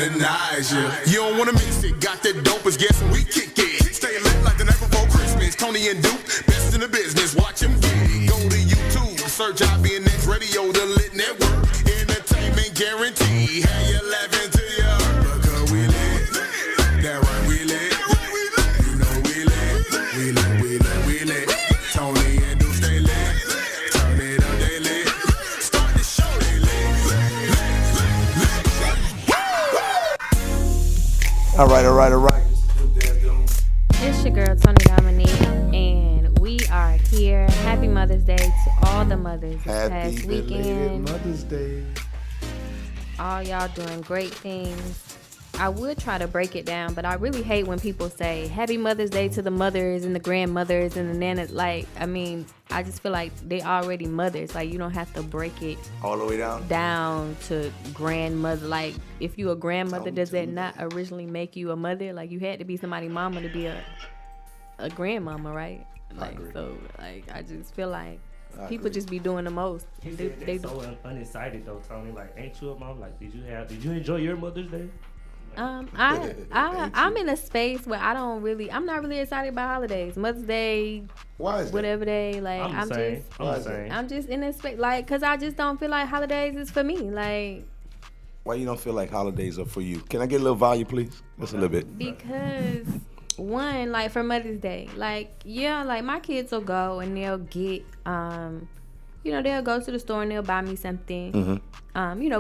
modernize you. You don't wanna miss it. Got that dope as guessing we kick it. Stay lit like the night before Christmas. Toni and Duke, best in the business. Watch them get it. Go to YouTube, search IBNX Radio, the Lit Network. Entertainment guarantee. Have you laughing to ya? Because we lit. That right, we lit. You know we lit. We lit, we lit, we lit. Toni and Duke stay lit. Turn it up, they lit. Start the show, they lit. All right. It's your girl Toni Dominique, and we are here. Happy Mother's Day to all the mothers this past weekend. Mother's Day. All y'all doing great things. I would try to break it down, but I really hate when people say Happy Mother's Day to the mothers and the grandmothers and the nanas. Like, I mean, I just feel like they already mothers. Like, you don't have to break it All the way down to grandmother. Like, if you a grandmother, does that not originally make you a mother? Like, you had to be somebody's mama to be a grandmama, right? Like, so, like, I just feel like people just be doing the most. They so unexcited though, Toni. Like, ain't you a mom? Like, did you enjoy your Mother's Day? I'm in a space where I'm not really excited about holidays. Mother's Day, Why is that? whatever day, like I'm just in a space, like, cause I just don't feel like holidays is for me. Like, Why you don't feel like holidays are for you? Can I get a little volume, please? Just a little bit. because one, like for Mother's Day, like, yeah, like my kids will go and they'll get they'll go to the store and they'll buy me something. Mm-hmm.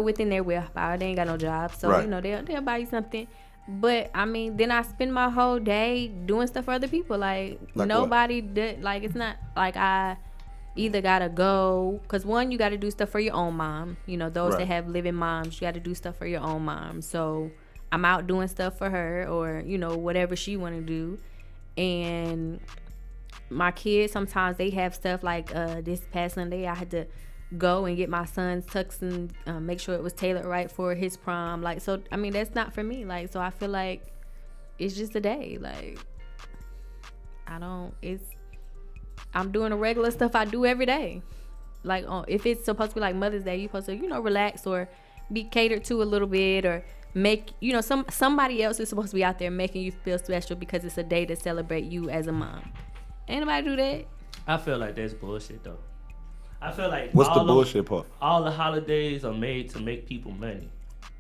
Within their willpower. They ain't got no job, so Right. They'll buy you something. But I mean, then I spend my whole day doing stuff for other people. Like nobody did. Like, it's not like I either gotta go, cause one, you gotta do stuff for your own mom. Those Right. that have living moms, you gotta do stuff for your own mom. So I'm out doing stuff for her, or whatever she want to do. And my kids, sometimes they have stuff like this past Sunday I had to go and get my son's tux and make sure it was tailored right for his prom. Like, so I mean, that's not for me. Like, so I feel like it's just a day. Like, I'm doing the regular stuff I do every day. Like, if it's supposed to be like Mother's Day, you're supposed to relax or be catered to a little bit, or make somebody else is supposed to be out there making you feel special because it's a day to celebrate you as a mom. Ain't nobody do that. I feel like that's bullshit though. I feel like What's the bullshit part? All the holidays are made to make people money,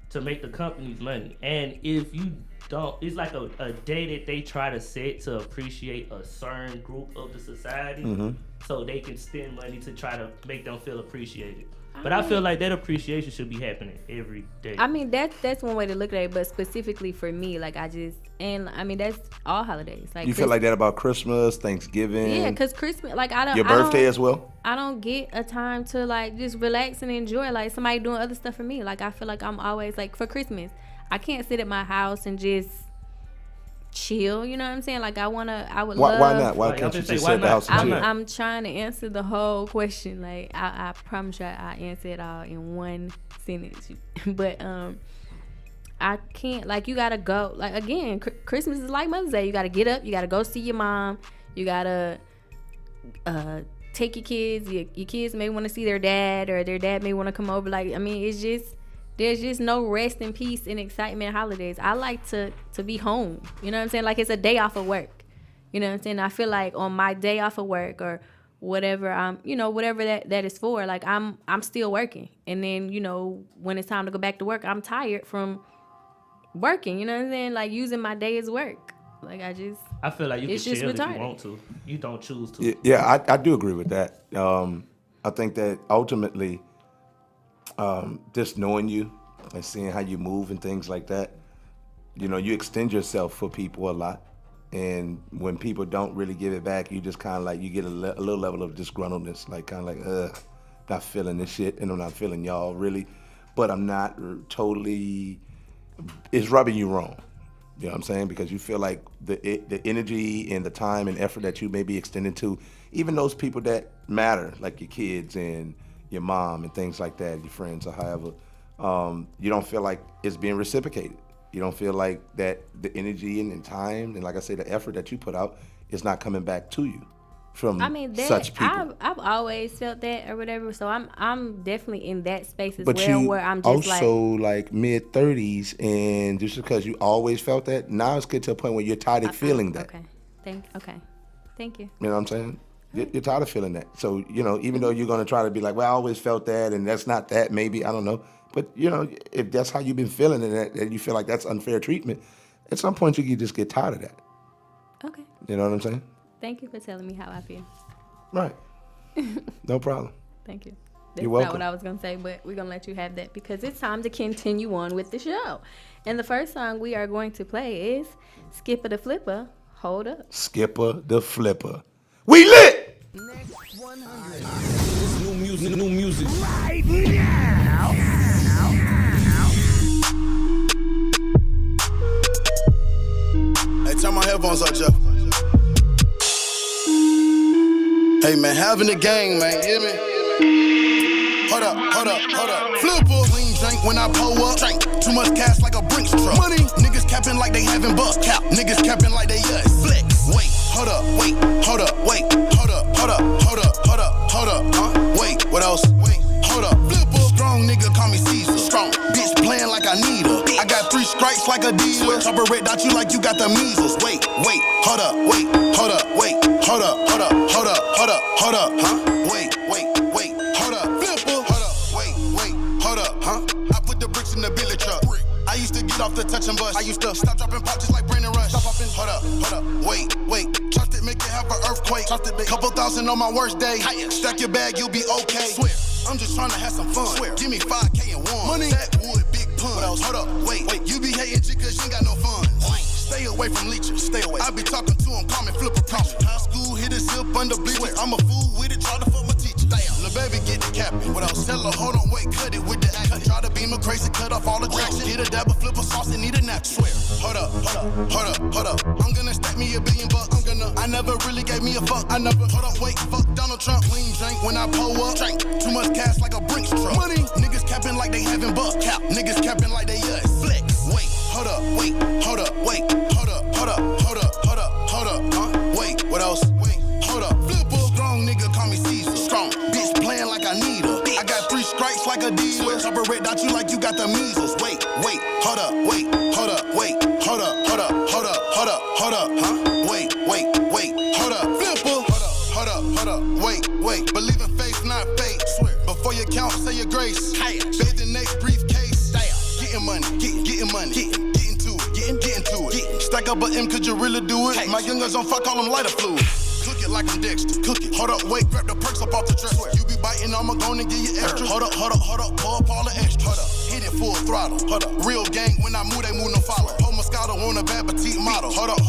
to make the companies money. And if you don't, it's like a day that they try to set to appreciate a certain group of the society, so they can spend money to try to make them feel appreciated. But I feel like that appreciation should be happening every day. I mean, that's one way to look at it, but specifically for me, like, that's all holidays. Like, You feel like that about Christmas, Thanksgiving? Yeah, because Christmas, like, Your birthday as well? I don't get a time to, like, just relax and enjoy, like, somebody doing other stuff for me. Like, I feel like I'm always, like, for Christmas, I can't sit at my house and just chill, you know what I'm saying? Like, Why not? Why can't you just sit at the house and chill? I'm trying to answer the whole question. Like, I promise you I answer it all in one sentence. But I can't, like, you gotta go. Like, again, Christmas is like Mother's Day. You gotta get up, you gotta go see your mom, you gotta take your kids. Your kids may want to see their dad, or their dad may want to come over. Like, I mean, it's just, there's just no rest and peace and excitement holidays. I like to be home. You know what I'm saying? Like, it's a day off of work. You know what I'm saying? I feel like on my day off of work, or whatever whatever that is for, like, I'm still working. And then, when it's time to go back to work, I'm tired from working. You know what I'm saying? Like, using my day as work. Like, I feel like you can chill if you want to. You don't choose to. Yeah, I do agree with that. I think that ultimately, just knowing you and seeing how you move and things like that, you extend yourself for people a lot. And when people don't really give it back, you just kind of like, you get a little level of disgruntledness, like kind of like, not feeling this shit, and I'm not feeling y'all really, but I'm not totally, it's rubbing you wrong. You know what I'm saying? Because you feel like the energy and the time and effort that you may be extending to even those people that matter, like your kids and your mom and things like that, your friends or however, you don't feel like it's being reciprocated. You don't feel like that the energy and time and, like I say, the effort that you put out is not coming back to you. from I mean, such people. I've always felt that or whatever. So I'm definitely in that space as But well, you where I'm just also like mid-30s, and just because you always felt that, now it's get to a point where you're tired of feeling that. Okay, thank you. You know what I'm saying? You're tired of feeling that. So, you know, even though you're going to try to be like, well, I always felt that, and that's not that, maybe, I don't know. But, you know, if that's how you've been feeling and you feel like that's unfair treatment, at some point you can just get tired of that. Okay. You know what I'm saying? Thank you for telling me how I feel. Right. No problem. Thank you. That's You're welcome. not what I was going to say, but we're going to let you have that because it's time to continue on with the show. And the first song we are going to play is Skipper the Flipper, Hold Up. Skipper the Flipper. We lit! Next 100. New music right now. Hey, turn my headphones up, Jeff. Hey, man, having the gang, man, hear me? Hold up. Flipper. Clean drink when I pull up. Drink. Too much cash like a Brinks truck. Money. Niggas capping like they having buck. Cap. Niggas capping like they flex. Wait. Hold up. Wait. What else? Wait. Hold up. Flipper. Strong nigga call me Caesar. Strong. Bitch playing like I need her. I got 3 strikes like a dealer. Cover red dot you like you got the measles. Wait. Hold up. Hold up. Huh? Wait. Hold up. Flipper. Hold up. Huh? I put the bricks in the billy truck. I used to get off the touch and bust. I used to stop dropping pop just like Brandon Rush. Stop popping. Hold up. Wait. Trust it, make it have an earthquake. Couple thousand on my worst day. Stack your bag, you'll be okay. Swear. I'm just trying to have some fun. Swear. Give me 5K and one. Money. Backwood, big pun. Hold up. Wait. You be hating shit cause you ain't got no fun. Stay away from leechers. Stay away. I be talking to him, call me Flipper Preacher. High school, hit a sip under bleachers. I'm a fool with it, try to fuck my teacher. Lil' baby, get the capping. What else? Tell her, hold on, wait, cut it with the action. Try to beam her crazy, cut off all the traction. Get a dab of Flipper sauce and need a nap. Swear. Hold up. I'm gonna stack me $1 billion. I never really gave me a fuck. Hold up, wait, fuck Donald Trump. Clean drink when I pull up. Drink. Too much cash like a Brinks truck. Money. Niggas capping like they having buck. Cap. Niggas capping like they flex. Wait. Hold up. Huh? Wait. What else? Wait. Hold up. Flipper. Strong nigga call me Caesar. Strong. Bitch playing like I need her. I got 3 strikes like a dealer. Cover red dot you like you got the measles. Wait. Hold up. Huh? Wait. Hold up. Flipper. Hold up. Wait. Believe in faith, not fate. Swear. Before you count, say your grace. Bathe the next briefcase. Getting money. Getting to it. Stack up a M, could you really do it? My youngers on fuck, call them lighter fluid. Cook it like I'm Dexter. Cook it. Hold up, wait, grab the perks up off the dresser. You be biting, I'ma go and give you extra. Hold up, pull up all the extra. Hold up, hit it full throttle. Hold up, real gang, when I move, they move no follow. Pull Moscato on a bad petite model. Hold up,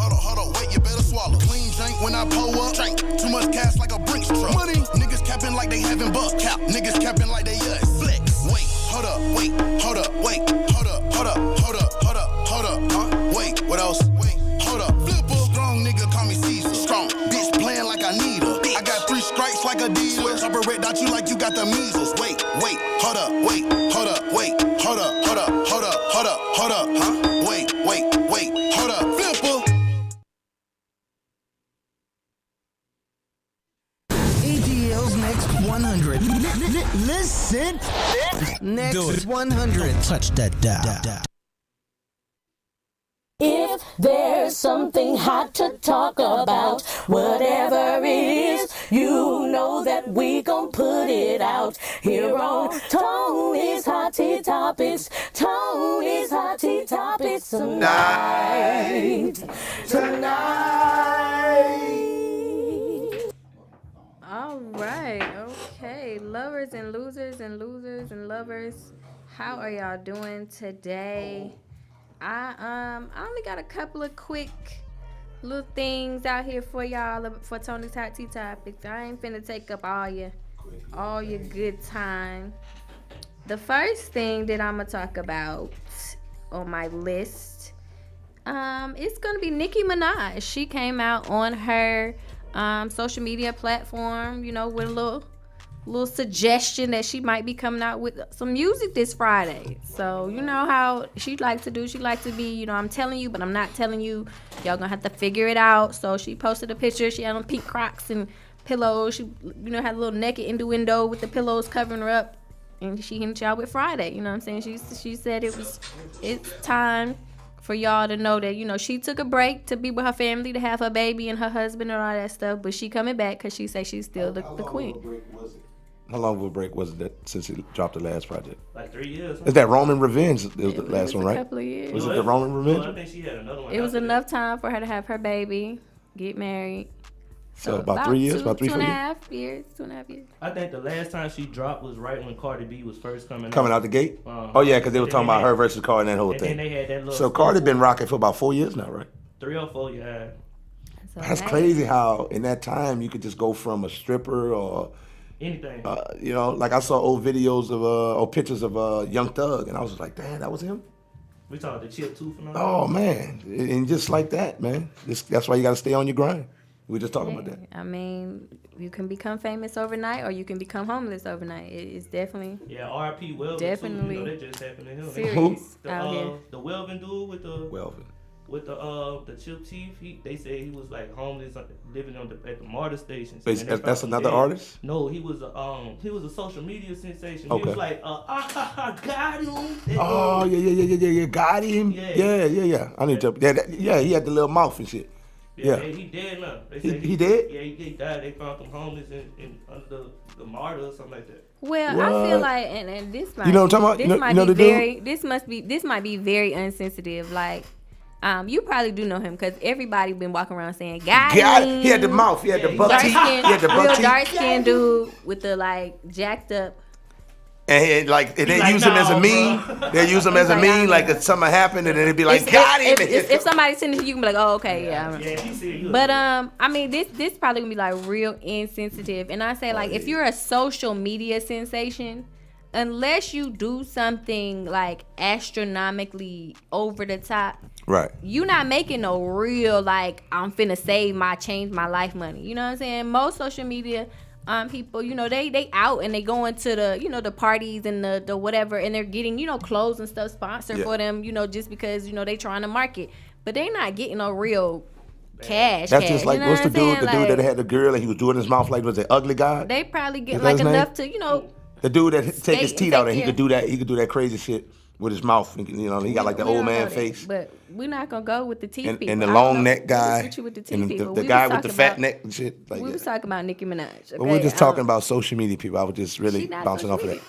wait, you better swallow. Clean drink when I pull up. Drink. Too much cash like a Brinks truck. Money. Niggas capping like they having buck. Cap. Niggas capping like they flex. Wait. Hold up. Huh? Wait. What else? Wait. Hold up. Flipper. Strong nigga call me Caesar. Strong. Bitch playing like I need her. I got 3 strikes like a dealer. Cover red dot you like you got the measles. Wait. Hold up. Huh? Wait. Hold up. Flipper. ATL's next 100. Listen. Next 100. Touch that dial. If there's something hot to talk about, whatever it is, you know that we gon' put it out here on Tony's Hot Tea Topics. Tony's Hot Tea Topics tonight. All right, okay. Lovers and losers and losers and lovers, how are y'all doing today? I only got a couple of quick little things out here for y'all for Tony's Hot Tea Topics. I ain't finna take up all your good time. The first thing that I'm gonna talk about on my list, it's gonna be Nicki Minaj. She came out on her social media platform, you know, with a little suggestion that she might be coming out with some music this Friday. So you know how she likes to do. She likes to be, you know, I'm telling you, but I'm not telling you. Y'all gonna have to figure it out. So she posted a picture. She had on pink Crocs and pillows. She, had a little naked innuendo with the pillows covering her up, and she hit y'all with Friday. You know what I'm saying? She said it's time for y'all to know that she took a break to be with her family, to have her baby and her husband and all that stuff, but she coming back because she says she's still the queen. How long of a break was it since he dropped the last project? Like 3 years. Is that Roman Revenge? It was the last one, right? A couple of years. Was it the Roman Revenge? No, I think she had another one. It was enough time for her to have her baby, get married. So about 3 years? About 3, 4 years? 2.5 years. 2.5 years. I think the last time she dropped was right when Cardi B was first coming out the gate? Oh, yeah, because they were talking about her versus Cardi and that whole thing. And then they had that little... So Cardi been rocking for about 4 years now, right? 3 or 4, yeah. So that's crazy how in that time you could just go from a stripper or... anything. Like I saw old videos of or pictures of Young Thug, and I was just like, damn, that was him. We talking the chip tooth and all that? Oh man, and just like that, man. That's why you got to stay on your grind. We were just talking about that. I mean, you can become famous overnight, or you can become homeless overnight. It's definitely R.I.P. Welvin. Definitely. Too. That just happened to him. Serious out here. The Welvin dude with the with the chip teeth, they said he was like homeless, living at the MARTA stations. That's another artist? No, he was a social media sensation. Okay. He was like, got him. Oh yeah, got him. Yeah. I need to. Yeah, he had the little mouth and shit. Yeah, he dead now. They say he dead? Yeah, he died. They found him homeless in under the MARTA or something like that. Well, I feel like, and this might, what I'm talking about? This might be very insensitive. Like, you probably do know him because everybody been walking around saying, got him. He had the mouth. He had the buck teeth. He had the buck teeth. Dark skinned dude with the jacked up. And they use him as a meme. They use him as a meme, like if something happened, and then it'd be like, got him. If somebody sent it to you, you can be like, oh, okay, yeah. But I mean, this probably gonna be like real insensitive. And I say if you're a social media sensation, unless you do something like astronomically over the top, right? You're not making no real I'm finna change my life money. You know what I'm saying? Most social media people, they out and they go into the, the parties and the whatever, and they're getting, clothes and stuff sponsored for them, just because, they trying to market. But they not getting no real cash. That's just like, what's the dude that had the girl and he was doing his mouth like, was it Ugly God? They probably get enough to, the dude that take his teeth out and he could do that crazy shit with his mouth. He got like the old man face. But we're not gonna go with the teeth people. And the long neck guy. And the guy with the fat neck and shit. We was talking about Nicki Minaj. Okay? But we're just talking about social media people. I was just really bouncing off of that.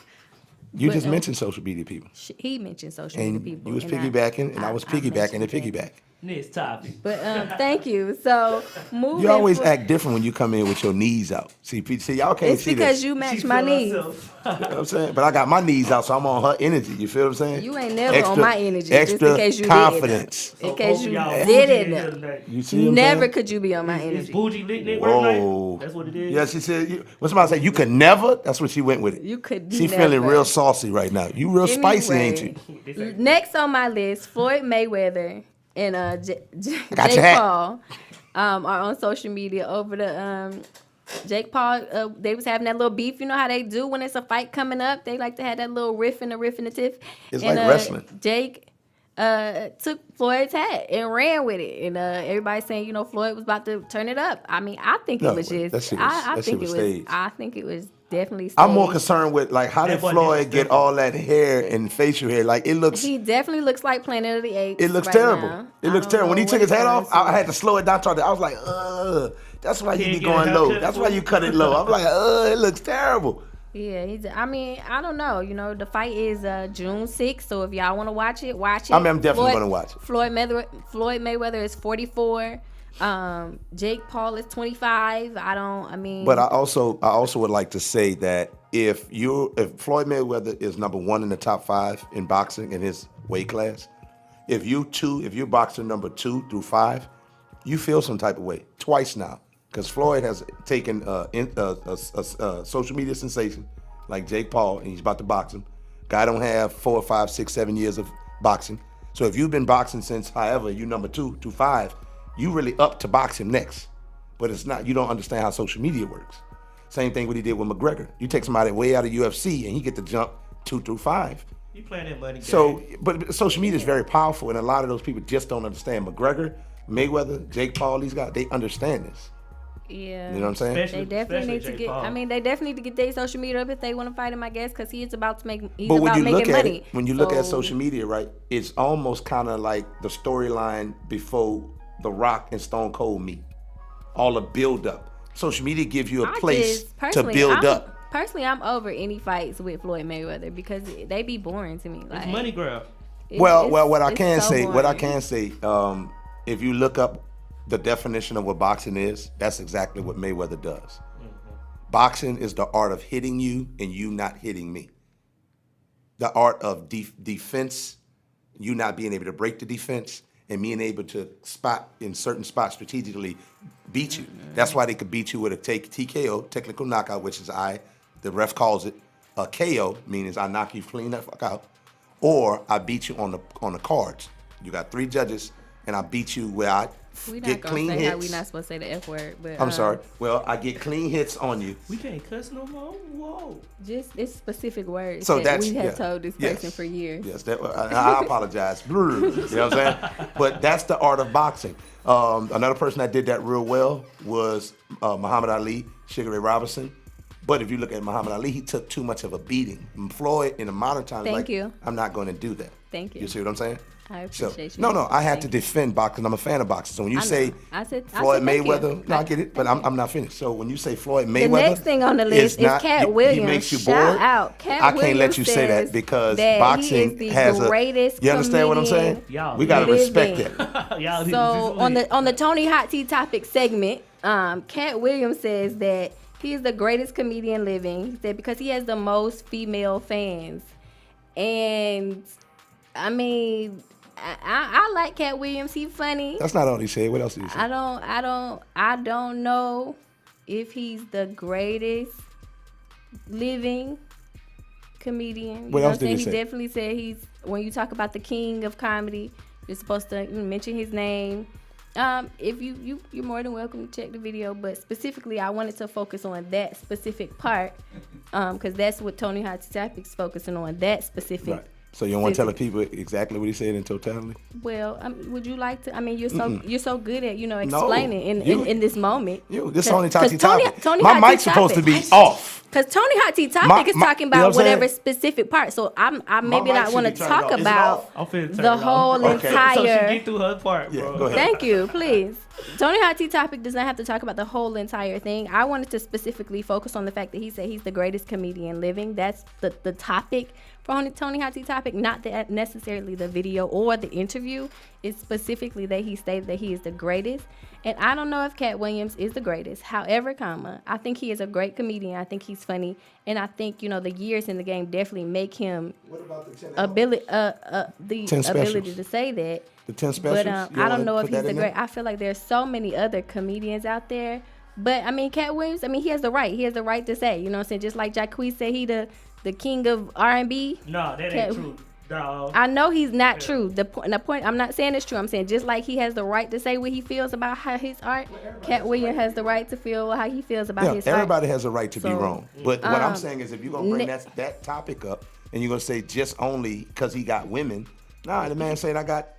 You just mentioned social media people. He mentioned social media people. You was piggybacking, and I was piggybacking the piggyback. Next topic. But thank you. So moving. You always act different when you come in with your knees out. See, y'all can't see this. It's because you match my knees. You know what I'm saying? But I got my knees out, so I'm on her energy. You feel what I'm saying? You ain't never on my energy. Extra just in case you confidence. In case you did it. You see what I'm never saying? could you be on my energy. Is bougie lit network Whoa. night? That's what it is. Yeah, she said. When somebody say you could never, that's what she went with it. You could. She never. feeling real saucy right now. You real spicy, ain't you? Next on my list, Floyd Mayweather and Jake Paul are on social media over the Jake Paul. They was having that little beef. You know how they do when it's a fight coming up. They like to have that little riff and the tiff. It's like wrestling. Jake took Floyd's hat and ran with it, and everybody saying Floyd was about to turn it up. I mean, I think it was just. I think it was definitely staged. I'm more concerned with how did Floyd get all that hair and facial hair? Like it looks. He definitely looks like Planet of the Apes. It looks right terrible. now. It looks terrible. When he took his hat off, I had to slow it down. I was like, that's why you be going low. That's why you cut it low. I'm like, it looks terrible. Yeah, I don't know. The fight is June 6th, so if y'all want to watch it, watch it. I'm definitely going to watch it. Floyd Mayweather is 44. Jake Paul is 25. But I also would like to say that if Floyd Mayweather is number 1 in the top 5 in boxing in his weight class, if you're boxing number 2 through 5, you feel some type of way twice now. Because Floyd has taken a social media sensation like Jake Paul, and he's about to box him. Guy don't have 4, 5, 6, 7 years of boxing. So if you've been boxing since however you number 2 to 5, you really up to box him next. But it's not. You don't understand how social media works. Same thing what he did with McGregor. You take somebody way out of UFC and he get to jump 2 through 5. You playing that money game. So, but social media is very powerful, and a lot of those people just don't understand. McGregor, Mayweather, Jake Paul, these guys, they understand this. Yeah. You know what I'm saying? They definitely need to Jake get. Paul. I mean, they definitely need to get their social media up if they want to fight him, I guess, because he is about to make. He's But when about you look making at money. it, when you look at social media, right, it's almost kind of like the storyline before The Rock and Stone Cold meet. All the build up. Social media gives you a place to build up. Personally, I'm over any fights with Floyd Mayweather because they be boring to me. Like, It's money grab. What I it's can so say, boring. if you look up the definition of what boxing is, that's exactly what Mayweather does. Boxing is the art of hitting you and you not hitting me. The art of defense, you not being able to break the defense, and being able to spot in certain spots strategically beat you. That's why they could beat you with a TKO, technical knockout, which is the ref calls it a KO, meaning I knock you clean the fuck out, or I beat you on the cards. You got 3 judges, and I beat you where I get clean hits. We're not supposed to say the F word, but I'm sorry. Well, I get clean hits on you. We can't cuss no more. Whoa. Just it's specific words So that we have told this person for years. Yes, I apologize. You know what I'm saying? But that's the art of boxing. Another person that did that real well was Muhammad Ali, Sugar Ray Robinson. But if you look at Muhammad Ali, he took too much of a beating. Floyd, in the modern times, I'm not going to do that. Thank you. You see what I'm saying? I appreciate you. No, I had to defend boxing. I'm a fan of boxing. So when you say Floyd Mayweather, no, I get it, but I'm not finished. So when you say Floyd Mayweather, the next thing on the list is Cat Williams. He makes you Shout bored. out. Cat I can't Williams let you say that because that boxing he is the has greatest You understand what I'm saying? Y'all We gotta respect living. that. So on the Toni Hot Tea Topic segment, Cat Williams says that he is the greatest comedian living. He said because he has the most female fans, and I mean. I like Cat Williams. He's funny. That's not all he said. What else did he say? I don't know if he's the greatest living comedian. What else did he say? He definitely said when you talk about the king of comedy, you're supposed to mention his name. If you're more than welcome to check the video, but specifically I wanted to focus on that specific part, because that's what Toni Hot Tea Topic's focusing on, that specific. Right. So you don't want to tell the people exactly what he said in totality? Well, would you like to? I mean, you're so good at explaining in this moment. This Toni Hot Tea Topic. My mic's supposed to be off. Because Toni Hot Tea Topic is talking about whatever specific part. So I maybe not want to talk about the whole entire. So she get through her part, bro. Yeah, go ahead. Thank you, please. Toni Hot Tea Topic does not have to talk about the whole entire thing. I wanted to specifically focus on the fact that he said he's the greatest comedian living. That's the topic for Toni Hot Tea Topic, not that necessarily the video or the interview. It's specifically that he stated that he is the greatest. And I don't know if Cat Williams is the greatest. However, I think he is a great comedian. I think he's funny. And I think, the years in the game definitely make him ability to say that. The 10 specials? But I don't know if he's the great. I feel like there's so many other comedians out there. But, Cat Williams, he has the right. He has the right to say, you know what I'm saying? Just like Jacquees said he the king of R&B. No, that ain't true. No. I know he's not true. The point, I'm not saying it's true. I'm saying just like he has the right to say what he feels about his art, Cat Williams has the right to feel how he feels about his art. Everybody has a right to be wrong. But what I'm saying is if you're going to bring that topic up and you're going to say just only because he got women, the man said I got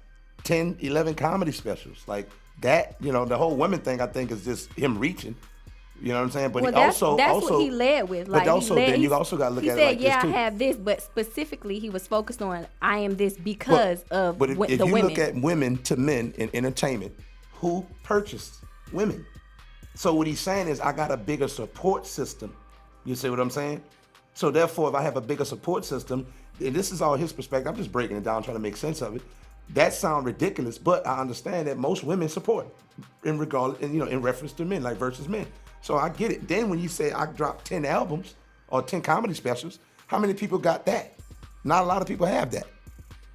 10, 11 comedy specials. Like that, the whole women thing I think is just him reaching. You know what I'm saying? But that's what he led with. Like, but also, then you also got to look at it like this too. He said, I have this, but specifically he was focused on I am this because of the women. But if you look at women to men in entertainment, who purchased women? So what he's saying is I got a bigger support system. You see what I'm saying? So therefore, if I have a bigger support system, and this is all his perspective, I'm just breaking it down, trying to make sense of it. That sounds ridiculous, but I understand that most women support in reference to men, like versus men. So I get it. Then when you say I dropped 10 albums or 10 comedy specials, how many people got that? Not a lot of people have that.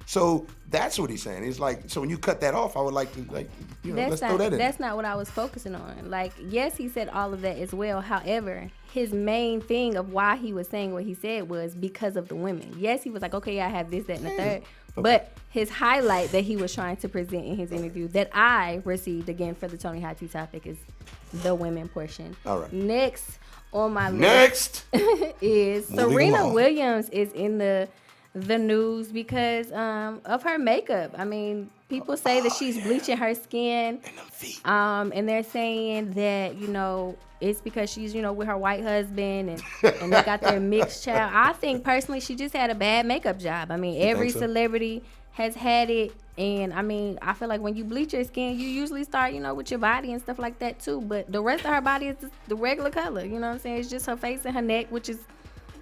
So that's what he's saying. It's like, so when you cut that off, I would like to let's throw that in. That's not what I was focusing on. Like, yes, he said all of that as well. However, his main thing of why he was saying what he said was because of the women. Yes, he was like, okay, I have this, that, and the third. Okay. But his highlight that he was trying to present in his interview that I received again for the Toni Hot Tea Topic is the women portion. All right. Next on my list is Serena Williams is in the the news because of her makeup. I mean, people say that she's bleaching her skin, and they're saying that it's because she's with her white husband and they got their mixed child. I think personally she just had a bad makeup job. I mean, every celebrity has had it, and I mean, I feel like when you bleach your skin, you usually start with your body and stuff like that too. But the rest of her body is just the regular color. You know what I'm saying? It's just her face and her neck, which is.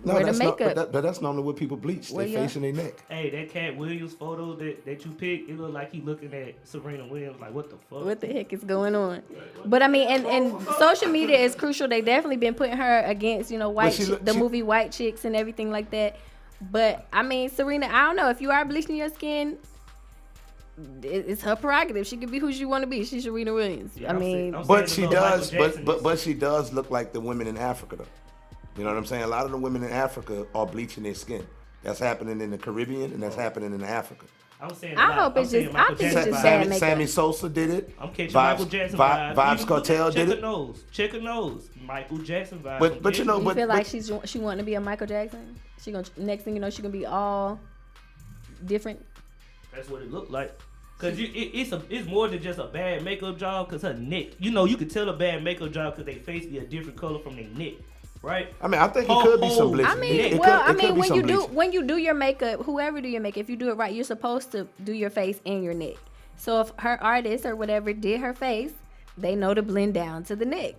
No, where that's the makeup. not. But that's normally what people bleach. Their face and their neck. Hey, that Cat Williams photo that you picked, it looked like he looking at Serena Williams like, what the fuck? What the heck is going on? But I mean, and social media is crucial. They definitely been putting her against the movie White Chicks and everything like that. But I mean, Serena, I don't know if you are bleaching your skin. It's her prerogative. She can be who she want to be. She's Serena Williams. Yeah, I mean, but she does. But she does look like the women in Africa, though. You know what I'm saying? A lot of the women in Africa are bleaching their skin. That's happening in the Caribbean and that's happening in Africa. I'm saying. I think it's just bad makeup. Sammy Sosa did it. I'm catching Michael Jackson vibes. Vibes Cartel did it. Check a nose. Michael Jackson vibes. But you feel like she want to be a Michael Jackson. She gonna next thing you know she gonna be all different. That's what it looked like. Cause it's more than just a bad makeup job. Cause her neck, you could tell a bad makeup job cause they face be a different color from their neck. Right. I mean, I think it could be some bleaching. I mean, when you do your makeup, whoever do your makeup, if you do it right, you're supposed to do your face and your neck. So if her artist or whatever did her face, they know to blend down to the neck.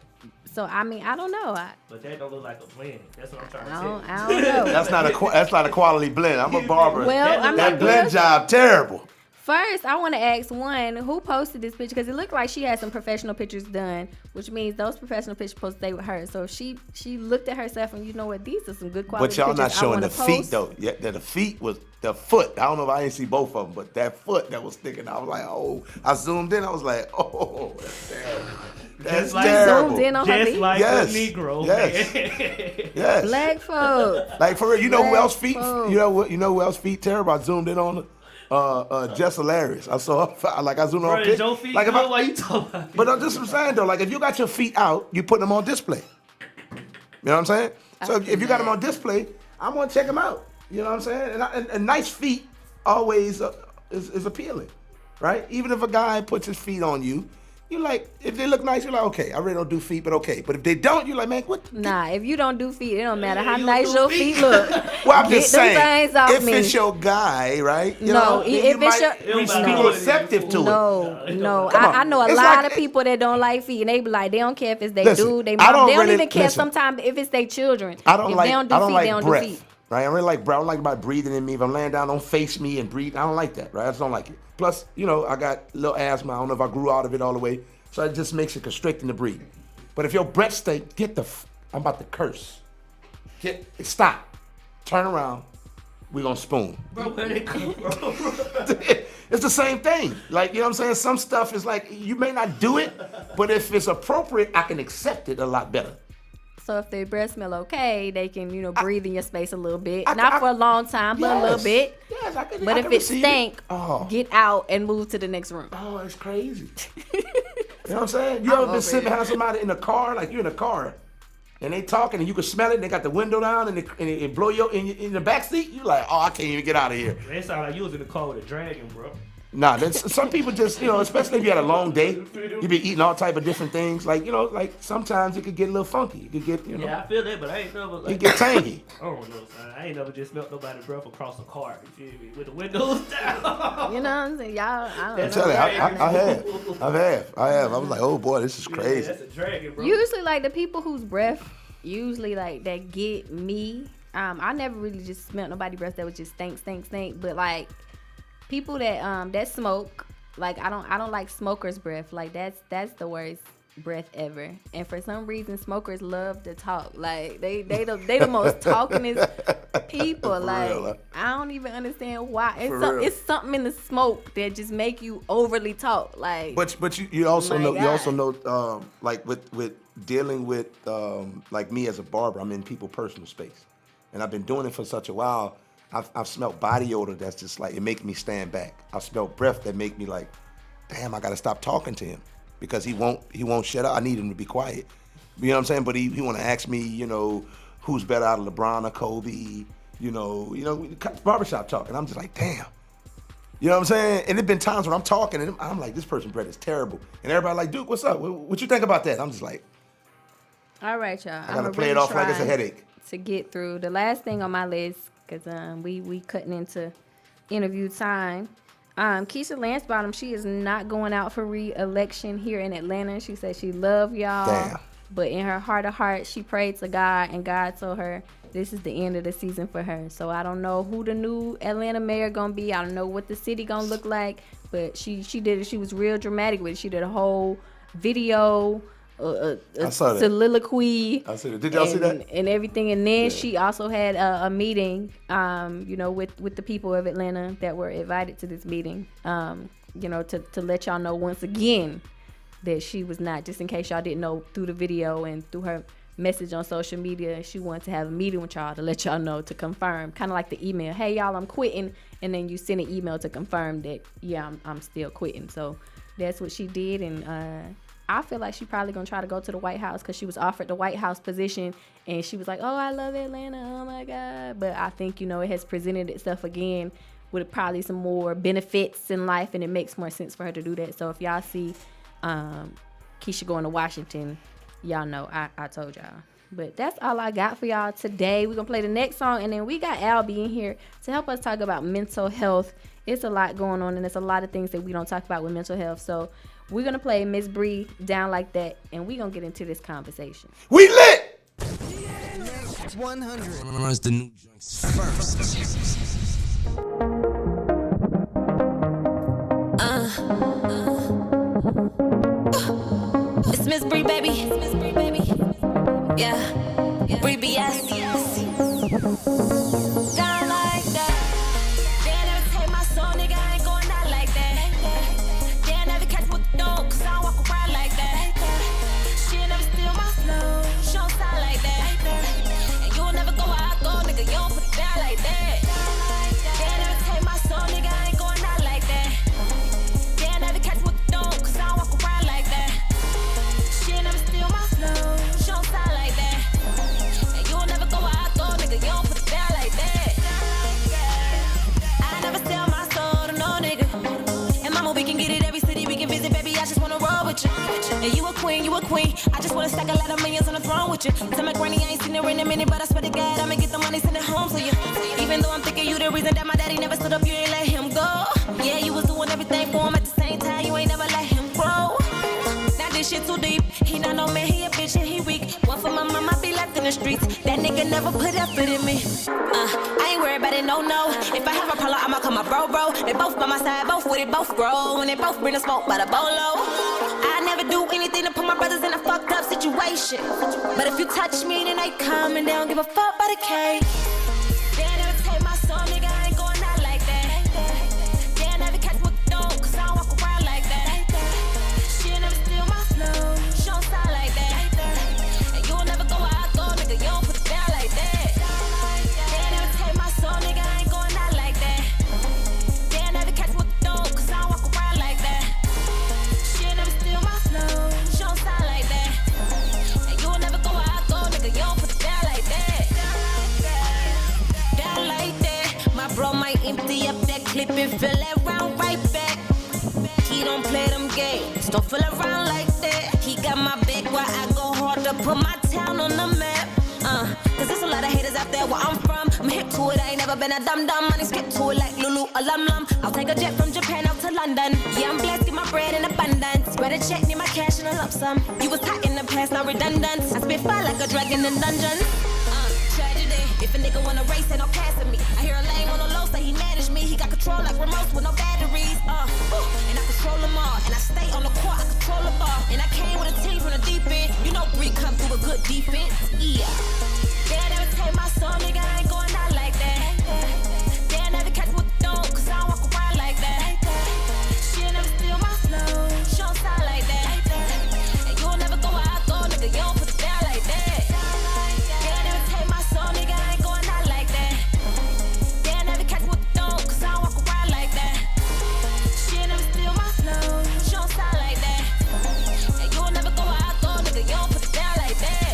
So I mean, I don't know. But that don't look like a blend. That's what I'm trying to tell you. I don't know. That's not a quality blend. I'm a barber. Well, that blend job terrible. First, I want to ask one, who posted this picture? Because it looked like she had some professional pictures done, which means those professional pictures supposed to stay with her. So she looked at herself and you know what? These are some good quality pictures. But y'all not showing the post. feet, though. Yeah, the feet was the foot. I don't know if I didn't see both of them, but that foot that was sticking, I was like, oh. I zoomed in. I was like, oh, that's terrible. That's terrible. Zoomed in on her feet? Like a Negro. Yes. Black folks. Like for real, you know who else feet? You know who else feet terrible? I zoomed in on Just Hilarious. I saw I zoomed on her. Your feet, why you talking about? But I'm just saying though, like if you got your feet out, you put them on display. You know what I'm saying? So if you got them on display, I'm gonna check them out. You know what I'm saying? And nice feet always is appealing, right? Even if a guy puts his feet on you, you like, if they look nice, you're like, okay, I really don't do feet, but okay. But if they don't, you're like, man, what? Nah, if you don't do feet, it don't matter how nice your feet look. Well, I'm just saying, if it's your guy, right? You know, if it's be receptive to it. No. I know a lot of people that don't like feet, and they be like, they don't care if it's they do, they mom. They don't even care sometimes if it's their children. I don't like breath. Do feet. Right, I really like breath. I don't like about breathing in me. If I'm laying down, don't face me and breathe. I don't like that, right? I just don't like it. Plus, I got a little asthma. I don't know if I grew out of it all the way. So it just makes it constricting to breathe. But if your breath stink, I'm about to curse. Stop. Turn around. We're going to spoon. Bro, where they come from? It's the same thing. Like, you know what I'm saying? Some stuff is like, you may not do it, but if it's appropriate, I can accept it a lot better. So if their breath smell okay, they can, breathe in your space a little bit. Not for a long time, but a little bit. Yes, I can. But if it stink, get out and move to the next room. Oh, it's crazy. You know what I'm saying? You ever been sitting behind somebody in a car, like you're in a car, and they talking and you can smell it, and they got the window down and it blow you in the back seat? You like, oh, I can't even get out of here. It sound like you was in the car with a dragon, bro. Nah, some people just, especially if you had a long day, you be eating all type of different things. Like, like sometimes it could get a little funky. It could get, Yeah, I feel that, but I ain't never. It get tangy. I don't know, son. I ain't never just smelled nobody's breath across a car. You feel me? With the windows down. You know what I'm saying? Y'all, I don't know. I'm telling you, I have. I was like, oh boy, this is crazy. Yeah, that's a dragon, bro. Usually, like the people whose breath, like that get me. I never really just smelled nobody's breath that was just stink. But like. People that smoke, like I don't like smokers' breath. Like that's the worst breath ever. And for some reason, smokers love to talk. Like they the most talkingest people. Like real, I don't even understand why. It's something in the smoke that just make you overly talk. Like but you also know like with dealing with like me as a barber, I'm in people's personal space, and I've been doing it for such a while. I've smelled body odor that's just like, it makes me stand back. I've smelled breath that make me like, damn, I gotta stop talking to him because he won't shut up. I need him to be quiet. You know what I'm saying? But he wanna ask me, who's better out of LeBron or Kobe? barbershop talk. And I'm just like, damn. You know what I'm saying? And there's been times when I'm talking and I'm like, this person's bread is terrible. And everybody like, Duke, what's up? What you think about that? I'm just like, all right, y'all. I gotta play it off like it's a headache. To get through the last thing on my list, because we cutting into interview time. Keisha Lansbottom, she is not going out for re-election here in Atlanta. She said she love y'all. Damn. But in her heart of hearts, she prayed to God, and God told her this is the end of the season for her. So I don't know who the new Atlanta mayor gonna be. I don't know what the city gonna look like. But she did it. She was real dramatic with it. She did a whole video, a soliloquy. I said, did y'all see that? And everything. And then she also had a meeting, with the people of Atlanta that were invited to this meeting, to let y'all know once again that she was not, just in case y'all didn't know through the video and through her message on social media, she wanted to have a meeting with y'all to let y'all know, to confirm, kind of like the email, hey y'all, I'm quitting, and then you send an email to confirm that, yeah, I'm still quitting. So that's what she did, and I feel like she probably gonna try to go to the White House because she was offered the White House position, and she was like, oh, I love Atlanta, oh my God. But I think, it has presented itself again with probably some more benefits in life, and it makes more sense for her to do that. So if y'all see Keisha going to Washington, y'all know I told y'all. But that's all I got for y'all today. We're gonna play the next song, and then we got Albie in here to help us talk about mental health. It's a lot going on, and there's a lot of things that we don't talk about with mental health. So we're gonna play Miss Bree, Down Like That, and we're gonna get into this conversation. We lit! Next 100 runs the new joints first. It's Miss Bree, baby. Yeah. Bree BS. Down like that. They never take my soul, nigga. I ain't going out like that. They never catch with the dog, cause I don't walk around like that. She never steal my flow. She don't sound like that. And you'll never go where I go, nigga. You don't put it down like that. They never take my soul, nigga. I ain't going out like that. They never catch with the dog, cause I don't walk around like that. She never steal my flow. She don't sound like that. And you'll never go where I go, nigga. You don't put it down like that. I never sell my soul to no nigga. And mama, we can get it every city we can visit, baby. I just wanna roll with you. And you a queen, you a queen. I just wanna stack a lot of millions on the throne with you. Tell my granny I ain't seen her in a minute, but I swear to God, I'ma get the money, send it home to you. Even though I'm thinking you the reason that my daddy never stood up, you ain't let him go. Yeah, you was doing everything for him at the same time, you ain't never let him grow. Now this shit too deep. He not no man, he a bitch and he weak. One for my mama, be left in the streets. That nigga never put effort in me. I ain't worried about it, no. If I have a problem, I'ma call my bro. They both by my side, both with it, both grow. And they both bring the smoke by the bolo. I never do anything to put my brothers in a fucked up situation. But if you touch me, then they come and they don't give a fuck about the cake. They never take my soul, nigga, I ain't going out like that. They never catch with the dog, cause I don't walk around like that. She never steal my flow, she don't sound like that. And you'll never go where I go, nigga, you don't put it down like that. They never take my soul, nigga, I ain't going out like that. They never catch with the dog, cause I don't walk around like that. She never steal my flow, she don't sound like that. And you'll never go where I go, nigga, you don't put it down like that. Down like that. My bro might empty up that clip and fill that round right back. He don't play them games, don't fool around like that. He got my back while I go hard to put my town on the map. Cause there's a lot of haters out there where I'm from. I'm hip to it, I ain't never been a dum-dum. Money skip to it like Lulu or Lum-Lum. I'll take a jet from Japan out to London. Yeah, I'm blessed, get my bread in abundance. Write a check, need my cash in a lump sum. You was hot in the past, now redundant. I spit fire like a dragon in dungeon. Tragedy, if a nigga wanna race, ain't no passing me. I hear a lame on the low, say he managed me. He got control like remotes with no batteries. And I control them all. And I stay on the court, I control the ball. And I came with a team from the deep end. You know Bree come through with good defense. Yeah. They never take my soul, nigga, I ain't going out like that. They never catch with the dog, cause I don't walk around like that. She never steal my flow, she don't sound like that. And you'll never go where I go, nigga, you don't put it down like that. They never take my soul, nigga, I ain't going out like that. They never catch with the dog, cause I don't walk around like that. She never steal my flow, she don't sound like that. And you'll never go where I go, nigga, you don't put it down like that.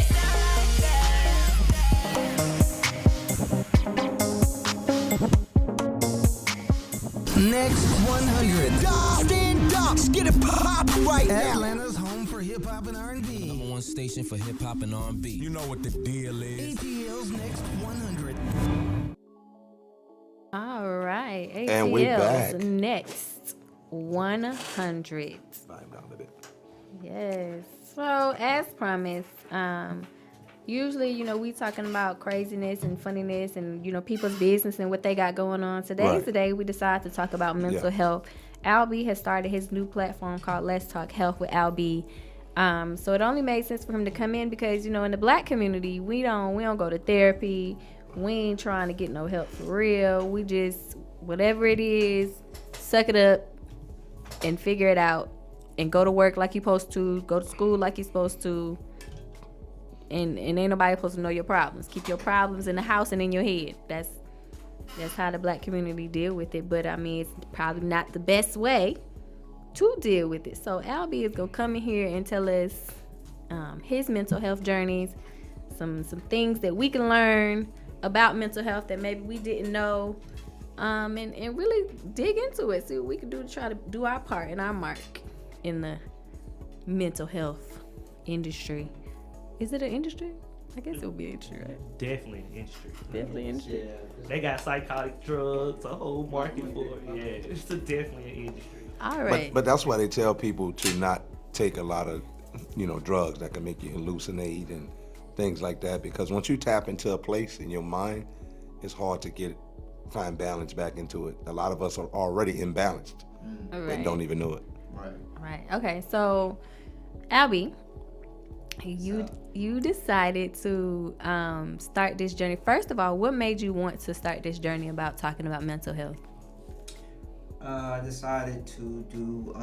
Next 100. Stand up. Get it poppin' right now. Atlanta's home for hip hop and R&B. Number one station for hip hop and R&B. You know what the deal is. ATL's Next 100. All right. ATL's And we back. Next 100. Climb down a bit. Yes. So as promised, usually, you know, we talking about craziness and funniness and, you know, people's business and what they got going on. Today we decided to talk about mental health. ALBE has started his new platform called Let's Talk Health with ALBE. So it only made sense for him to come in because, you know, in the black community, we don't go to therapy. We ain't trying to get no help for real. We just, whatever it is, suck it up and figure it out and go to work like you're supposed to, go to school like you're supposed to, and ain't nobody supposed to know your problems. Keep your problems in the house and in your head. That's how the black community deal with it. But I mean, it's probably not the best way to deal with it. So ALBE is gonna come in here and tell us his mental health journeys, some things that we can learn about mental health that maybe we didn't know, and really dig into it. See what we can do to try to do our part and our mark in the mental health industry. Is it an industry? I guess it would be an industry, right? Definitely an industry. Definitely an industry. Yeah. They got psychotic drugs, a whole market for it. Yeah, it's definitely an industry. All right. But that's why they tell people to not take a lot of, you know, drugs that can make you hallucinate and things like that, because once you tap into a place in your mind, it's hard to find balance back into it. A lot of us are already imbalanced and don't even know it. Right. Okay. So, ALBE, you decided to start this journey. First of all, what made you want to start this journey about talking about mental health? I decided to do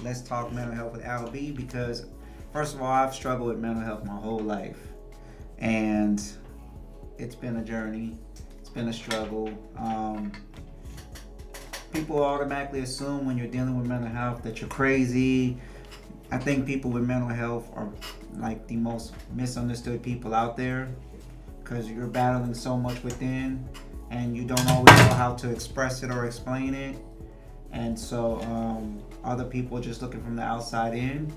Let's Talk Mental Health with ALBE because, first of all, I've struggled with mental health my whole life. And it's been a journey. It's been a struggle. People automatically assume when you're dealing with mental health that you're crazy. I think people with mental health are like the most misunderstood people out there because you're battling so much within and you don't always know how to express it or explain it. And so other people are just looking from the outside in,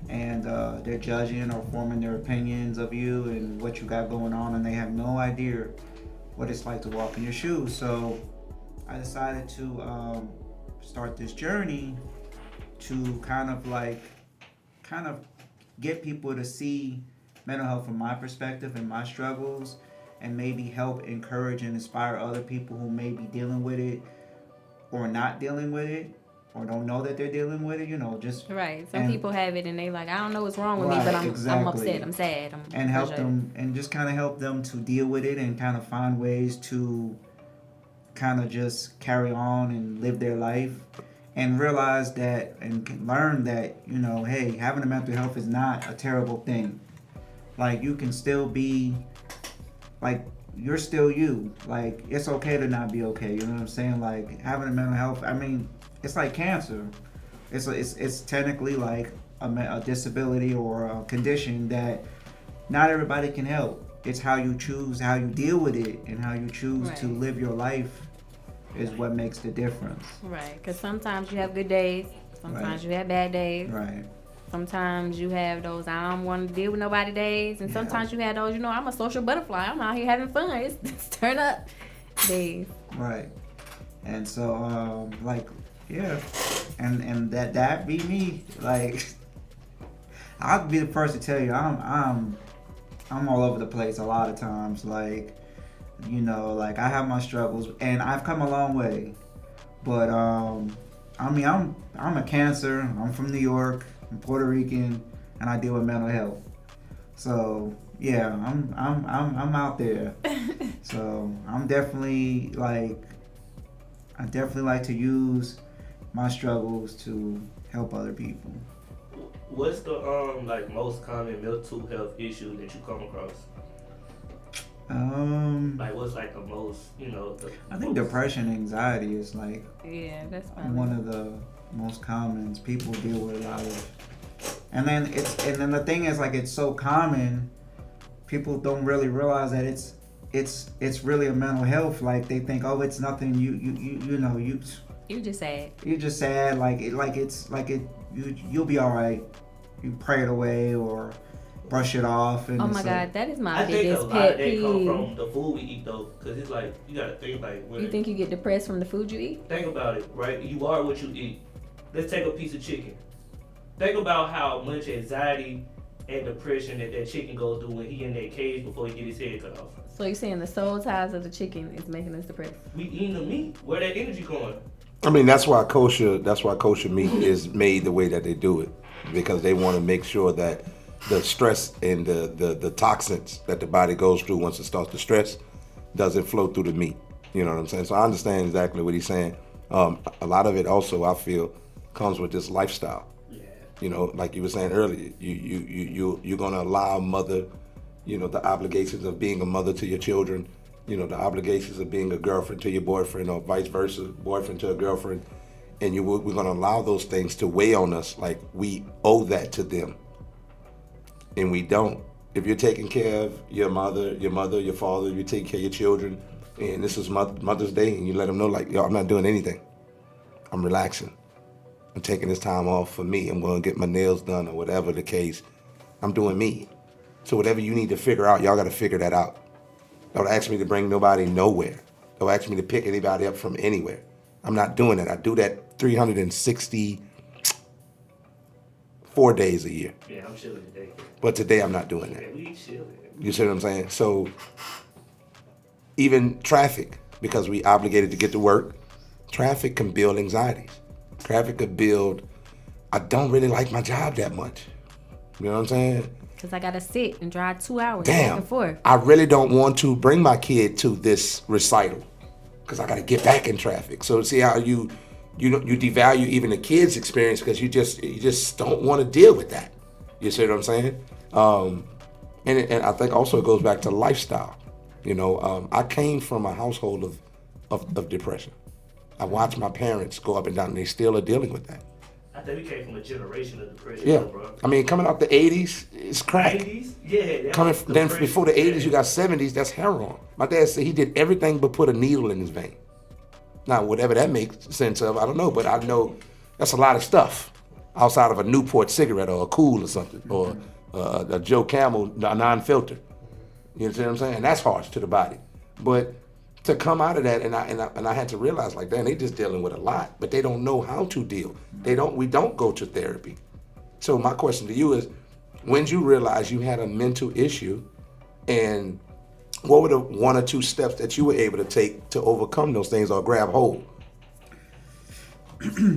and they're judging or forming their opinions of you and what you got going on, and they have no idea what it's like to walk in your shoes. So I decided to start this journey to kind of get people to see mental health from my perspective and my struggles, and maybe help encourage and inspire other people who may be dealing with it or not dealing with it or don't know that they're dealing with it, you know, just right. Some people have it and they like, I don't know what's wrong with me, but I'm upset, I'm sad, and help them and just kind of help them to deal with it and kind of find ways to kind of just carry on and live their life and realize that and learn that, you know, hey, having a mental health is not a terrible thing. Like, you can still be, like, you're still you. Like, it's okay to not be okay. You know what I'm saying? Like, having a mental health, I mean, it's like cancer. It's technically like a disability or a condition that not everybody can help. It's how you choose, how you deal with it, and how you choose to live your life is what makes the difference. Right, because sometimes you have good days, sometimes you have bad days. Right. Sometimes you have those I don't want to deal with nobody days, and sometimes you have those, you know, I'm a social butterfly. I'm out here having fun. It's turn up days. Right. And so, and that be me. Like, I'll be the first to tell you, I'm all over the place a lot of times. Like, you know, like, I have my struggles, and I've come a long way. But I mean, I'm a Cancer. I'm from New York. I'm Puerto Rican, and I deal with mental health. So yeah, I'm out there. So I'm definitely like, I definitely like to use my struggles to help other people. What's the like most common mental health issue that you come across? Like, what's like the most, you know? I think depression, anxiety is like that's one of the most common. People deal with a lot of, and then the thing is, like, it's so common, people don't really realize that it's really a mental health. Like, they think, oh, it's nothing. You know, You're just sad. You're just sad. You'll be all right. You pray it away or brush it off. And oh my God, that is my I think a biggest lot pet of that come peeve. from the food we eat though, because it's like you gotta think like. You think you get depressed from the food you eat? Think about it, right? You are what you eat. Let's take a piece of chicken. Think about how much anxiety and depression that chicken goes through when he in that cage before he get his head cut off. So you're saying the soul ties of the chicken is making us depressed? We eating the meat. Where that energy going? I mean, that's why kosher meat is made the way that they do it, because they want to make sure that the stress and the toxins that the body goes through once it starts to stress doesn't flow through the meat. You know what I'm saying? So I understand exactly what he's saying. A lot of it also, I feel, comes with this lifestyle. Yeah. You know, like you were saying earlier, you're gonna allow mother, you know, the obligations of being a mother to your children, you know, the obligations of being a girlfriend to your boyfriend, or vice versa, boyfriend to a girlfriend, and we're gonna allow those things to weigh on us like we owe that to them, and we don't. If you're taking care of your mother, your father, you're taking care of your children, and this is Mother's Day, and you let them know, like, yo, I'm not doing anything. I'm relaxing. I'm taking this time off for me. I'm going to get my nails done or whatever the case. I'm doing me. So whatever you need to figure out, y'all got to figure that out. Don't ask me to bring nobody nowhere. Don't ask me to pick anybody up from anywhere. I'm not doing that. I do that 364 days a year. Yeah, I'm chilling today. But today I'm not doing that. Yeah, we chilling. You see what I'm saying? So even traffic, because we obligated to get to work, traffic can build anxieties. Traffic could build, I don't really like my job that much. You know what I'm saying? Because I got to sit and drive 2 hours back and forth. I really don't want to bring my kid to this recital because I got to get back in traffic. So see how you devalue even the kid's experience because you just don't want to deal with that. You see what I'm saying? And I think also it goes back to lifestyle. You know, I came from a household of depression. I watched my parents go up and down, and they still are dealing with that. I think we came from a generation of depression, Yeah, bro. I mean, coming out the 80s, it's crack. 90s? Yeah. Then before the 80s, you got 70s, that's heroin. My dad said he did everything but put a needle in his vein. Now, whatever that makes sense of, I don't know, but I know that's a lot of stuff outside of a Newport cigarette or a Cool or something, or a Joe Camel non-filter. You know what I'm saying? And that's harsh to the body. But to come out of that, and I had to realize, like, damn, they just dealing with a lot, but they don't know how to deal. We don't go to therapy. So my question to you is, when did you realize you had a mental issue, and what were the 1 or 2 steps that you were able to take to overcome those things or grab hold?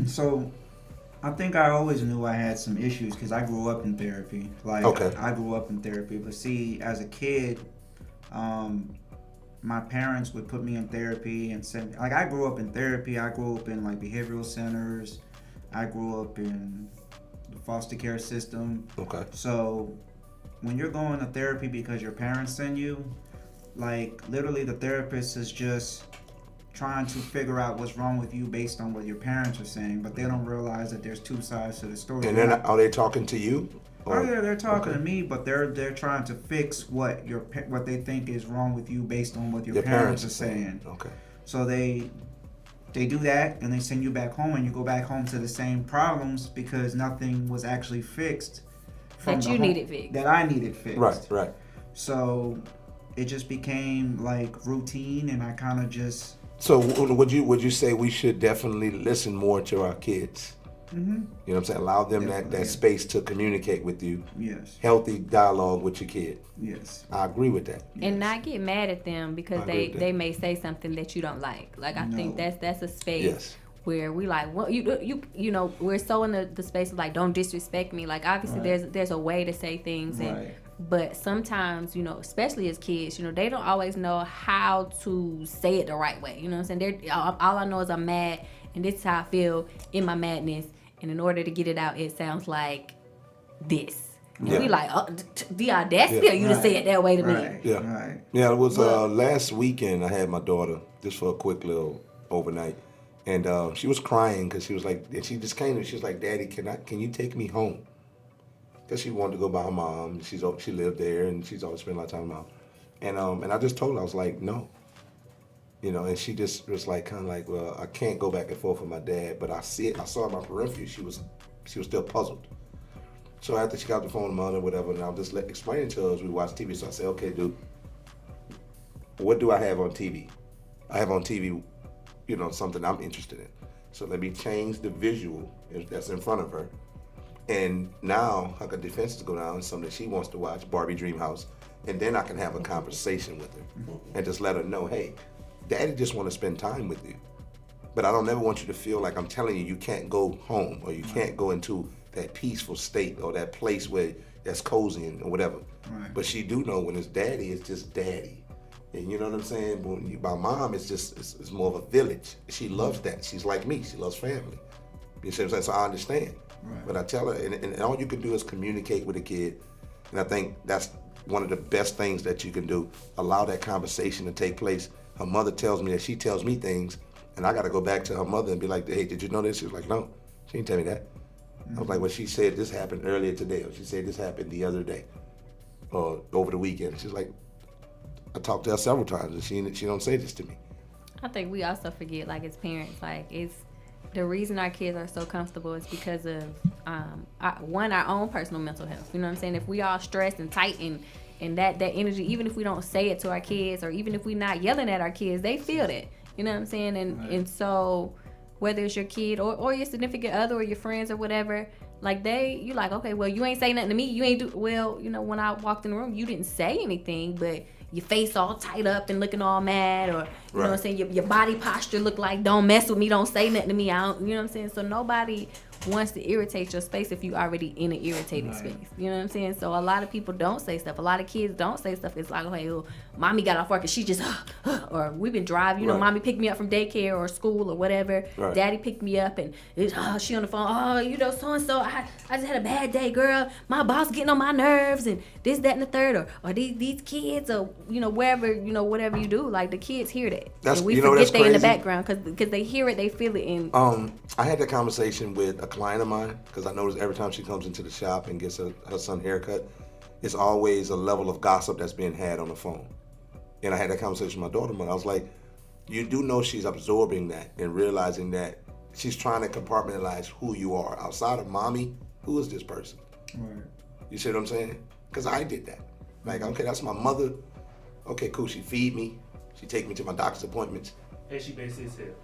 So, I think I always knew I had some issues because I grew up in therapy. I grew up in therapy, but see, as a kid, my parents would put me in therapy and send. Like, I grew up in therapy. I grew up in like behavioral centers. I grew up in the foster care system. Okay. So, when you're going to therapy because your parents send you, like, literally the therapist is just trying to figure out what's wrong with you based on what your parents are saying, but they don't realize that there's 2 sides to the story. And then are they talking to you? Oh yeah, they're talking to me, but they're trying to fix what they think is wrong with you based on what your parents are saying. Okay. So they do that, and they send you back home, and you go back home to the same problems because nothing was actually fixed. That you needed fixed. That I needed fixed. Right. So it just became like routine, and I kind of just. So would you say we should definitely listen more to our kids? Mm-hmm. You know what I'm saying? Allow them that space to communicate with you. Yes. Healthy dialogue with your kid. Yes. I agree with that. And not get mad at them because they may say something that you don't like. Like, I think that's a space where we like, well, you know, we're so in the space of like, don't disrespect me. Like, obviously there's a way to say things, but sometimes, you know, especially as kids, you know, they don't always know how to say it the right way. You know what I'm saying? All I know is I'm mad, and this is how I feel in my madness. And in order to get it out, it sounds like this. And we like, the audacity of you to say it that way to me. Yeah. Yeah, it was last weekend I had my daughter, just for a quick little overnight. And she was crying because she was like, and she just came and she was like, Daddy, can you take me home? Because she wanted to go by her mom. She lived there, and she's always spent a lot of time with her mom. And I just told her, I was like, no. You know, and she just was like, kind of like, well, I can't go back and forth with my dad, but I saw in my periphery, she was still puzzled. So after she got the phone, mother, whatever, and I was just explaining to her as we watched TV. So I said, okay, dude, what do I have on TV? I have on TV, you know, something I'm interested in. So let me change the visual that's in front of her. And now her defenses go down, something she wants to watch, Barbie Dream House. And then I can have a conversation with her and just let her know, hey, Daddy just want to spend time with you. But I don't ever want you to feel like I'm telling you can't go home or you can't go into that peaceful state or that place where that's cozy and whatever. Right. But she do know when it's Daddy, it's just Daddy. And you know what I'm saying? When my mom, it's more of a village. She loves that. She's like me. She loves family. You see what I'm saying? So I understand. Right. But I tell her, and all you can do is communicate with a kid. And I think that's one of the best things that you can do. Allow that conversation to take place. Her mother tells me that she tells me things, and I got to go back to her mother and be like, hey, did you know this? She was like, no, she didn't tell me that. Mm-hmm. I was like, well, she said this happened earlier today, or she said this happened the other day, or over the weekend. She's like, I talked to her several times, and she don't say this to me. I think we also forget, like, as parents, like, it's the reason our kids are so comfortable is because of, our own personal mental health. You know what I'm saying? If we all stressed and tight and that energy, even if we don't say it to our kids or even if we're not yelling at our kids, they feel that. You know what I'm saying? And so whether it's your kid or your significant other or your friends or whatever, like you like, okay, well, you ain't say nothing to me. You ain't well, you know, when I walked in the room, you didn't say anything, but your face all tight up and looking all mad, or you know what I'm saying, your body posture look like don't mess with me, don't say nothing to me. I don't, you know what I'm saying? So nobody wants to irritate your space if you already in an irritated space. You know what I'm saying? So a lot of people don't say stuff. A lot of kids don't say stuff. It's like, okay, well, mommy got off work and she just, or we've been driving, you know, mommy picked me up from daycare or school or whatever. Daddy picked me up and she on the phone, you know, so-and-so, I just had a bad day, girl. My boss getting on my nerves and this, that, and the third, or these kids, or, you know, wherever, you know, whatever you do, like the kids hear that. And we forget they in the background because they hear it, they feel it. And I had that conversation with a client of mine because I notice every time she comes into the shop and gets her son haircut, it's always a level of gossip that's being had on the phone. And I had that conversation with my daughter. I was like, you do know she's absorbing that and realizing that she's trying to compartmentalize who you are. Outside of mommy, who is this person? Right. You see what I'm saying? Because I did that. Like, okay, that's my mother. Okay, cool. She feed me. She take me to my doctor's appointments. And she basically said,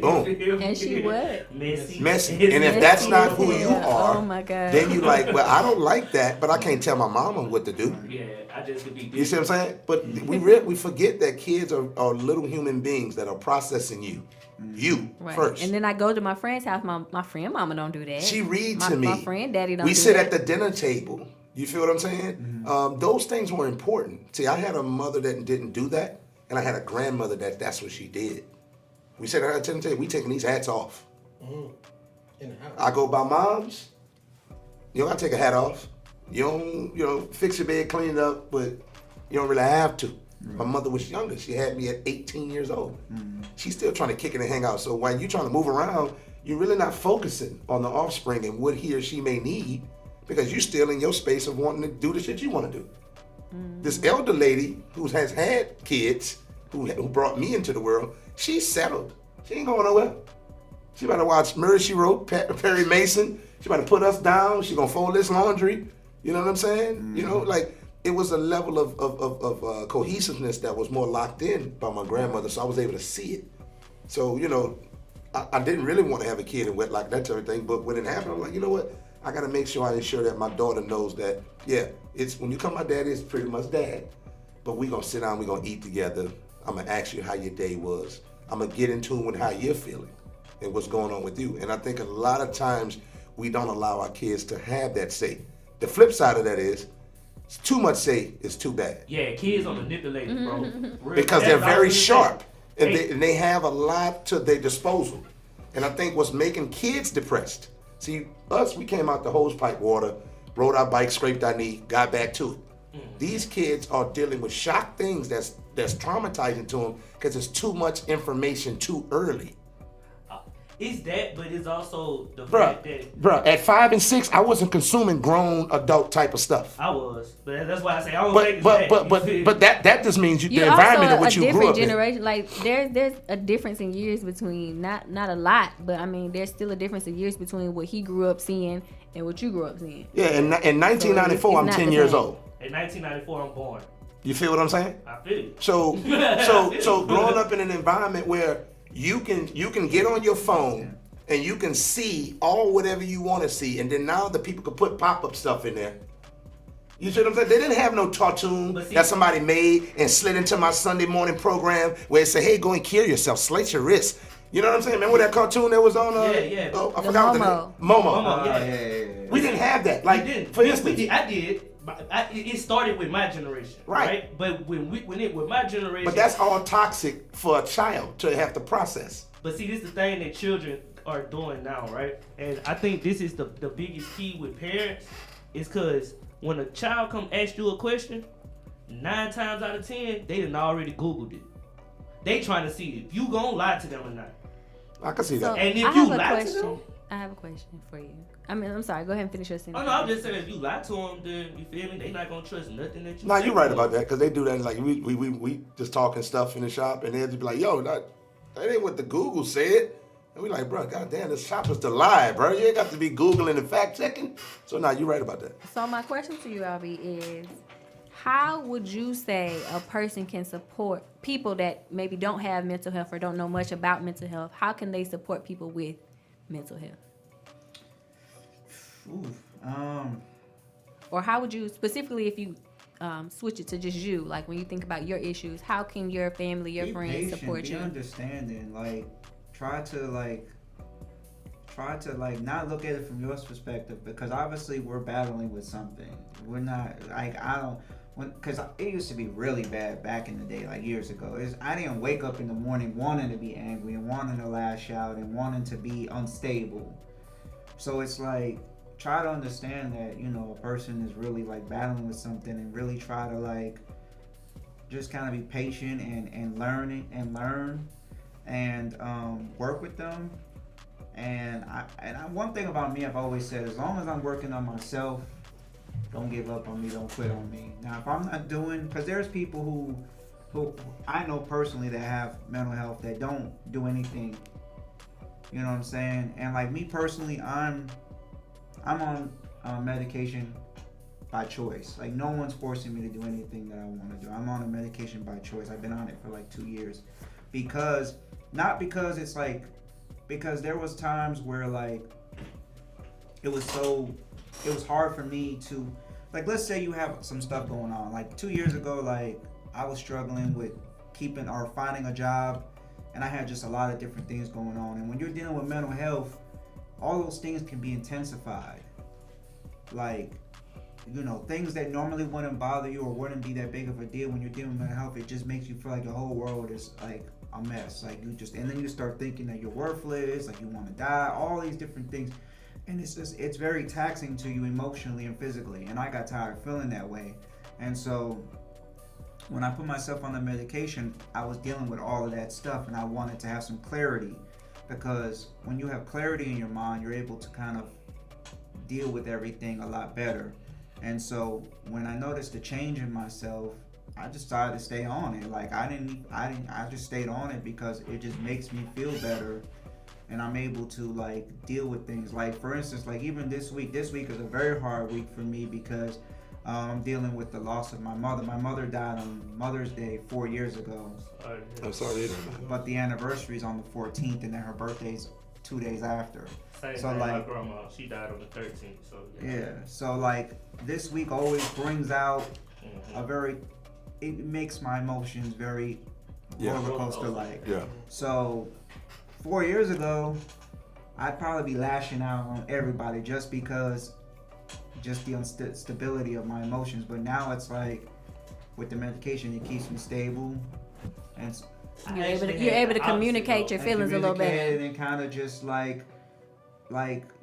boom. And she what? Messy. And if that's not who you are, oh my God, then you like, well, I don't like that, but I can't tell my mama what to do. Yeah, I just could be different. You see what I'm saying? But we forget that kids are little human beings that are processing you first. And then I go to my friend's house. My friend mama don't do that. She read to me. My friend daddy don't do that. We sit at the dinner table. You feel what I'm saying? Mm-hmm. Those things were important. See, I had a mother that didn't do that, and I had a grandmother that's what she did. We said at the dinner table, we taking these hats off. Mm-hmm. In the house. I go by mom's. You don't gotta take a hat off. You don't, you know, fix your bed, clean it up, but you don't really have to. Mm-hmm. My mother was younger. She had me at 18 years old. Mm-hmm. She's still trying to kick it and hang out. So while you're trying to move around, you're really not focusing on the offspring and what he or she may need, because you're still in your space of wanting to do the shit you want to do. Mm-hmm. This elder lady who has had kids, who brought me into the world, she's settled. She ain't going nowhere. She about to watch Murder, She Wrote, Perry Mason. She about to put us down. She gonna fold this laundry. You know what I'm saying? Mm-hmm. You know, like, it was a level of cohesiveness that was more locked in by my grandmother, so I was able to see it. So, you know, I didn't really want to have a kid in wedlock, that type of thing, but when it happened, I'm like, you know what? I gotta make sure I ensure that my daughter knows that, yeah, it's when you come my daddy, it's pretty much dad. But we gonna sit down, we gonna eat together. I'm gonna ask you how your day was. I'm gonna get in tune with how you're feeling and what's going on with you. And I think a lot of times we don't allow our kids to have that say. The flip side of that is, too much say is too bad. Yeah, kids are manipulated, bro. Because they're very sharp and they have a lot to their disposal. And I think what's making kids depressed, see, us, we came out the hose pipe water, rode our bike, scraped our knee, got back to it. These kids are dealing with shock things that's traumatizing to them because it's too much information too early. It's that, but it's also the fact that... Bruh, at 5 and 6, I wasn't consuming grown adult type of stuff. I was. But that's why I say I don't think it's But that just means the also environment in which you grew up generation. in. Like there's a difference in years between, not a lot, but I mean there's still a difference in years between what he grew up seeing and what you grew up seeing. Yeah, in 1994, I'm 10 years old. In 1994, I'm born. You feel what I'm saying? I feel it. So growing up in an environment where you can get on your phone and you can see all whatever you want to see, and then now the people can put pop-up stuff in there. You see what I'm saying? They didn't have no cartoon that somebody made and slid into my Sunday morning program where it said, hey, go and kill yourself, slit your wrist. You know what I'm saying? Remember that cartoon that was on? Yeah. Oh, I forgot what the name. Momo. Yeah. We didn't have that. Like, for instance, I did. It started with my generation, right? But when with my generation, but that's all toxic for a child to have to process. But see, this is the thing that children are doing now, right? And I think this is the biggest key with parents is because when a child come ask you a question, 9 times out of 10 they done already Googled it. They trying to see if you gonna lie to them or not. I can see that. And if you lie to them, I have a question for you. I mean, I'm sorry. Go ahead and finish your sentence. Oh no, I'm just saying if you lie to them, then you feel me? They not gonna trust nothing that you. No, you're right about that because they do that. Like we just talking stuff in the shop, and they'll just be like, "Yo, that ain't what the Google said." And we like, bro, goddamn, this shop is to lie, bro. You ain't got to be Googling and fact checking. So now you're right about that. So my question to you, Albie, is how would you say a person can support people that maybe don't have mental health or don't know much about mental health? How can they support people with mental health? Or how would you, specifically if you switch it to just you, like when you think about your issues, how can your family, your friends support you? Be understanding, like try to not look at it from your perspective, because obviously we're battling with something. We're not like, because it used to be really bad back in the day, like years ago. I didn't wake up in the morning wanting to be angry and wanting to lash out and wanting to be unstable. So it's like, try to understand that, you know, a person is really like battling with something, and really try to like just kind of be patient and learn and work with them. And one thing about me, I've always said, as long as I'm working on myself, don't give up on me, don't quit on me. Now, if I'm not doing, because there's people who I know personally that have mental health that don't do anything. You know what I'm saying? And like me personally, I'm on medication by choice. Like no one's forcing me to do anything that I want to do. I'm on a medication by choice. I've been on it for like 2 years, because there was times where like it was hard for me to, like, let's say you have some stuff going on. Like 2 years ago, like I was struggling with finding a job, and I had just a lot of different things going on. And when you're dealing with mental health, all those things can be intensified. Like, you know, things that normally wouldn't bother you or wouldn't be that big of a deal, when you're dealing with mental health, it just makes you feel like the whole world is like a mess. Like and then you start thinking that you're worthless, like you want to die, all these different things. And it's very taxing to you emotionally and physically. And I got tired of feeling that way. And so when I put myself on the medication, I was dealing with all of that stuff, and I wanted to have some clarity, because when you have clarity in your mind, you're able to kind of deal with everything a lot better. And so when I noticed the change in myself, I just decided to stay on it. Like I just stayed on it because it just makes me feel better, and I'm able to like deal with things. Like for instance, like even this week is a very hard week for me, because I'm dealing with the loss of my mother. My mother died on Mother's Day 4 years ago. I'm sorry. But the anniversary is on the 14th, and then her birthday's 2 days after. So like my grandma, she died on the 13th. So yeah. So like this week always brings out it makes my emotions very roller coaster like. Yeah. So 4 years ago, I'd probably be lashing out on everybody just because the instability of my emotions. But now it's like with the medication, it keeps me stable, and you're able to communicate your feelings a little better, and kind of just like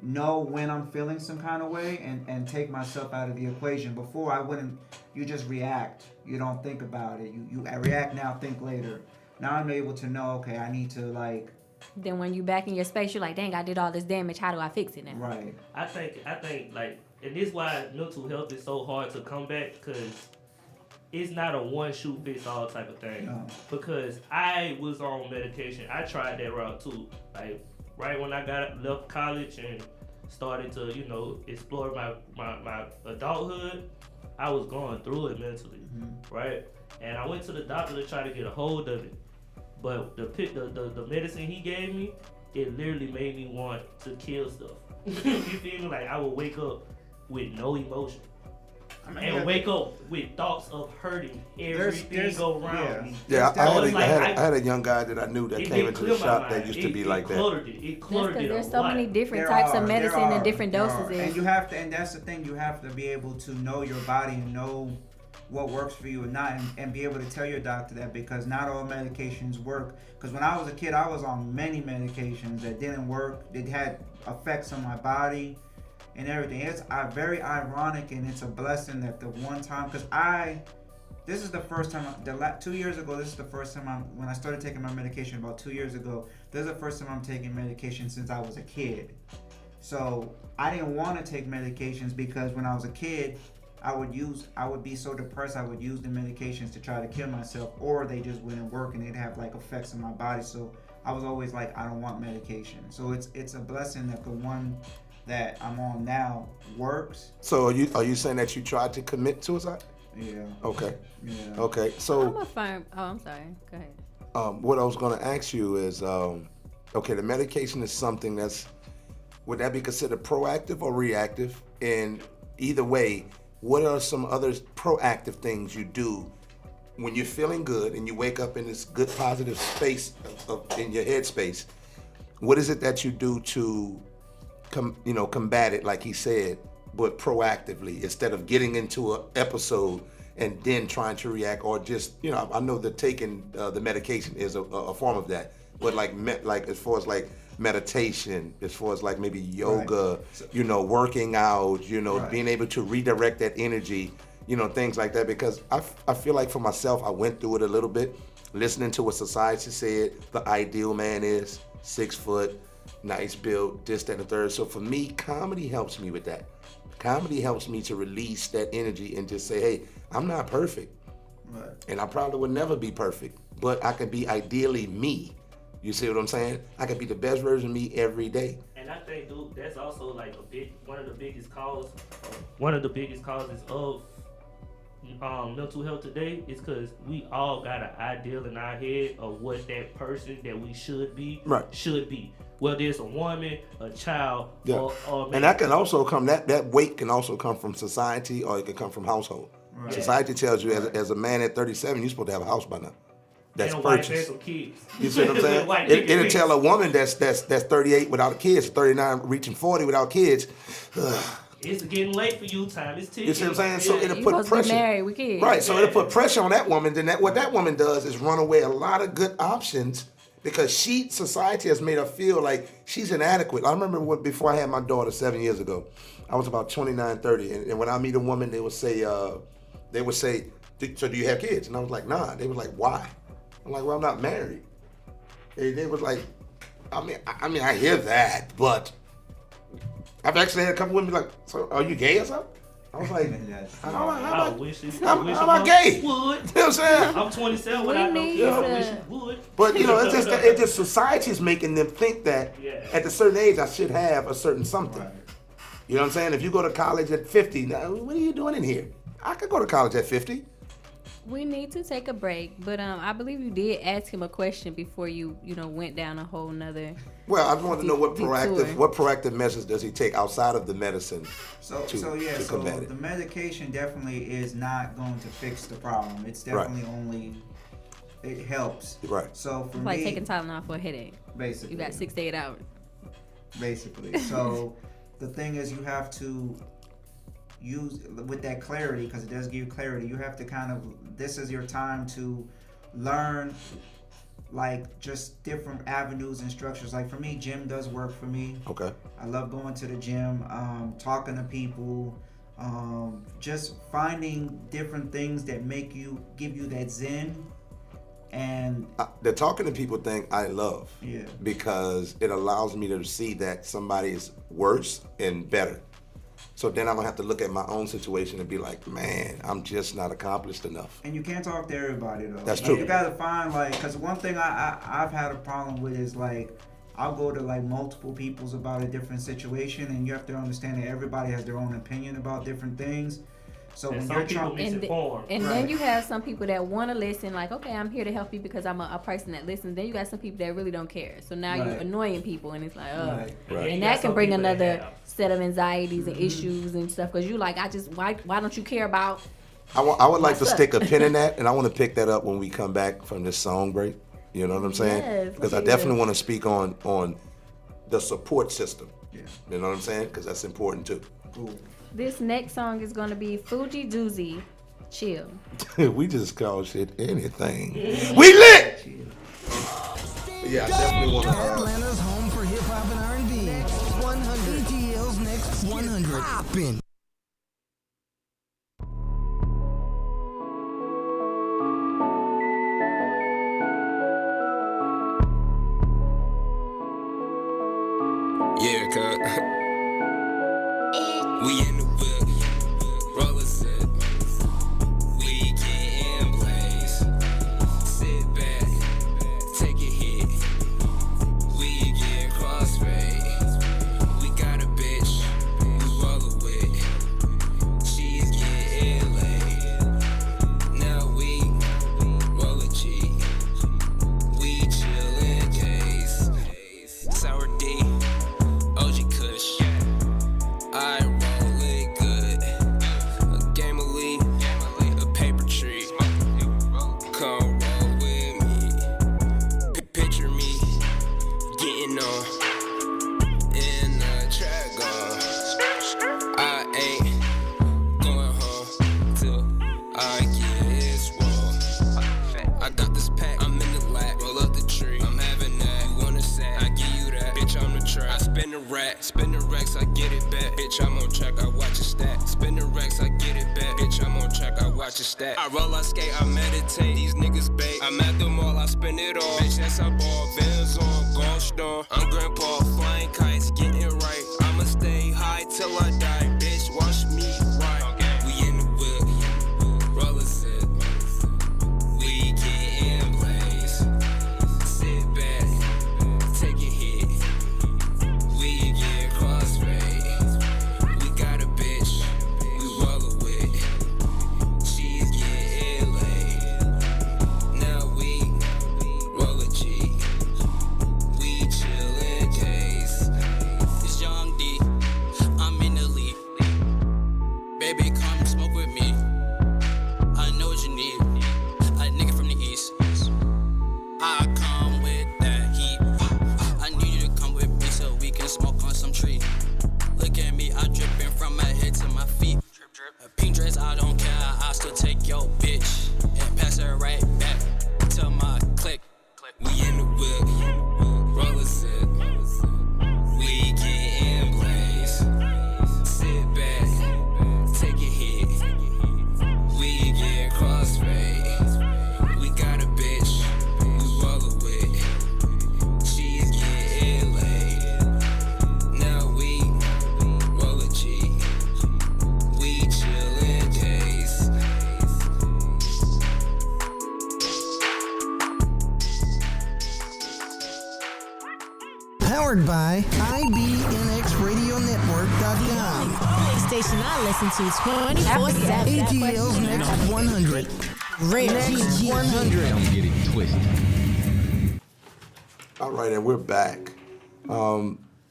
know when I'm feeling some kind of way, and take myself out of the equation. Before I wouldn't. You just react. You don't think about it. You react now, think later. Now I'm able to know, okay, I need to like Then when you back in your space, you're like, dang, I did all this damage. How do I fix it now? Right. I think like, and this is why mental health is so hard to come back, because it's not a one shoe fits all type of thing. No. Because I was on medication. I tried that route too. Like right when I left college and started to, you know, explore my adulthood, I was going through it mentally, right? And I went to the doctor to try to get a hold of it. But the medicine he gave me, it literally made me want to kill stuff. You feel me? Like I would wake up with no emotion. And wake up with thoughts of hurting everything around me. Yeah, I So had a young guy that I knew that came into the shop that used to be like that. It cluttered it. There's so many different types of medicine and different doses. And you have to, and that's the thing, you have to be able to know your body and know what works for you and not, and be able to tell your doctor that, because not all medications work. Because when I was a kid, I was on many medications that didn't work. It had effects on my body and everything. It's very ironic, and it's a blessing that the one time, because this is the first time, 2 years ago, this is the first time when I started taking my medication about 2 years ago, this is the first time I'm taking medication since I was a kid. So I didn't want to take medications, because when I was a kid, I would be so depressed, I would use the medications to try to kill myself, or they just wouldn't work and they'd have like effects on my body. So I was always like, I don't want medication. So it's a blessing that the one that I'm on now works. So are you saying that you tried to commit suicide? Yeah. Okay. Yeah. Okay. So I'm sorry. Go ahead. What I was going to ask you is, okay, the medication is something would that be considered proactive or reactive? And either way, what are some other proactive things you do when you're feeling good and you wake up in this good positive space in your head space? What is it that you do to combat it, like he said, but proactively, instead of getting into an episode and then trying to react, or just, I know that taking the medication is a form of that, but like as far as like meditation, as far as like maybe yoga, right. Working out, right. Being able to redirect that energy, things like that. Because I feel like for myself, I went through it a little bit, listening to what society said the ideal man is 6 foot, nice build, this, that, and the third. So for me, comedy helps me with that. Comedy helps me to release that energy and just say, hey, I'm not perfect. Right. And I probably would never be perfect, but I can be ideally me. You see what I'm saying? I can be the best version of me every day. And I think, dude, that's also like one of the biggest causes of mental health today is because we all got an ideal in our head of what that person that we should be should be. Whether it's a woman, a child, or man. And that can also come, that weight can also come from society, or it can come from household. Right. Society tells you as a man at 37, you're supposed to have a house by now. That's purchased. Kids. You see what I'm saying? It'll tell a woman that's 38 without kids, 39 reaching 40 without kids. It's getting late for you, time. It's ticking. You see what I'm saying? So it'll put pressure. Married with kids. Right. So it'll put pressure on that woman. Then what that woman does is run away a lot of good options, because society has made her feel like she's inadequate. I remember before I had my daughter 7 years ago, I was about 29, 30, and when I meet a woman, they would say, so do you have kids? And I was like, nah. They was like, why? I'm like, well, I'm not married. They was like, I mean, I hear that, but I've actually had a couple women be like, so are you gay or something? I was like, how am I gay? Would. You know what I'm saying? I'm 27 without no kids. I wish you would. But it's just society's making them think that at a certain age I should have a certain something. Right. You know what I'm saying? If you go to college at 50, now what are you doing in here? I could go to college at 50. We need to take a break, but I believe you did ask him a question before you went down a whole nother. Well, I want to know what proactive measures does he take outside of the medicine to combat it? The medication definitely is not going to fix the problem. It's definitely only, it helps. Right. So for me, like taking Tylenol for a headache. Basically, you got 6 to 8 hours. Basically, so the thing is, you have to use with that clarity, because it does give you clarity. You have to this is your time to learn, like, just different avenues and structures. Like for me, gym does work for me. Okay. I love going to the gym, talking to people, just finding different things that give you that zen And the talking to people thing I love. Yeah. Because it allows me to see that somebody is worse and better. So then I don't have to look at my own situation and be like, man, I'm just not accomplished enough. And you can't talk to everybody though. That's like, true. You gotta find cause one thing I've had a problem with is I'll go to multiple people's about a different situation, and you have to understand that everybody has their own opinion about different things. So and when some you're people trying, misinformed. And then you have some people that want to listen, like, okay, I'm here to help you because I'm a person that listens. Then you got some people that really don't care. So now you're annoying people, and it's like, oh. Right. And that can bring another set of anxieties and issues and stuff. Because you why don't you care about? I would like to stick a pin in that, and I want to pick that up when we come back from this song break. You know what I'm saying? Yes, because I definitely want to speak on the support system. Yeah. You know what I'm saying? Because that's important too. Cool. This next song is going to be Fuji Doozy, Chill. We just call shit anything. We lit! Yeah, I definitely want to. Atlanta's home for hip hop and R&B. Next 100. ATL's next 100. Poppin'. Yeah, cut. We in the whip, roller set. We getting blaze. Sit back, take a hit. We get crossfade. We got a bitch, we rollin' with. She's getting laid. Now we roll a G. We chillin' days. Sour D, OG Kush. I roll it good. A game of lead, a paper tree. Come roll with me. Picture me getting on in the track on. I ain't going home till I get swole. I got this pack, I'm in the lap. Roll up the tree, I'm having that. You want a sack, I give you that. Bitch, I'm the track. I spin the racks, I get it back. Bitch, I'm on track, I watch it stack. Spin the racks, I get it back. Bitch, I'm on track, I watch it stack. I roll, I skate, I meditate. These niggas bait. I'm at the mall, I spend it all. Bitch, that's I ball. Vans on, Gold Storm. I'm grandpa, flying kites, getting right. I'ma stay high till I die. Bitch, watch me right. We in the whip, roller set. We getting blaze. Sit back, take a hit. We get crossfade. We got a bitch, we rollin' with. She's getting laid. Now we roll a G. We chillin' days. It's Young D, I'm in the lead. Baby, come smoke with me. I know what you need. A nigga from the east. I come with that heat. I need you to come with me so we can smoke on some tree. Look at me, I drippin' from my head to my feet. A pink dress, I don't care, I still take your bitch and pass her right back to my clique. We in the whip, roller set. We getting blaze. Sit back, take a hit. We get crossfade. We got a bitch, we rollin' with. She's getting laid. Now we roll a G. We chillin' days. Powered by IBNXRadioNetwork.com. Station I listen to 24/7. ATL's next 100. Next 100. Don't get it twisted. All right, and we're back.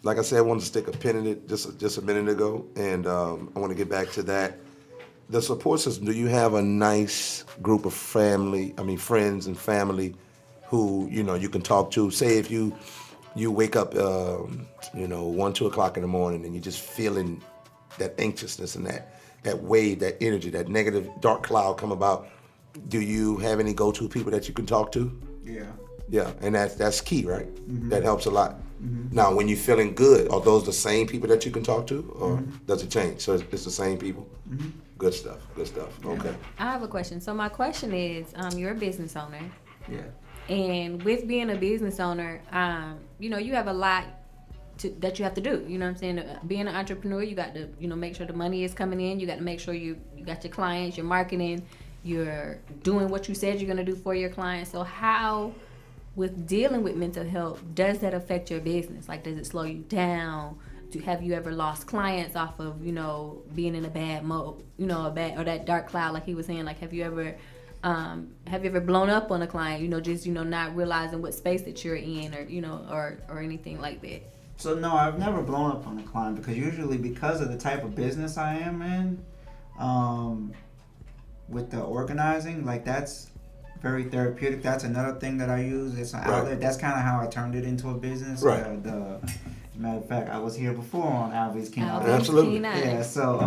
Like I said, I wanted to stick a pin in it just a minute ago, and I want to get back to that. The support system. Do you have a nice group of friends and family who you can talk to? Say if you wake up 1-2 o'clock in the morning and you're just feeling that anxiousness and that wave, that energy, that negative dark cloud come about. Do you have any go-to people that you can talk to? yeah. Yeah, and that's key, right? Mm-hmm. That helps a lot. Mm-hmm. Now, when you're feeling good, are those the same people that you can talk to, or does it change? So it's the same people? Good stuff. Okay. I have a question. So my question is, you're a business owner. Yeah. And with being a business owner, you know, you have a lot that you have to do. You know what I'm saying? Being an entrepreneur, you got to, you know, make sure the money is coming in. You got to make sure you got your clients, your marketing, you're doing what you said you're going to do for your clients. So how, with dealing with mental health, does that affect your business? Like, does it slow you down? Have you ever lost clients off of, you know, being in a bad mode, you know, or that dark cloud, like he was saying? Like, have you ever blown up on a client, you know, just, you know, not realizing what space that you're in, or, you know, or anything like that? So no, I've never blown up on a client, because usually, because of the type of business I am in, with the organizing, like, that's very therapeutic. That's another thing that I use. It's an outlet. That's kind of how I turned it into a business. Right. Matter of fact, I was here before on Albe's King. Absolutely. Yeah. So,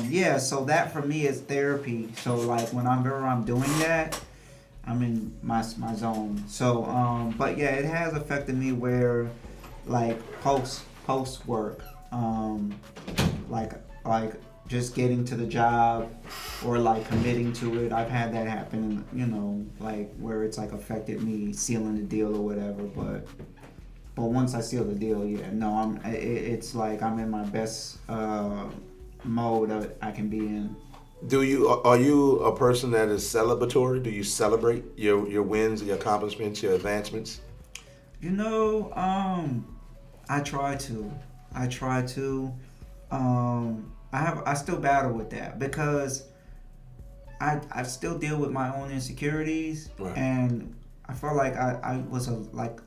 yeah. So that for me is therapy. So like whenever I'm doing that, I'm in my zone. So, but yeah, it has affected me where, like post work, like just getting to the job or like committing to it. I've had that happen, you know, like where it's like affected me sealing the deal or whatever. But once I seal the deal, yeah, no, it's like I'm in my best mode that I can be in. Are you a person that is celebratory? Do you celebrate your wins, your accomplishments, your advancements? You know, I try to. I still battle with that, because I still deal with my own insecurities, right. And I felt like I was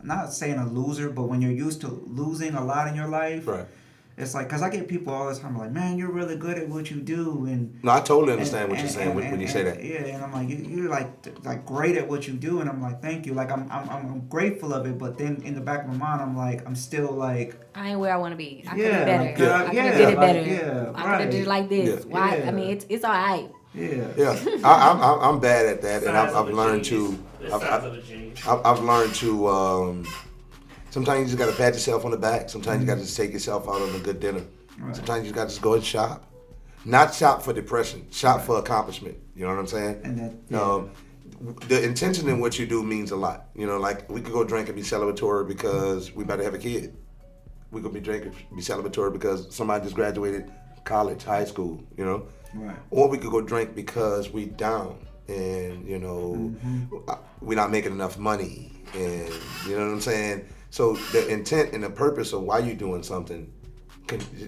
not saying a loser, but when you're used to losing a lot in your life, right. It's like, because I get people all the time like, man, you're really good at what you do, and no, I totally understand what you're saying when you say that. Yeah, and I'm like, you're like great at what you do, and I'm like, thank you, like I'm grateful of it, but then in the back of my mind, I'm like, I'm still like, I ain't where I want to be. I could have better. Like, I could have did it better. Yeah, I could have did it like this. Yeah. Why? Yeah. I mean, it's all right. Yeah. I'm bad at that, and I've learned to. I've learned to. Sometimes you just got to pat yourself on the back. Sometimes you got to just take yourself out on a good dinner. Right. Sometimes you got to just go and shop. Not shop for depression, shop for accomplishment. You know what I'm saying? And that, the intention in what you do means a lot. You know, like we could go drink and be celebratory because we about to have a kid. We could be drinking, be celebratory because somebody just graduated college, high school, you know? Right. Or we could go drink because we down and, you know, we're not making enough money and, you know what I'm saying? So the intent and the purpose of why you're doing something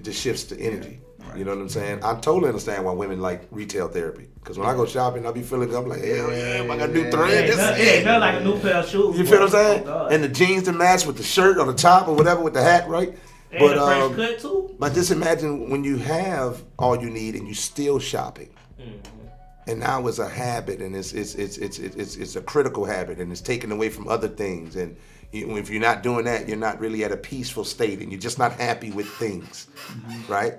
just shifts the energy. Right. You know what I'm saying? I totally understand why women like retail therapy. Because when I go shopping, I be feeling good. I'm like, hell yeah, I got new thread. It smell like a new pair of shoes. You feel what I'm saying? Oh, and the jeans to match with the shirt on the top or whatever with the hat, right? And but the fresh cut too. But just imagine when you have all you need and you still shopping. And now it's a habit, and it's a critical habit, and it's taken away from other things. And if you're not doing that, you're not really at a peaceful state, and you're just not happy with things, right?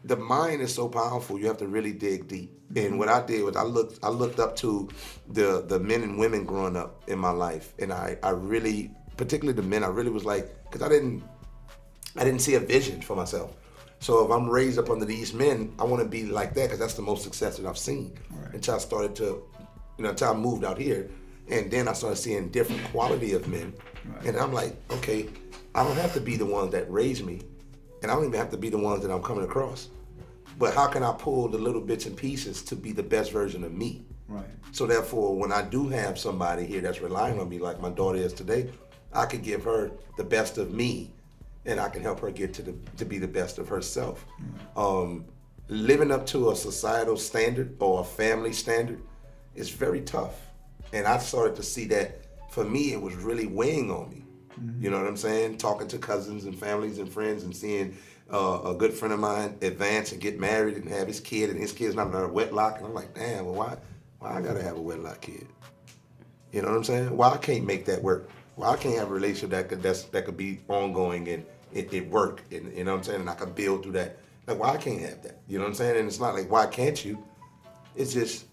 The mind is so powerful. You have to really dig deep. And what I did was I looked up to the men and women growing up in my life, and I really, particularly the men, I really was like, because I didn't see a vision for myself. So if I'm raised up under these men, I want to be like that because that's the most success that I've seen. Right. Until I started to, until I moved out here. And then I started seeing different quality of men. Right. And I'm like, okay, I don't have to be the ones that raised me. And I don't even have to be the ones that I'm coming across. But how can I pull the little bits and pieces to be the best version of me? Right. So therefore, when I do have somebody here that's relying on me like my daughter is today, I could give her the best of me. And I can help her get to be the best of herself. Living up to a societal standard or a family standard is very tough. And I started to see that for me, it was really weighing on me. You know what I'm saying? Talking to cousins and families and friends and seeing a good friend of mine advance and get married and have his kid, and his kid's not in a wetlock. And I'm like, damn, well, why I gotta have a wetlock kid? You know what I'm saying? Why I can't make that work? Well, I can't have a relationship that could be ongoing and it work, and you know what I'm saying, and I can build through that. Like, why I can't have that? You know what I'm saying? And it's not like, why can't you? It's just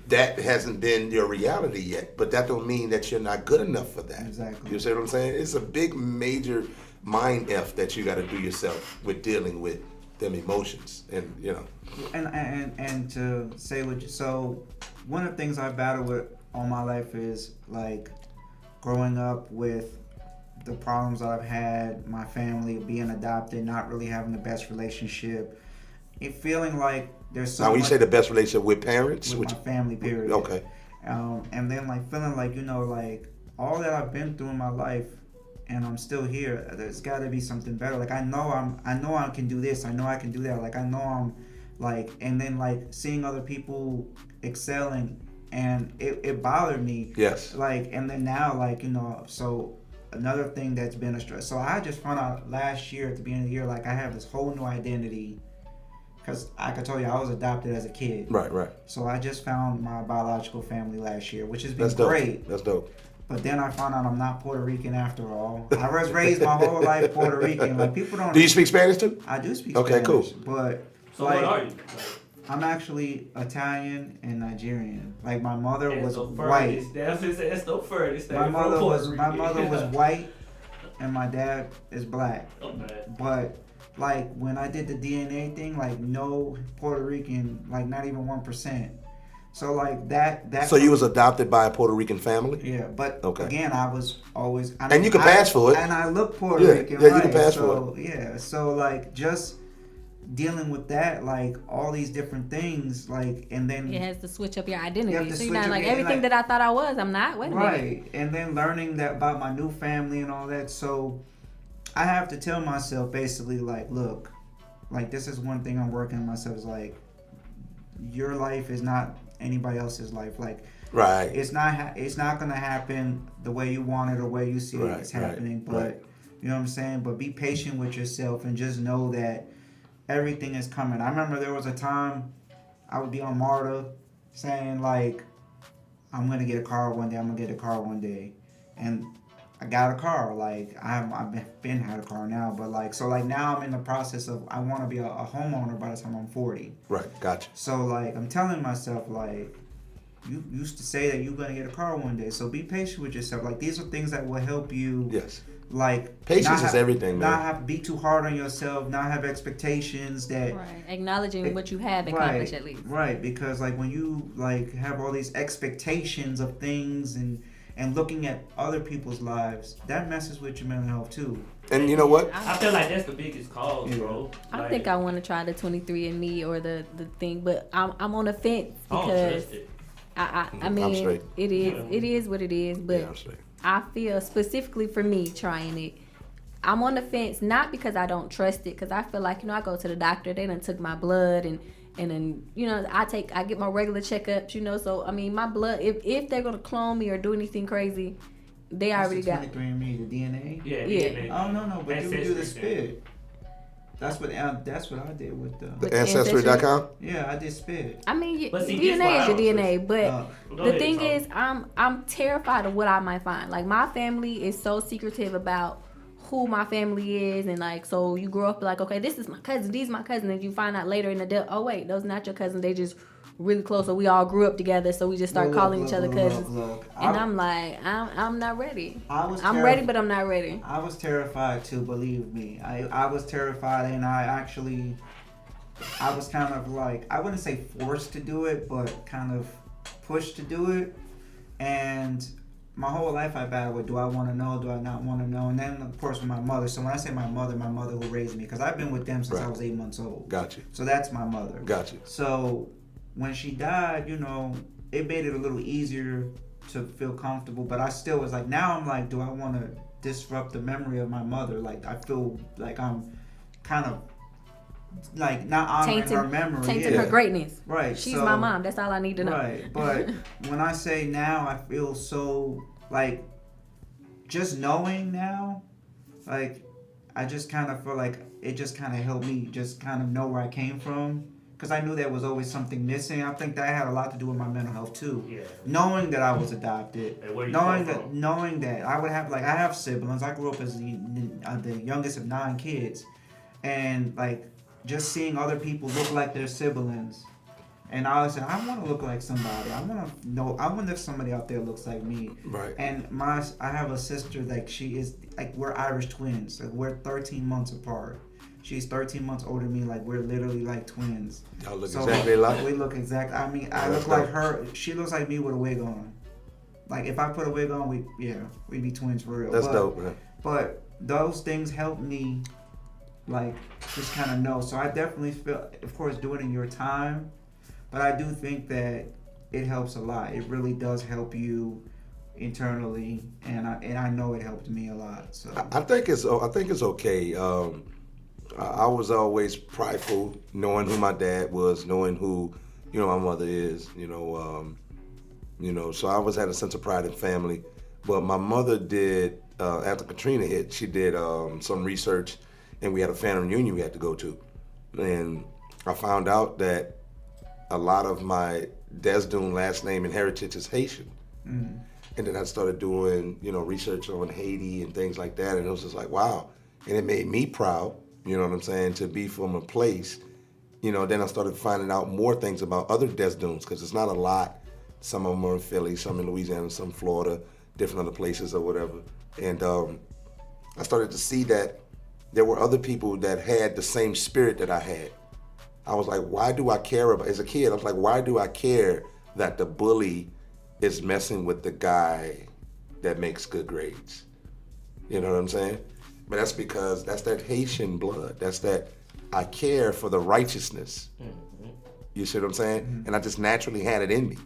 that hasn't been your reality yet, but that don't mean that you're not good enough for that. Exactly. You see what I'm saying? It's a big, major mind F that you got to do yourself with dealing with them emotions, and you know. And to say what you, so one of the things I've battled with all my life is like growing up with the problems that I've had, my family being adopted, not really having the best relationship, and feeling like there's so Now, when you much say the best relationship with parents, with my family, period. Okay. And then like feeling like, like all that I've been through in my life, and I'm still here. There's got to be something better. Like I know I can do this. I know I can do that. Like I know I'm like, and then like seeing other people excelling, and it bothered me. Yes. Like, and then now like so another thing that's been a stress. So I just found out last year at the beginning of the year, like I have this whole new identity. Because I could tell you, I was adopted as a kid. Right. So I just found my biological family last year, which has been That's dope. great. That's dope. But then I found out I'm not Puerto Rican after all. I was raised my whole life Puerto Rican. Like people don't. Do you speak Spanish too? I do speak Okay, Spanish. cool. But So like, what are you? I'm actually Italian and Nigerian. Like my mother was the white. That's the furthest. My mother was white, and my dad is black. Okay. But like when I did the DNA thing, like no Puerto Rican, like not even 1%. So like that. So you was adopted by a Puerto Rican family? Yeah, but okay. Again, I was always. And you can pass for it. And I look Puerto Rican. Yeah, right? you can pass for it. Yeah, so like just dealing with that, like all these different things, like, and then it has to switch up your identity. You So you're not like everything that I thought I was. I'm not. Wait a minute. Right, and then learning that about my new family and all that. So I have to tell myself basically like, look, like this is one thing I'm working on myself is like, your life is not anybody else's life. Like, right, it's not gonna happen the way you want it or the way you see it's happening. But you know what I'm saying. But be patient with yourself and just know that everything is coming. I remember there was a time I would be on MARTA saying like, I'm gonna get a car one day. I'm gonna get a car one day, and I got a car. Like I've been had a car now, but like so like now I'm in the process of I want to be a homeowner by the time I'm 40. Right, gotcha. So like I'm telling myself like, you used to say that you're gonna get a car one day. So be patient with yourself. Like these are things that will help you. Yes. Like patience is everything, man. Not have to be too hard on yourself. Not have expectations that. Right. Acknowledging what you have accomplished at least. Right, because like when you like have all these expectations of things and looking at other people's lives, that messes with your mental health too. And you know what? I feel like that's the biggest cause, bro. I think I want to try the 23andMe or the thing, but I'm on the fence because I mean it is what it is, but I feel specifically for me trying it, I'm on the fence not because I don't trust it, because I feel like I go to the doctor, they done took my blood and then I get my regular checkups, so I mean my blood, if they're gonna clone me or do anything crazy, they already got 23andMe, the DNA. Yeah. DNA. Oh no, but you would do the spit. That's what I did with the Ancestry.com. Yeah, I did spit. I mean, DNA is your DNA, but the thing is, I'm terrified of what I might find. Like my family is so secretive about who my family is, and like so you grow up like, okay, this is my cousin, these my cousin, and you find out later in the day, oh wait, those not your cousins, they just really close, so we all grew up together, so we just start calling each other cousins. And I'm like, I'm not ready. I'm ready, but I'm not ready. I was terrified too, believe me. I was terrified, and I was kind of like, I wouldn't say forced to do it, but kind of pushed to do it. And my whole life I battled with, do I want to know, do I not want to know? And then of course with my mother. So when I say my mother who raised me, because I've been with them since I was 8 months old. Gotcha. So that's my mother. Gotcha. So when she died, it made it a little easier to feel comfortable. But I still was like, now I'm like, do I want to disrupt the memory of my mother? Like I feel like I'm kind of like not honoring her memory. Tainting her greatness. Right. She's my mom. That's all I need to know. Right. But when I say now, I feel so like just knowing now, like I just kind of feel like it just kind of helped me just kind of know where I came from. Because I knew there was always something missing. I think that had a lot to do with my mental health too. Yeah. Knowing that I was adopted, knowing that I would have I have siblings. I grew up as the youngest of 9 kids, and like just seeing other people look like their siblings, and I was saying I want to look like somebody. I wonder if somebody out there looks like me. Right. And I have a sister, like she is like we're Irish twins. Like we're 13 months apart. She's 13 months older than me. Like, we're literally like twins. Y'all look exactly alike. We look exactly. I mean, I look like her. She looks like me with a wig on. Like, if I put a wig on, we'd be twins for real. That's dope, man. But those things help me, like, just kind of know. So I definitely feel, of course, do it in your time. But I do think that it helps a lot. It really does help you internally, and I know it helped me a lot. So I think it's okay. I was always prideful, knowing who my dad was, knowing who, my mother is, so I always had a sense of pride in family. But my mother did, after Katrina hit, she did some research, and we had a family reunion we had to go to. And I found out that a lot of my Desdunes last name and heritage is Haitian. Mm-hmm. And then I started doing, research on Haiti and things like that. And it was just like, wow. And it made me proud, you know what I'm saying, to be from a place. Then I started finding out more things about other Desdunes, because it's not a lot. Some of them are in Philly, some in Louisiana, some Florida, different other places or whatever. And I started to see that there were other people that had the same spirit that I had. I was like, why do I care about, as a kid, I was like, why do I care that the bully is messing with the guy that makes good grades? You know what I'm saying? But that's because that's that Haitian blood. That's that I care for the righteousness. Mm-hmm. You see what I'm saying? Mm-hmm. And I just naturally had it in me.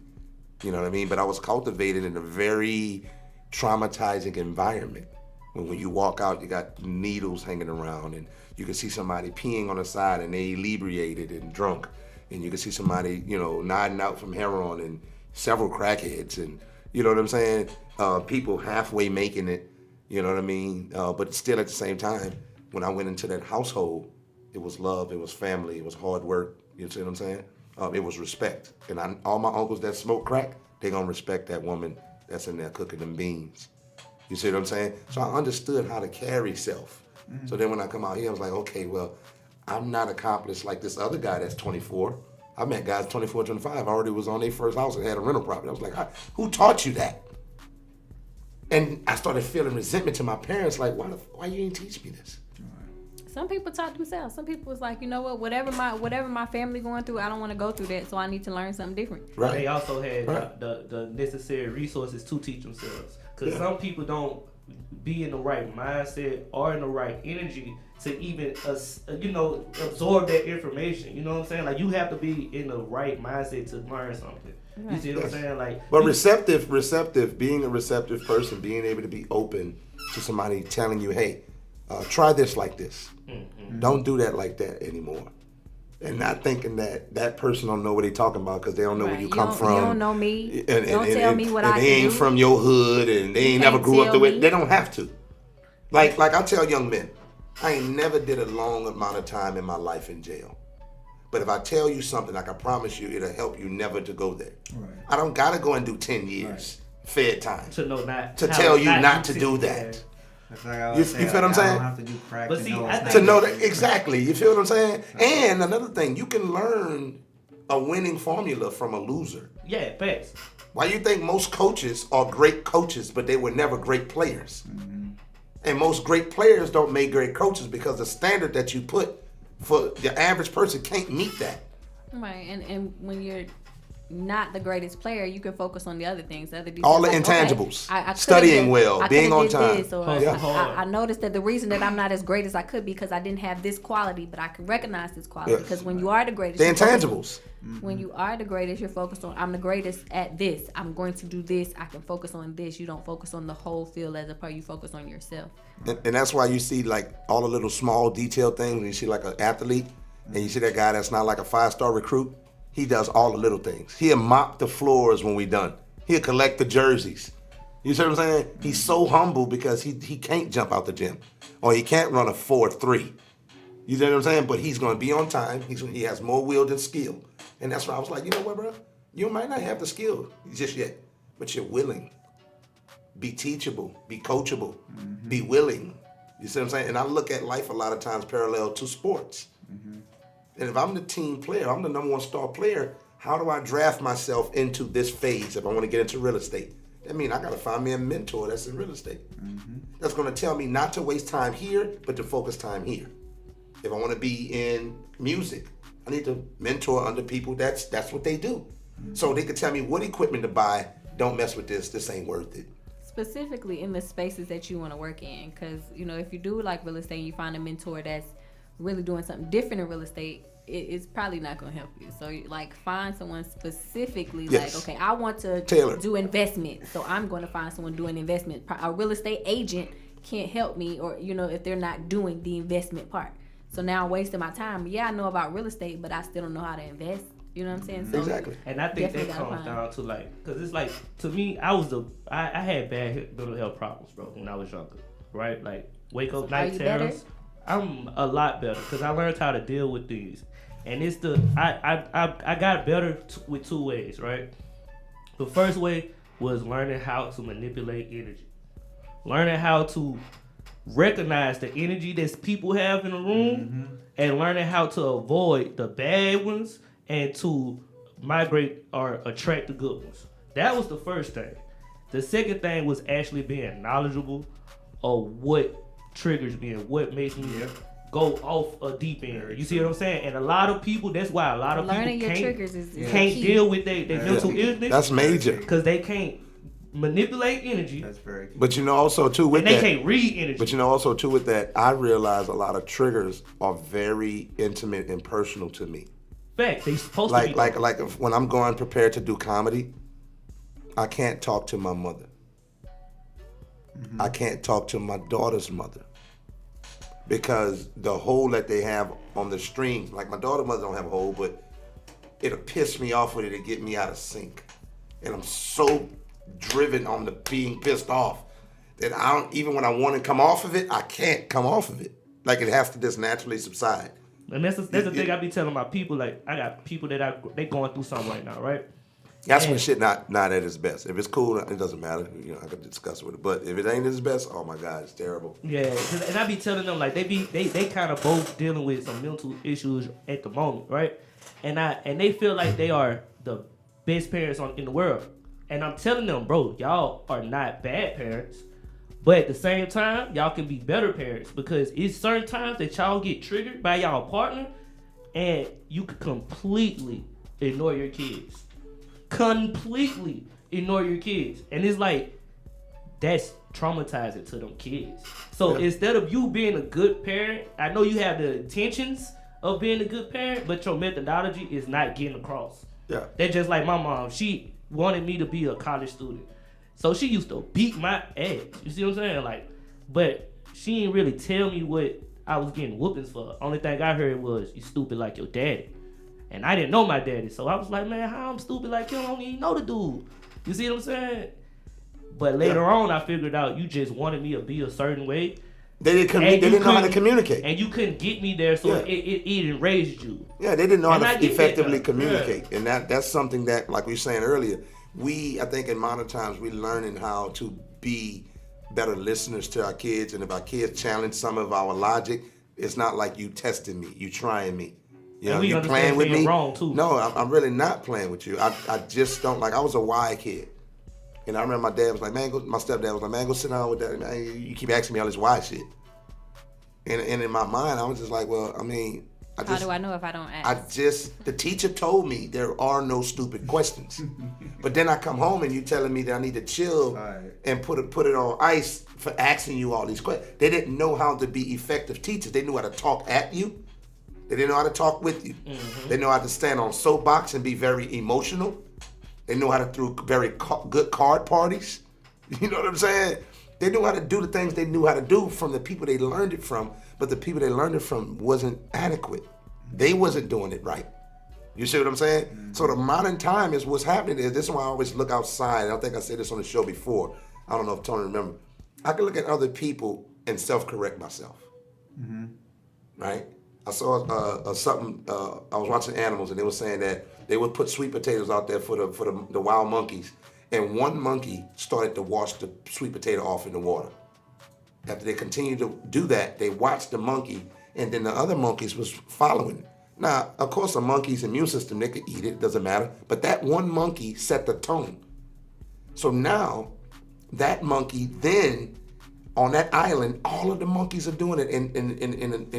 You know what I mean? But I was cultivated in a very traumatizing environment. When you walk out, you got needles hanging around, and you can see somebody peeing on the side and they inebriated and drunk. And you can see somebody, nodding out from heroin and several crackheads, and you know what I'm saying? People halfway making it, you know what I mean? But still at the same time, when I went into that household, it was love, it was family, it was hard work, you see what I'm saying? It was respect. And all my uncles that smoke crack, they gonna respect that woman that's in there cooking them beans. You see what I'm saying? So I understood how to carry self. Mm-hmm. So then when I come out here, I was like, okay, well, I'm not accomplished like this other guy that's 24. I met guys 24, 25, already was on their first house and had a rental property. I was like, who taught you that? And I started feeling resentment to my parents, like, why you ain't teach me this? Some people taught themselves. Some people was like, you know what, whatever my family going through, I don't want to go through that, so I need to learn something different. Right. They also had the necessary resources to teach themselves. Because some people don't be in the right mindset or in the right energy to even, absorb that information. You know what I'm saying? Like, you have to be in the right mindset to learn something. Right. You see what I'm saying? Like, but receptive, being a receptive person, being able to be open to somebody telling you, hey, try this like this. Mm-hmm. Don't do that like that anymore. And not thinking that person don't know what they talking about because they don't know where you come from. You don't know me. Don't tell me what I can do. They ain't from your hood and they ain't never grew up the way. They don't have to. Like I tell young men, I ain't never did a long amount of time in my life in jail. But if I tell you something, I can promise you it'll help you never to go there. Right. I don't gotta go and do 10 years fed time to know not to tell you not to do that. Like you feel what I'm saying? I don't have to do crack to know that exactly. You feel what I'm saying? And another thing, you can learn a winning formula from a loser. Yeah, facts. Why you think most coaches are great coaches, but they were never great players? Mm-hmm. And most great players don't make great coaches because the standard that you put for the average person can't meet that. Right, and when you're not the greatest player, you can focus on the other things. All the intangibles. Okay, studying well, being on time. I noticed that the reason that I'm not as great as I could be because I didn't have this quality, but I can recognize this quality. Yes. Because when you are the greatest, the intangibles. When you are the greatest, you're focused on, I'm the greatest at this. I'm going to do this. I can focus on this. You don't focus on the whole field as a part. You focus on yourself. And that's why you see like all the little small detail things. When you see like an athlete and you see that guy that's not like a 5-star recruit, he does all the little things. He'll mop the floors when we done. He'll collect the jerseys. You see what I'm saying? He's so humble because he can't jump out the gym. Or he can't run a 4.3. You see what I'm saying? But he's going to be on time. He has more will than skill. And that's why I was like, you know what, bro? You might not have the skill just yet, but you're willing. Be teachable. Be coachable. Mm-hmm. Be willing. You see what I'm saying? And I look at life a lot of times parallel to sports. Mm-hmm. And if I'm the team player, I'm the number 1 star player, how do I draft myself into this phase if I want to get into real estate? That means I got to find me a mentor that's in real estate. Mm-hmm. That's going to tell me not to waste time here, but to focus time here. If I want to be in music, I need to mentor under people that's what they do. So they could tell me what equipment to buy. Don't mess with this. This ain't worth it. Specifically in the spaces that you want to work in, because if you do like real estate and you find a mentor that's really doing something different in real estate, it's probably not going to help you. So like find someone specifically like, okay, I want to do investment, so I'm going to find someone doing investment. A real estate agent can't help me, or if they're not doing the investment part. So now I'm wasting my time. Yeah, I know about real estate, but I still don't know how to invest. You know what I'm saying? So exactly. And I think that comes down to because it's like, to me, I had bad mental health problems, bro, when I was younger, right? Like wake up night terrors. I'm a lot better because I learned how to deal with these, and it's I got better with two ways, right? The first way was learning how to manipulate energy, learning how to recognize the energy that people have in the room, and learning how to avoid the bad ones and to migrate or attract the good ones. That was the first thing. The second thing was actually being knowledgeable of what triggers me and what makes me go off a deep end. You see what I'm saying? And a lot of people, that's why a lot of learning people your triggers is can't deal with their mental illness. That's major. Because they can't manipulate energy. That's very key. But also too with and they can't read energy. But also too with that, I realize a lot of triggers are very intimate and personal to me. Fact, they supposed to be. Like when I'm going prepared to do comedy, I can't talk to my mother. I can't talk to my daughter's mother. Because the hole that they have on the string, like my daughter's mother don't have a hole, but it'll piss me off with it to get me out of sync. And I'm so driven on the being pissed off that I don't, even when I want to come off of it, I can't come off of it. Like it has to just naturally subside. And that's the thing I be telling my people. Like I got people that they going through something right now, right? That's when shit not at its best. If it's cool, it doesn't matter. I could discuss it with it. But if it ain't its best, oh my God, it's terrible. Yeah, and I be telling them like they kind of both dealing with some mental issues at the moment, right? And they feel like they are the best parents in the world. And I'm telling them, bro, y'all are not bad parents. But at the same time, y'all can be better parents because it's certain times that y'all get triggered by y'all partner and you can completely ignore your kids. Completely ignore your kids. And it's like, that's traumatizing to them kids. So instead of you being a good parent, I know you have the intentions of being a good parent, but your methodology is not getting across. Yeah. That's just like my mom. She wanted me to be a college student. So she used to beat my ass. You see what I'm saying? Like, but she didn't really tell me what I was getting whoopings for. Only thing I heard was, you stupid like your daddy. And I didn't know my daddy. So I was like, man, how I'm stupid like him? I don't even know the dude. You see what I'm saying? But later on, I figured out you just wanted me to be a certain way. They didn't know how to communicate. And you couldn't get me there, so it enraged you. Yeah, they didn't know how to effectively communicate. Yeah. And that's something that, like we were saying earlier, I think in modern times, we're learning how to be better listeners to our kids. And if our kids challenge some of our logic, it's not like you testing me, you trying me. You playing with me? Wrong too. No, I'm really not playing with you. I just don't, like, I was a why kid. And I remember my dad was like, my stepdad was like, man, go sit down with that. Man, you keep asking me all this why shit. And in my mind, I was just like, well, I mean, how do I know if I don't ask? The teacher told me there are no stupid questions. But then I come home and you telling me that I need to chill and put it on ice for asking you all these questions. They didn't know how to be effective teachers. They knew how to talk at you. They didn't know how to talk with you. Mm-hmm. They know how to stand on soapbox and be very emotional. They know how to throw very good card parties. You know what I'm saying? They knew how to do the things they knew how to do from the people they learned it from, but the people they learned it from wasn't adequate. They wasn't doing it right. You see what I'm saying? Mm-hmm. So the modern time is what's happening is, this is why I always look outside. I don't think I said this on the show before. I don't know if Toni remember. I can look at other people and self-correct myself. Mm-hmm. Right? I saw something, I was watching animals and they were saying that they would put sweet potatoes out there for the wild monkeys. And one monkey started to wash the sweet potato off in the water. After they continued to do that, they watched the monkey, and then the other monkeys was following. Now, of course, a monkey's immune system, they could eat it doesn't matter. But that one monkey set the tone. So now, that monkey then on that island, all of the monkeys are doing it in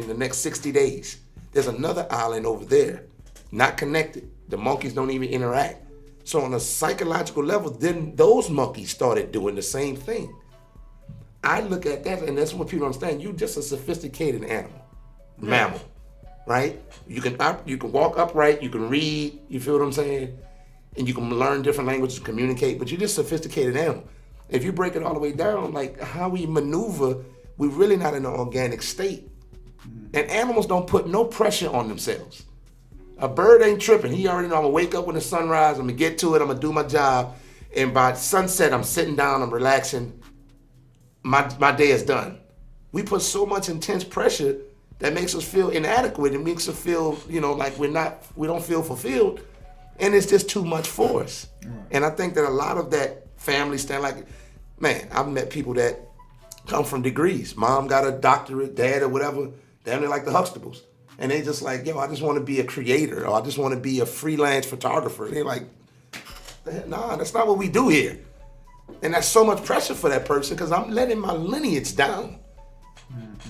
the next 60 days. There's another island over there, not connected. The monkeys don't even interact. So on a psychological level, then those monkeys started doing the same thing. I look at that, and that's what people understand. You're just a sophisticated mammal, right? You can walk upright, you can read, you feel what I'm saying? And you can learn different languages, communicate, but you're just a sophisticated animal. If you break it all the way down, like how we maneuver, we're really not in an organic state. And animals don't put no pressure on themselves. A bird ain't tripping. He already know I'm gonna wake up when the sun rises, I'm gonna get to it, I'm gonna do my job, and by sunset, I'm sitting down, I'm relaxing, my day is done. We put so much intense pressure that makes us feel inadequate. It makes us feel, like we don't feel fulfilled, and it's just too much for us. And I think that a lot of that family stand like, man, I've met people that come from degrees. Mom got a doctorate, dad or whatever, they're like the Huxtables. And they just like, I just want to be a creator, or I just want to be a freelance photographer. And they're like, nah, that's not what we do here. And that's so much pressure for that person because I'm letting my lineage down.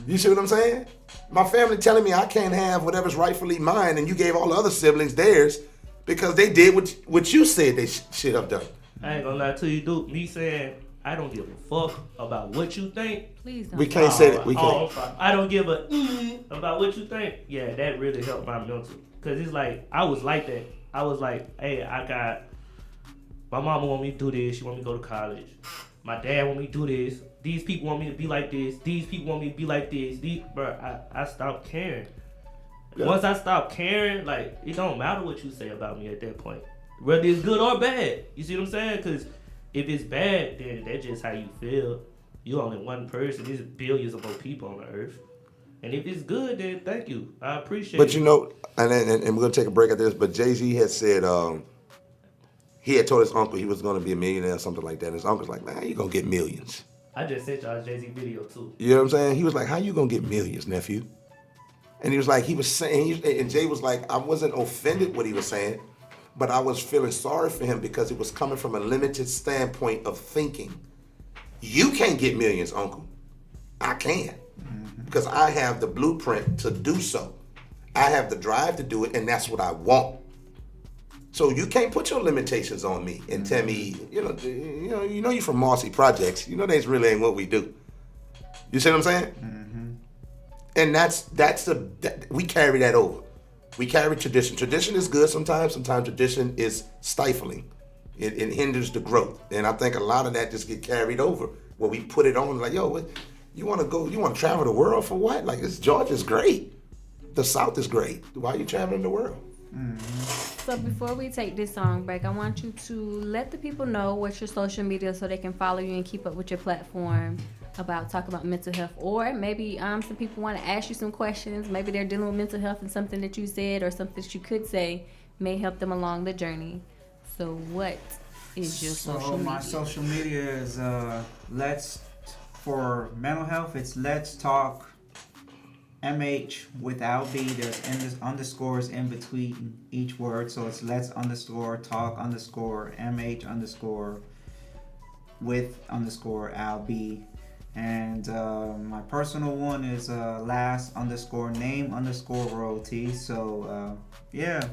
You see what I'm saying? My family telling me I can't have whatever's rightfully mine, and you gave all the other siblings theirs because they did what you said they should have done. I ain't gonna lie to you, dude. Me saying I don't give a fuck about what you think. Please don't. We can't say that. We can't. I don't give a about what you think. Yeah, that really helped my mental. Cause it's like I was like that. I was like, hey, my mama want me to do this. She want me to go to college. My dad want me to do this. These people want me to be like this. These people want me to be like this. I stopped caring. Yeah. Once I stopped caring, like it don't matter what you say about me at that point, whether it's good or bad. You see what I'm saying? Cause if it's bad, then that's just how you feel. You're only one person. There's billions of more people on the earth. And if it's good, then thank you. I appreciate it. But and we're going to take a break at this, but Jay-Z had said he had told his uncle he was going to be a millionaire or something like that. And his uncle's like, man, how you going to get millions? I just sent y'all a Jay-Z video too. You know what I'm saying? He was like, how you going to get millions, nephew? And he was saying, and Jay was like, I wasn't offended what he was saying, but I was feeling sorry for him because it was coming from a limited standpoint of thinking. You can't get millions, uncle. I can. Because I have the blueprint to do so. I have the drive to do it, and that's what I want. So you can't put your limitations on me and tell me, you know you're from Marcy Projects. You know that's really ain't what we do. You see what I'm saying? Mm-hmm. And we carry that over. We carry tradition. Tradition is good sometimes. Sometimes tradition is stifling. It hinders the growth. And I think a lot of that just get carried over where we put it on like, yo, you want to travel the world for what? Like, Georgia's great. The South is great. Why are you traveling the world? Mm-hmm. So before we take this song break, I want you to let the people know what's your social media so they can follow you and keep up with your platform talk about mental health. Or maybe some people want to ask you some questions. Maybe they're dealing with mental health and something that you said or something that you could say may help them along the journey. So what is your social media? My social media is for mental health, it's Let's Talk MH without B. There's underscores in between each word. So it's Let's _Talk _MH with _ALBE. And my personal one is last _name _royalty. So yeah,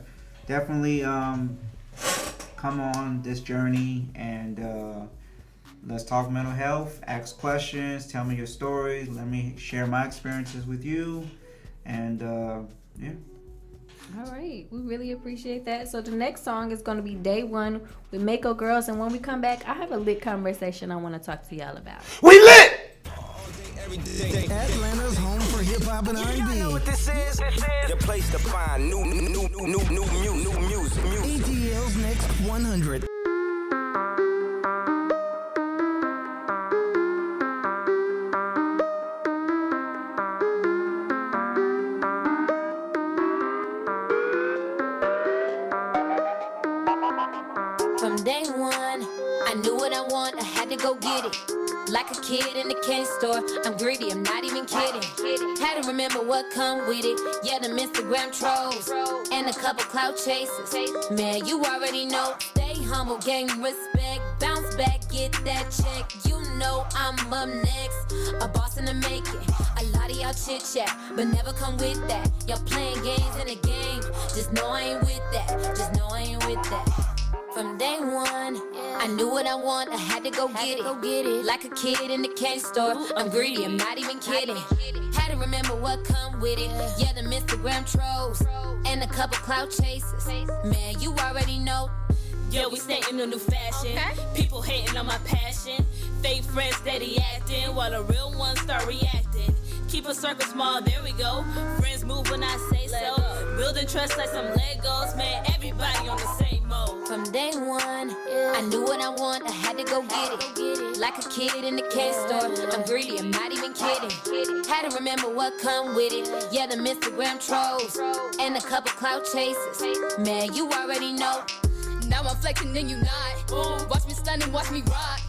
definitely come on this journey and let's talk mental health, ask questions, tell me your stories, let me share my experiences with you, and yeah. All right, we really appreciate that. So the next song is going to be Day One with Mako Girls, and when we come back, I have a lit conversation I want to talk to y'all about. We lit! Atlanta's home for hip hop and R&B. You know what this is? The place to find new music. ATL's Next 100. From day one, I knew what I want, I had to go get it. Like a kid in the candy store, I'm greedy, I'm not even kidding. Had to remember what come with it. Yeah, them Instagram trolls and a couple clout chasers. Man, you already know. Stay humble, gain respect, bounce back, get that check. You know I'm up next. A boss in the making. A lot of y'all chit chat, but never come with that. Y'all playing games in the game. Just know I ain't with that. Just know I ain't with that. From day one, I knew what I want, I had to go get it. Like a kid in the candy store, I'm greedy, I'm not even kidding. Had to remember what come with it. Yeah, them Instagram trolls, and a couple clout chasers. Man, you already know. Yeah, we stay in a new fashion. People hating on my passion. Fake friends steady acting, while the real ones start reacting. Keep a circle small, there we go. Friends move when I say so. Building trust like some Legos, man, everybody on the same mode. From day one, I knew what I want, I had to go get it. Like a kid in the candy store, I'm greedy, I'm not even kidding. Had to remember what come with it. Yeah, them Instagram trolls, and a couple clout chasers. Man, you already know. Now I'm flexing and you not. Watch me stun and watch me rock.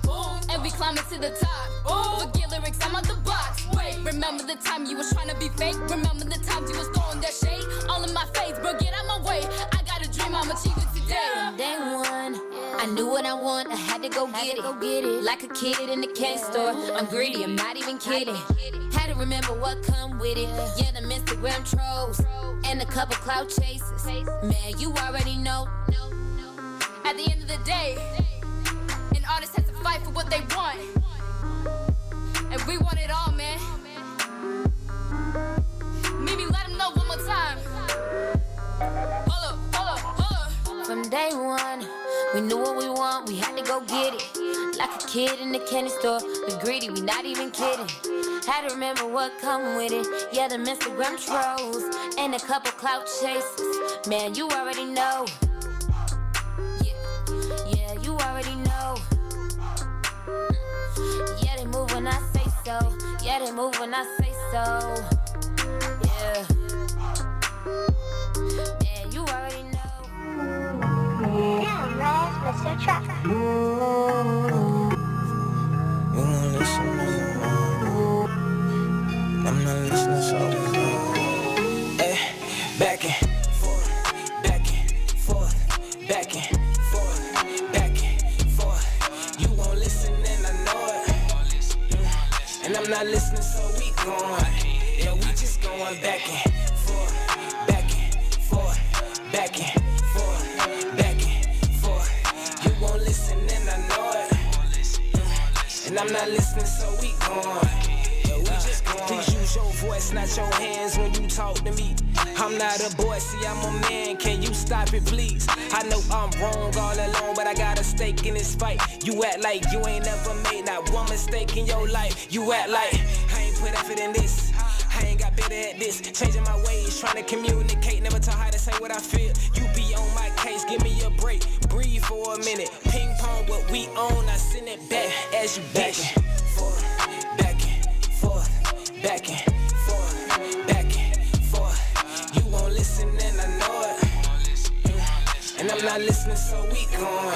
And we climbing to the top. Forget lyrics, I'm out the box. Wait, remember the time you was trying to be fake? Remember the times you was throwing that shade? All in my face, bro, get out my way. I got a dream, I'm achieving today. From day one, I knew what I want, I had to go get it. Like a kid in the candy store, I'm greedy, I'm not even kidding. Had to remember what come with it. Yeah, them Instagram trolls, and a couple clout chasers. Man, you already know. At the end of the day, an artist has to fight for what they want. And we want it all, man. Maybe let them know one more time. Hold up, hold up, hold up. From day one, we knew what we want, we had to go get it. Like a kid in the candy store, we greedy, we not even kidding. Had to remember what come with it. Yeah, them Instagram trolls, and a couple clout chasers. Man, you already know. You already know. Yeah, they move when I say so. Yeah, they move when I say so. Yeah. Man, you already know. Now, where's Mr. Truck? You won't listen, I'm not listening, so back and forth, back and forth, back and and I'm not listening, so we going. Yeah, we just going back and forth, back and forth, back and forth, back and forth. You won't listen, and I know it. And I'm not listening, so we going. Yeah, we just going. Please use your voice, not your hands when you talk to me. I'm not a boy, see I'm a man, can you stop it please? I know I'm wrong all along, but I got a stake in this fight. You act like you ain't never made not one mistake in your life. You act like I ain't put effort in this, I ain't got better at this. Changing my ways, trying to communicate, never taught how to say what I feel. You be on my case, give me a break, breathe for a minute. Ping pong what we own, I send it back as you back and forth, back and forth, back and forth, back and forth. You won't listen and I know it. And I'm not listening, so we going.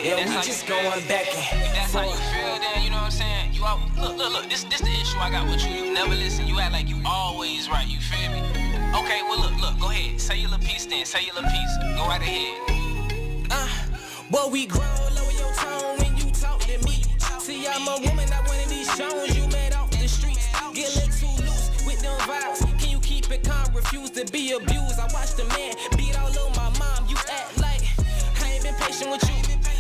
Yeah, we just going back and that's how you feel then, you know what I'm saying? You all, look, this the issue I got with you. You never listen, you act like you always right, you feel me? Okay, well look, go ahead. Say your little piece then, say your little piece. Go right ahead. Boy, we grown, lower your tone when you talk to me. See, I'm a woman, not one of these shows you met off the streets. Get a little too loose with them vibes. Can you keep it calm, refuse to be abused? I watched the man beat all over my mom. You act like I ain't been patient with you.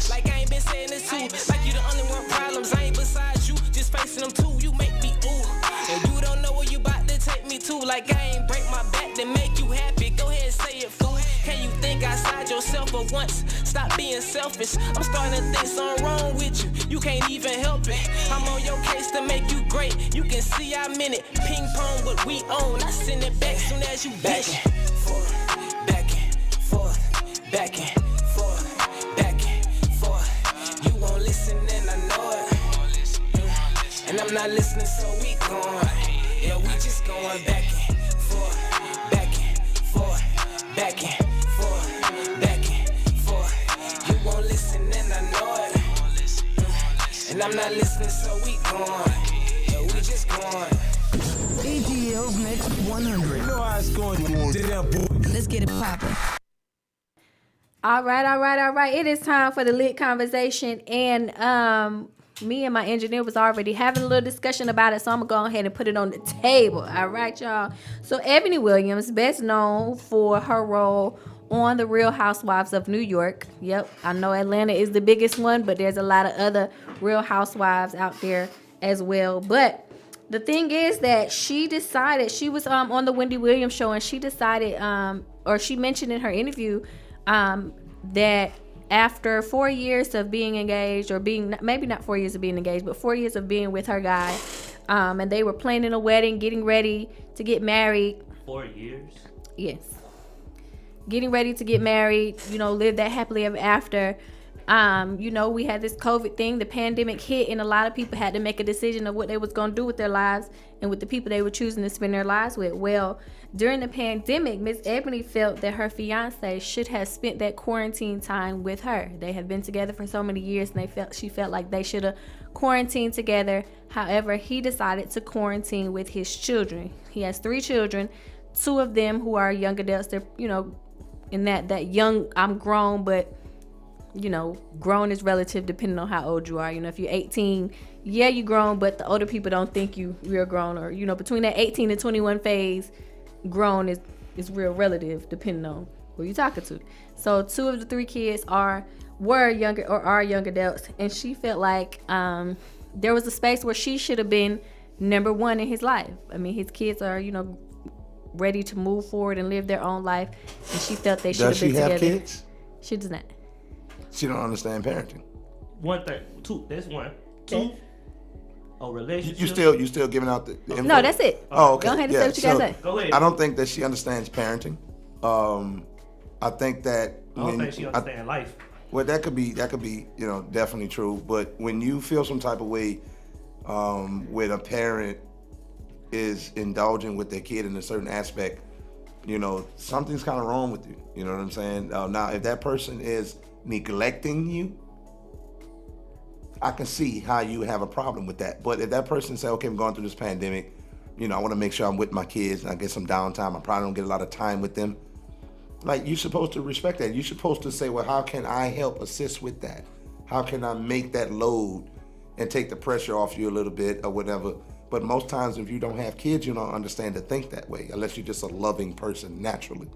Like I ain't been saying this too. Like you the only one problems, I ain't beside you. Just facing them too, you make me ooh. And you don't know where you about to take me to. Like I ain't break my back to make you happy. Go ahead, say it, fool. Can you think outside yourself for once? Stop being selfish. I'm starting to think something wrong with you. You can't even help it. I'm on your case to make you great. You can see I'm in it. Ping pong what we own. I send it back soon as you back and forth, back and forth, back and forth, back and forth. You won't listen and I know it. And I'm not listening, so we going. Yeah, we just going back and forth, back and forth, back and forth, back and forth. You won't listen and I know it. And I'm not listening, so we going. Yeah, we just going. ATL's next 100. You know how it's going to that boy. Let's get it poppin'. All right. It is time for the lit conversation, and me and my engineer was already having a little discussion about it, so I'm gonna go ahead and put it on the table. All right, y'all. So Ebony Williams, best known for her role on The Real Housewives of New York. Yep, I know Atlanta is the biggest one, but there's a lot of other Real Housewives out there as well. But the thing is that she decided, she was on the Wendy Williams show, and she decided, or she mentioned in her interview, that after 4 years of being engaged, or being, maybe not 4 years of being engaged, but 4 years of being with her guy, and they were planning a wedding, getting ready to get married. 4 years? Yes. Getting ready to get married, live that happily ever after. We had this COVID thing, the pandemic hit, and a lot of people had to make a decision of what they was going to do with their lives and with the people they were choosing to spend their lives with. Well, during the pandemic, Miss Ebony felt that her fiance should have spent that quarantine time with her. They have been together for so many years, and she felt like they should have quarantined together. However, he decided to quarantine with his children. He has 3 children, 2 of them who are young adults. They're, in that young, I'm grown, but grown is relative depending on how old you are. If you're 18, yeah, you grown, but the older people don't think you real grown. Or, between that 18 and 21 phase, grown is real relative depending on who you're talking to. So 2 of the 3 kids are young adults, and she felt like there was a space where she should have been number 1 in his life. I mean, his kids are, ready to move forward and live their own life, and she felt they should have been together. Does she have kids? She does not. She don't understand parenting. 1 thing, 2. That's 1. 2. A relationship. You still giving out the info? No, that's it. Oh, okay. Go ahead and say what you gotta say. Go ahead. I don't think that she understands parenting. I think that I don't think she understands life. Well, that could be definitely true. But when you feel some type of way when a parent is indulging with their kid in a certain aspect, something's kind of wrong with you. You know what I'm saying? Now, if that person is neglecting you, I can see how you have a problem with that. But if that person say, okay, I'm going through this pandemic, I want to make sure I'm with my kids and I get some downtime. I probably don't get a lot of time with them. Like, you're supposed to respect that. You're supposed to say, well, how can I help assist with that? How can I make that load and take the pressure off you a little bit or whatever? But most times if you don't have kids, you don't understand to think that way unless you're just a loving person naturally.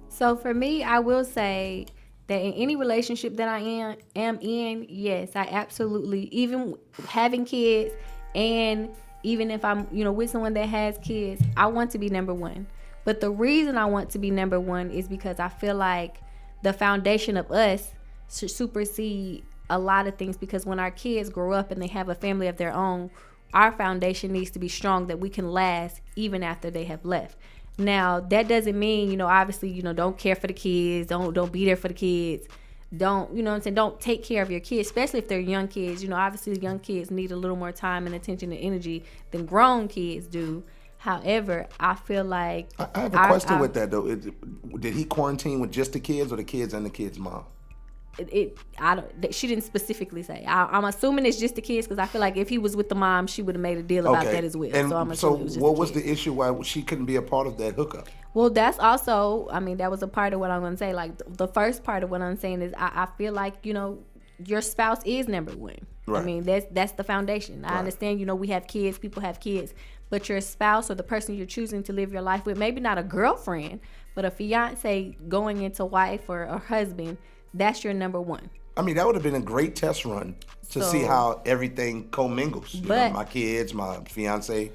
So for me, I will say that in any relationship that I am in, yes, I absolutely, even having kids and even if I'm, with someone that has kids, I want to be number 1. But the reason I want to be number 1 is because I feel like the foundation of us should supersede a lot of things, because when our kids grow up and they have a family of their own, our foundation needs to be strong that we can last even after they have left. Now, that doesn't mean, obviously, don't care for the kids, don't be there for the kids, don't take care of your kids, especially if they're young kids. Obviously young kids need a little more time and attention and energy than grown kids do. However, I feel like I have a question with that though. Did he quarantine with just the kids or the kids and the kids' mom? She didn't specifically say. I'm assuming it's just the kids, because I feel like if he was with the mom, she would have made a deal about that as well. And so I'm assuming it was just what was the issue why she couldn't be a part of that hookup? Well, that's also, that was a part of what I'm going to say. Like, the first part of what I'm saying is I feel like, your spouse is number 1. Right. That's the foundation. I understand, we have kids, people have kids, but your spouse or the person you're choosing to live your life with, maybe not a girlfriend, but a fiance going into wife or a husband, that's your number 1. That would have been a great test run to see how everything commingles. My kids, my fiance,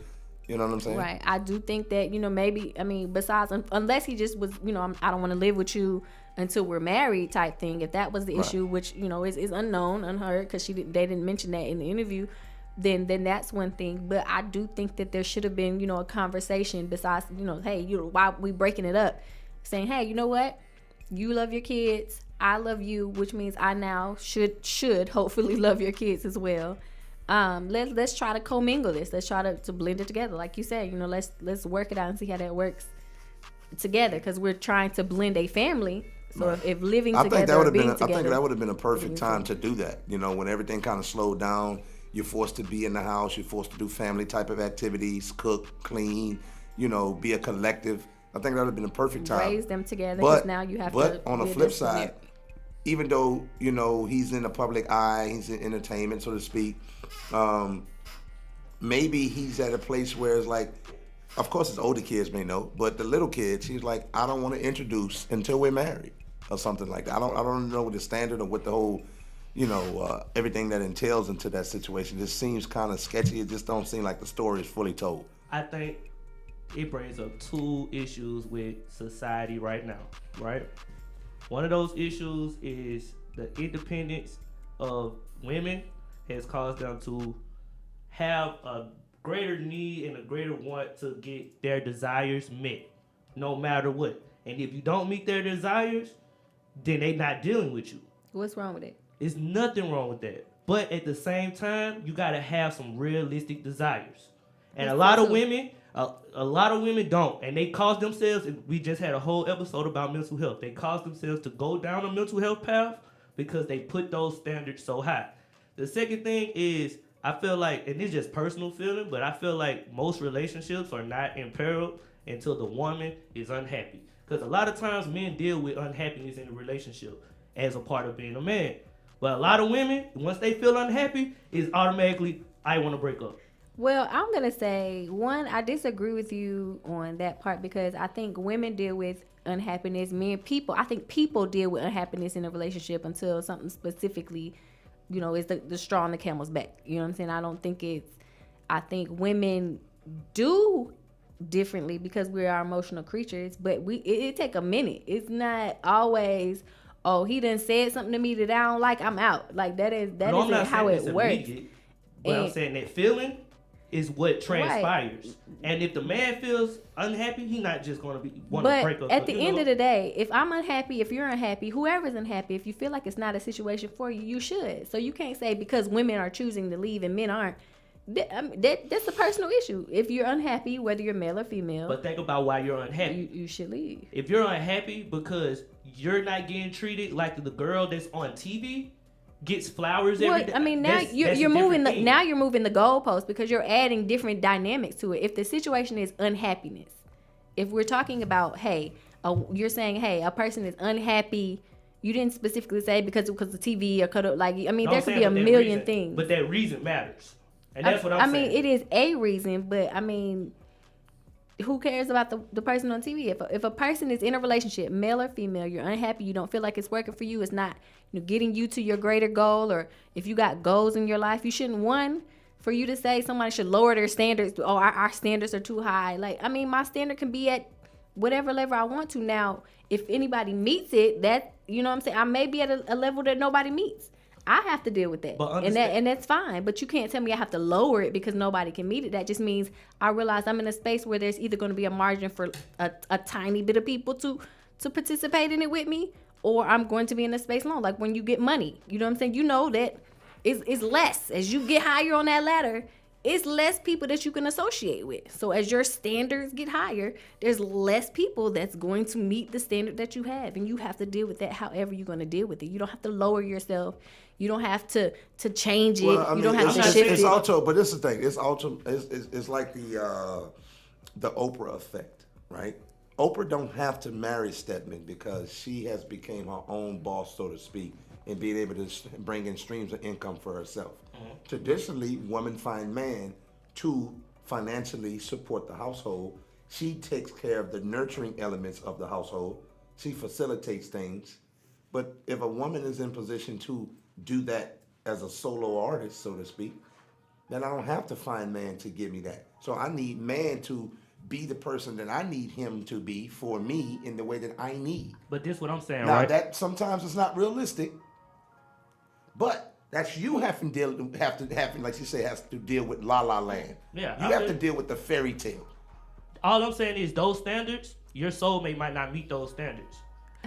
you know what I'm saying? Right. I do think that, maybe, besides, unless he just was, I don't want to live with you until we're married type thing. If that was the issue, which, is unknown, unheard, because they didn't mention that in the interview, then that's one thing. But I do think that there should have been, a conversation besides, hey, why we breaking it up? Saying, hey, you know what? You love your kids. I love you, which means I now should hopefully love your kids as well. Let's try to commingle this. Let's try to blend it together. Like you said, let's work it out and see how that works together, because we're trying to blend a family. So if living together, I think that would have been a perfect time to do that. When everything kind of slowed down, you're forced to be in the house, you're forced to do family type of activities, cook, clean, be a collective. I think that would have been a perfect time. Raise them together, because now you have to. But on the be a flip discipline. side, even though, you know, he's in the public eye, he's in entertainment, so to speak, maybe he's at a place where it's like, of course his older kids may know, but the little kids, he's like, I don't want to introduce until we're married or something like that. I don't know the standard or what the whole, you know, everything that entails into that situation. Just seems kind of sketchy. It just don't seem like the story is fully told. I think it brings up two issues with society right now, right? One of those issues is the independence of women has caused them to have a greater need and a greater want to get their desires met, no matter what. And if you don't meet their desires, then they not dealing with you. What's wrong with it? There's nothing wrong with that. But at the same time, you gotta have some realistic desires. And a lot of women don't. And they cause themselves, and we just had a whole episode about mental health. They cause themselves to go down a mental health path because they put those standards so high. The second thing is, I feel like, and it's just personal feeling, but I feel like most relationships are not in peril until the woman is unhappy. Because a lot of times men deal with unhappiness in a relationship as a part of being a man. But a lot of women, once they feel unhappy, is automatically, I want to break up. Well, I'm going to say, one, I disagree with you on that part, because I think women deal with unhappiness. I think people deal with unhappiness in a relationship until something specifically, you know, is the straw on the camel's back. You know what I'm saying? I think women do differently because we are emotional creatures, but it take a minute. It's not always, oh, he done said something to me that I don't like, I'm out. Like that isn't how it works. But I'm saying that feeling is what transpires. Right. And if the man feels unhappy, he's not just going to want to break up. At the end of the day, if I'm unhappy, if you're unhappy, whoever's unhappy, if you feel like it's not a situation for you, you should. So you can't say because women are choosing to leave and men aren't. That's a personal issue. If you're unhappy, whether you're male or female. But think about why you're unhappy. You should leave. If you're unhappy because you're not getting treated like the girl that's on TV gets flowers every day. I mean, now you're moving the goalposts because you're adding different dynamics to it. If the situation is unhappiness, if we're talking about, you're saying, a person is unhappy. You didn't specifically say because of the TV or there could be a million things. But that reason matters. And that's what I'm saying. I mean, it is a reason, but I mean, who cares about the person on TV? If a person is in a relationship, male or female, you're unhappy, you don't feel like it's working for you, it's not getting you to your greater goal, or if you got goals in your life, you shouldn't, for you to say somebody should lower their standards. Oh, our standards are too high. Like, I mean, my standard can be at whatever level I want to. Now, if anybody meets it, that, you know what I'm saying, I may be at a level that nobody meets. I have to deal with that. And that's fine. But you can't tell me I have to lower it because nobody can meet it. That just means I realize I'm in a space where there's either going to be a margin for a tiny bit of people to participate in it with me, or I'm going to be in a space alone. Like when you get money, you know what I'm saying? You know that it's less. As you get higher on that ladder, it's less people that you can associate with. So as your standards get higher, there's less people that's going to meet the standard that you have. And you have to deal with that however you're going to deal with it. You don't have to lower yourself. You don't have to change it. Well, I mean, you don't have to shift it. It's also, but this is the thing. It's like the Oprah effect, right? Oprah don't have to marry Stedman because she has become her own boss, so to speak, and being able to bring in streams of income for herself. Mm-hmm. Traditionally, women find man to financially support the household. She takes care of the nurturing elements of the household. She facilitates things. But if a woman is in position to do that as a solo artist, so to speak, then I don't have to find man to give me that. So I need man to be the person that I need him to be for me in the way that I need. But this is what I'm saying, now, right? That sometimes it's not realistic, but that's you have to, like you say, has to deal with La La Land. Yeah, you have to deal with the fairy tale. All I'm saying is those standards, your soulmate might not meet those standards.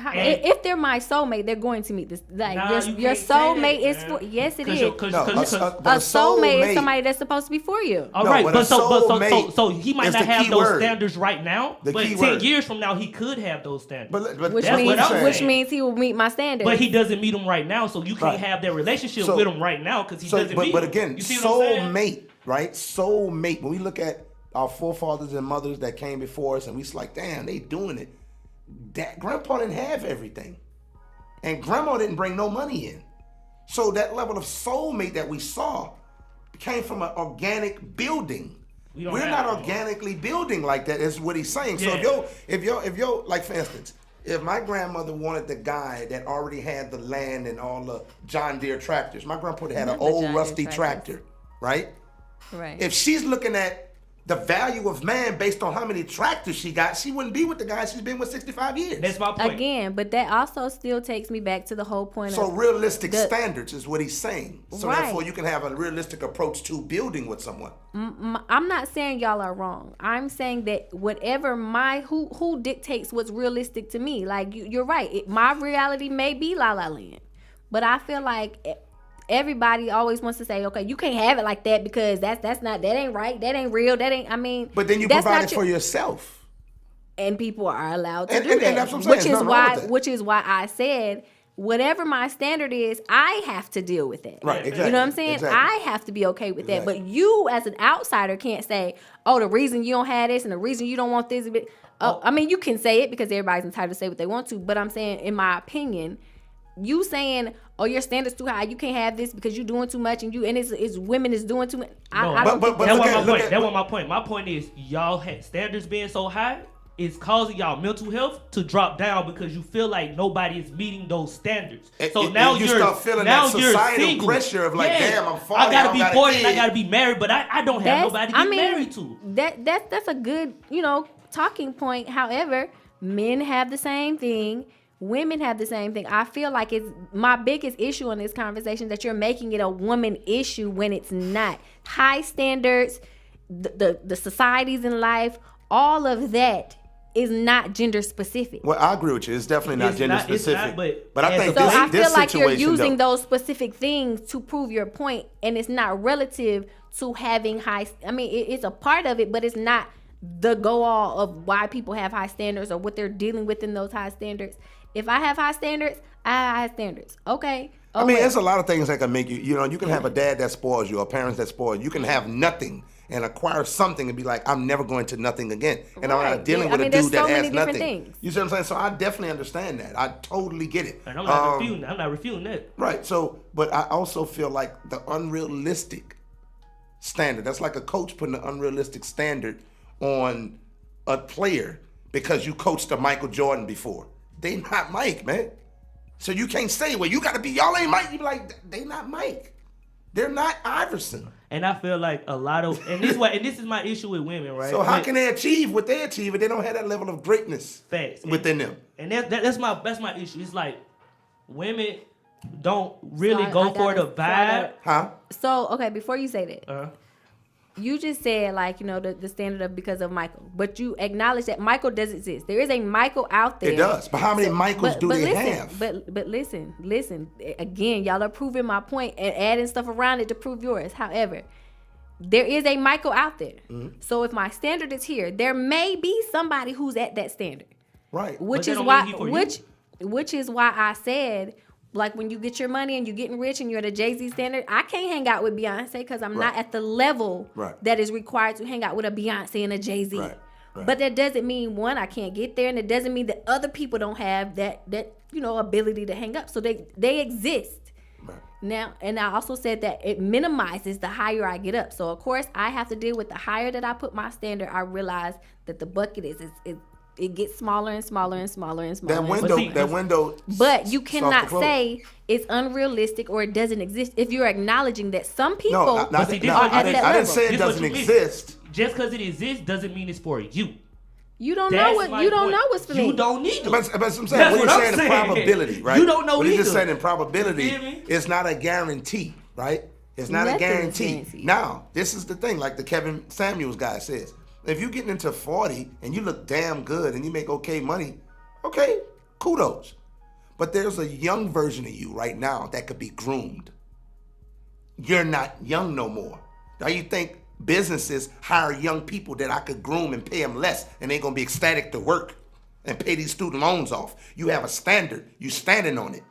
If they're my soulmate, they're going to meet this. Like your soulmate is for. Yes, it is. A soulmate is somebody that's supposed to be for you. All right, but so he might not have those standards right now. But 10 years from now, he could have those standards. Which means he will meet my standards. But he doesn't meet them right now, so you can't have that relationship with him right now because he doesn't meet them. But again, soulmate, right? Soulmate. When we look at our forefathers and mothers that came before us, and we was like, damn, they doing it. That grandpa didn't have everything, and grandma didn't bring no money in. So that level of soulmate that we saw came from an organic building. We're not organically building like that, is what he's saying. Yeah. So if yo, like for instance, if my grandmother wanted the guy that already had the land and all the John Deere tractors, my grandpa had an old rusty tractor, right? Right. If she's looking at the value of man based on how many tractors she got, she wouldn't be with the guy she's been with 65 years. That's my point. Again, but that also still takes me back to the whole point So of realistic standards is what he's saying. So Right. therefore you can have a realistic approach to building with someone. I'm not saying y'all are wrong. I'm saying that whatever who dictates what's realistic to me. Like you're right. My reality may be La La Land, but I feel like everybody always wants to say, okay, you can't have it like that because that ain't right, that ain't real, that ain't. I mean, But then you provide it for yourself, and people are allowed to do and that. that's what I'm saying. Which is why I said, whatever my standard is, I have to deal with it. Right, exactly. You know what I'm saying? Exactly. I have to be okay with that. But you, as an outsider, can't say, oh, the reason you don't have this and the reason you don't want this. I mean, you can say it because everybody's entitled to say what they want to. But I'm saying, in my opinion, you saying, oh, your standard's too high, you can't have this because you're doing too much, and it's women is doing too much. I don't think that was my point. My point is, y'all standards being so high is causing y'all mental health to drop down because you feel like nobody is meeting those standards. So now you start feeling that societal pressure of like, damn, I'm 40, I gotta be 40 and I gotta be married, but I don't have nobody to get married to. That's a good, talking point. However, men have the same thing. Women have the same thing. I feel like it's my biggest issue in this conversation that you're making it a woman issue when it's not. High standards, the societies in life, all of that is not gender specific. Well, I agree with you. It's definitely not gender specific. But I think I this feel like you're using though, those specific things to prove your point, and it's not relative to having high. I mean, it's a part of it, but it's not the go all of why people have high standards or what they're dealing with in those high standards. If I have high standards, I have high standards. Okay. I mean, there's a lot of things that can make you, you can have a dad that spoils you or parents that spoil you. You can have nothing and acquire something and be like, I'm never going to nothing again. And I'm not dealing with a dude that has nothing. Things. You see what I'm saying? So I definitely understand that. I totally get it. And I'm not refuting that. Right. So, but I also feel like the unrealistic standard, that's like a coach putting an unrealistic standard on a player because you coached a Michael Jordan before. They not Mike, man. So you can't say, well, you got to be, y'all ain't Mike. You be like, they not Mike. They're not Iverson. And I feel like a lot of, and this is my issue with women, right? So how can they achieve what they achieve if they don't have that level of greatness within them? And that's my issue. It's like women don't really go for the vibe. Huh? So, okay, before you say that, you just said like, the standard of because of Michael, but you acknowledge that Michael does exist. There is a Michael out there. It does, but how many Michaels do they have? But listen. Again, y'all are proving my point and adding stuff around it to prove yours. However, there is a Michael out there. Mm-hmm. So if my standard is here, there may be somebody who's at that standard. Right. Which is why I said, like, when you get your money and you're getting rich and you're at a Jay-Z standard, I can't hang out with Beyonce because I'm not at the level that is required to hang out with a Beyonce and a Jay-Z. Right. But that doesn't mean, one, I can't get there, and it doesn't mean that other people don't have that ability to hang up. So they exist. Right. Now, and I also said that it minimizes the higher I get up. So, of course, I have to deal with the higher that I put my standard, I realize that the bucket it gets smaller and smaller and smaller and smaller. That window. But you cannot say it's unrealistic or it doesn't exist if you're acknowledging that some people are at that level. I didn't say it doesn't exist. Just because it exists doesn't mean it's for you. You don't know what's for me. You don't need it. But I'm saying, what you're saying in probability, right? You don't know what either. What you're just saying in probability, it's not a guarantee, right? It's not a guarantee. Now, this is the thing, like the Kevin Samuels guy says. If you're getting into 40 and you look damn good and you make okay money, okay, kudos. But there's a young version of you right now that could be groomed. You're not young no more. Now you think businesses hire young people that I could groom and pay them less and they're going to be ecstatic to work and pay these student loans off. You have a standard. You standing on it.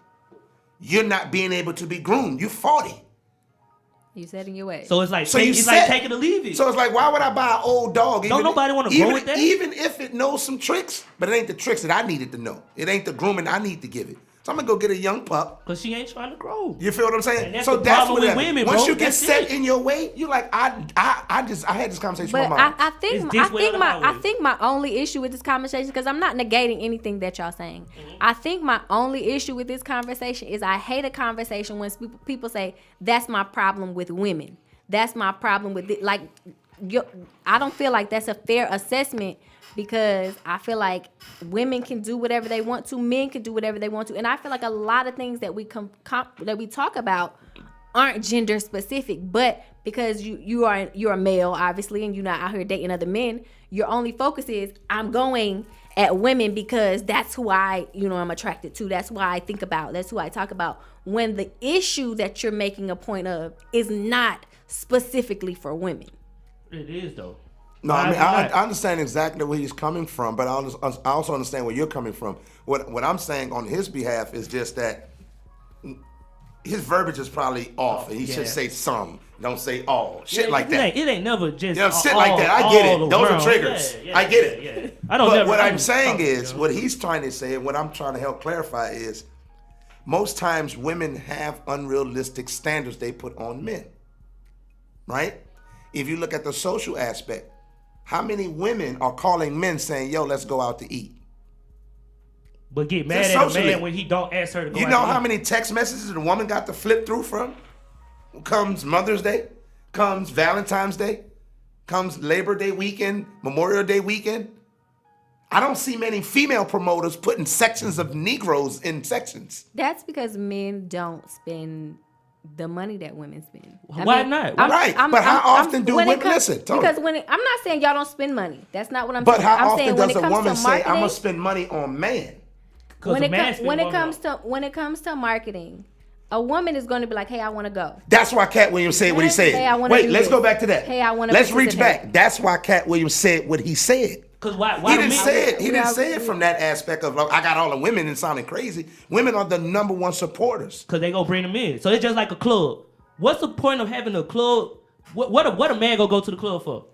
You're not being able to be groomed. You're 40. You set in your way. So it's like So it's like take it or leave it. So it's like, why would I buy an old dog? Don't nobody want to grow with that. Even if it knows some tricks, but it ain't the tricks that I needed to know. It ain't the grooming I need to give it. So I'm gonna go get a young pup. Cause she ain't trying to grow. You feel what I'm saying? And that's so the that's problem what with women, bro. Once you get That's set it. in your way, you like I had this conversation But with my mom. I think my only issue with this conversation, because I'm not negating anything that y'all saying. Mm-hmm. I think my only issue with this conversation is I hate a conversation when people say that's my problem with women. That's my problem with it. Like, I don't feel like that's a fair assessment, because I feel like women can do whatever they want to, men can do whatever they want to, and I feel like a lot of things that we talk about aren't gender specific, but because you're a male, obviously, and you're not out here dating other men, your only focus is I'm going at women because that's who I'm attracted to. That's why I think about. That's who I talk about. When the issue that you're making a point of is not specifically for women. It is though. No, I mean I understand exactly where he's coming from, but I also understand where you're coming from. What I'm saying on his behalf is just that his verbiage is probably off, and he should say some, don't say all, shit like that. It ain't never just shit like that. I get it. Those are triggers. I get it. Yeah. But what I'm saying is, what he's trying to say, and what I'm trying to help clarify is, most times women have unrealistic standards they put on men, right? If you look at the social aspect, how many women are calling men saying, yo, let's go out to eat? But get mad at a man when he don't ask her to go out. You know how many text messages the woman got to flip through from? Comes Mother's Day, comes Valentine's Day, comes Labor Day weekend, Memorial Day weekend. I don't see many female promoters putting sections of Negroes in sections. That's because men don't spend the money that women spend. Why not? But how often do women listen? Tony. Because I'm not saying y'all don't spend money. That's not what I'm but saying. how I'm often saying does a woman say, "I'm gonna spend money on man"? When it comes to marketing, a woman is going to be like, "Hey, I want to go." That's why Cat Williams said what he said. Hey, I want to Wait, do let's this. go back to that. Hey, I want to. Let's reach back. That's why Cat Williams said what he said. Cause why he didn't say it. He didn't say it from that aspect of like, I got all the women and sounding crazy. Women are the number one supporters. Cause they gonna bring them in. So it's just like a club. What's the point of having a club? What a man gonna go to the club for?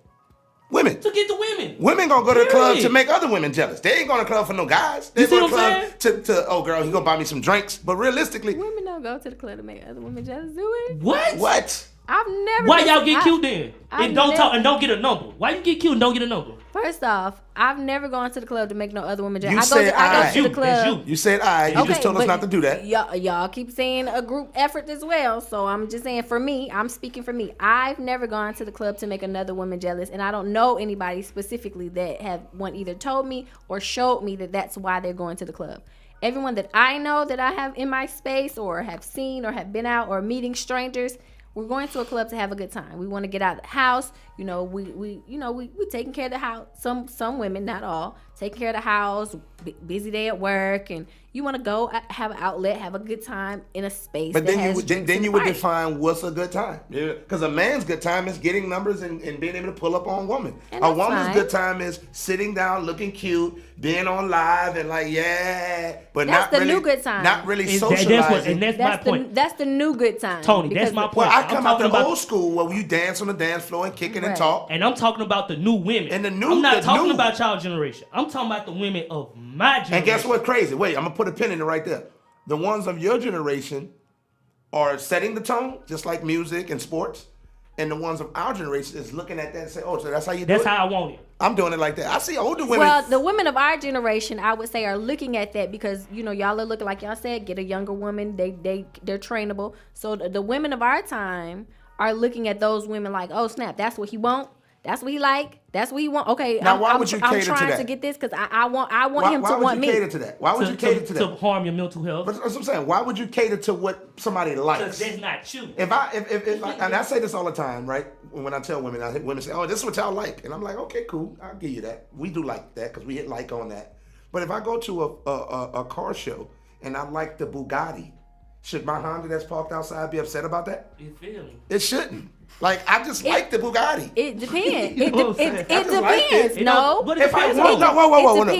Women. To get the women. Women gonna go to the club to make other women jealous. They ain't going to the club for no guys. They go to the club to oh girl, he gonna buy me some drinks. But realistically, women don't go to the club to make other women jealous, do it? What? I've never. Why y'all get cute then? And don't get a number. Why you get cute and don't get a number? First off, I've never gone to the club to make no other women jealous. I go to the club. You said You just told us not to do that. Y'all keep saying a group effort as well. So I'm just saying, for me, I'm speaking for me. I've never gone to the club to make another woman jealous, and I don't know anybody specifically that have either told me or showed me that that's why they're going to the club. Everyone that I know that I have in my space or have seen or have been out or meeting strangers, we're going to a club to have a good time. We want to get out of the house. We taking care of the house. Some women, not all, taking care of the house. Busy day at work, and you want to go have an outlet, have a good time in a space. But then you would define what's a good time. Yeah, because a man's good time is getting numbers and being able to pull up on a woman. A woman's good time is sitting down, looking cute, being on live, and like but that's the new good time. Not really socializing. That's my point. That's the new good time, Tony. That's my point. Well, I come out the old school where you dance on the dance floor and kicking and talk. And I'm talking about the new women. And I'm not talking about y'all generation. I'm talking about the women of my generation. And guess what? Crazy. Wait, I'm gonna put a pin in it right there. The ones of your generation are setting the tone, just like music and sports. And the ones of our generation is looking at that and say, "Oh, so that's how you do it." That's how I want it. I'm doing it like that. I see older women. Well, the women of our generation, I would say, are looking at that because y'all are looking, like y'all said, get a younger woman. They're trainable. So the women of our time are looking at those women like, "Oh snap, that's what he want. That's what he like. That's what he want." Okay, now why would you cater to that? I'm trying to get this because I want him to want me. Why would you cater to that? Why would you cater to that? To harm your mental health. But that's what I'm saying. Why would you cater to what somebody likes? Because that's not you. If and I say this all the time, right? When I tell women, women say, "Oh, this is what y'all like," and I'm like, "Okay, cool. I'll give you that. We do like that because we hit like on that." But if I go to a car show and I like the Bugatti, should my Honda that's parked outside be upset about that? You feel me? It shouldn't. Like, I just like the Bugatti. It depends. It depends. Like no. But if I want, no, whoa, no.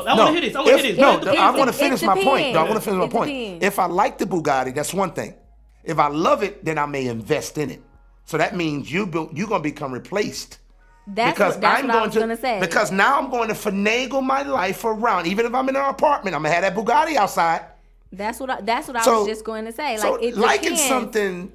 I want to hear this. I want to finish my point. I want to finish my point. If I like the Bugatti, that's one thing. If I love it, then I may invest in it. So that means you're going to become replaced. That's what I was going to say. Because now I'm going to finagle my life around. Even if I'm in an apartment, I'm going to have that Bugatti outside. That's what I was just going to say. So like, it liking depends. something,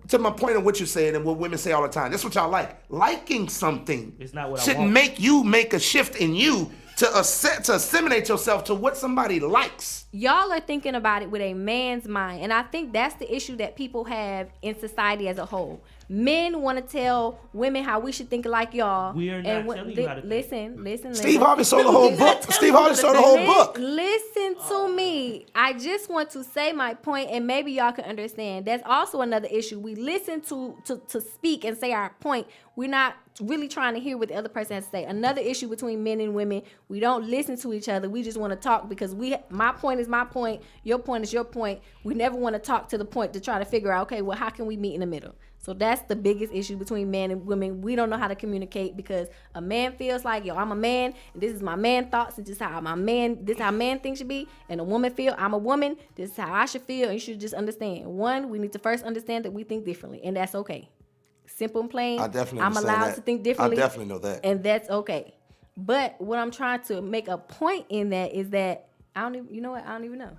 to my point of what you're saying and what women say all the time, that's what y'all like. Liking something It's not what I shouldn't want. make you make a shift in you to assimilate yourself to what somebody likes. Y'all are thinking about it with a man's mind. And I think that's the issue that people have in society as a whole. Men want to tell women how we should think like y'all. We are not telling you how to think. Listen. Steve Harvey sold the whole book. Steve Harvey sold the whole book. Listen to me. I just want to say my point, and maybe y'all can understand. That's also another issue. We listen to speak and say our point. We're not really trying to hear what the other person has to say. Another issue between men and women, we don't listen to each other. We just want to talk because my point is my point, your point is your point. We never want to talk to the point to try to figure out, okay, well, how can we meet in the middle? So that's the biggest issue between men and women. We don't know how to communicate because a man feels like, yo, I'm a man, and this is my man thoughts, and this is how man things should be. And a woman feel, I'm a woman, this is how I should feel, and you should just understand. One, we need to first understand that we think differently, and that's okay. Simple and plain. I definitely I'm allowed that. to think differently. I definitely know that. And that's okay. But what I'm trying to make a point in that is that I don't even know.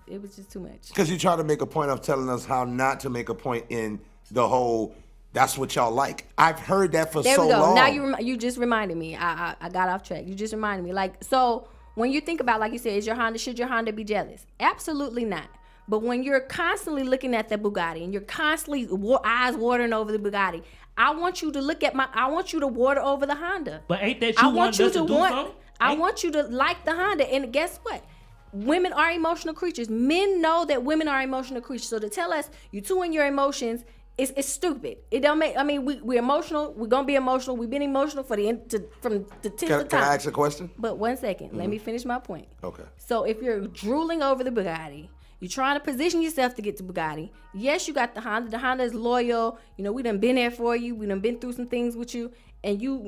It was just too much. Because you try to make a point of telling us how not to make a point in the whole, that's what y'all like. I've heard that for so long. There we go. Now you just reminded me. I got off track. You just reminded me. Like, so when you think about, like you said, should your Honda be jealous? Absolutely not. But when you're constantly looking at the Bugatti and you're constantly eyes watering over the Bugatti, I want you to water over the Honda. But ain't that you want us to do something? I want you to like the Honda. And guess what? Women are emotional creatures. Men know that women are emotional creatures. So to tell us you two in your emotions, it's stupid. It don't make. I mean, we're emotional. We're gonna be emotional. We've been emotional from the 10th of time. Can I ask a question? But 1 second, let me finish my point. Okay. So if you're drooling over the Bugatti, you're trying to position yourself to get to Bugatti. Yes, you got the Honda. The Honda is loyal. You know, we done been there for you. We done been through some things with you. And you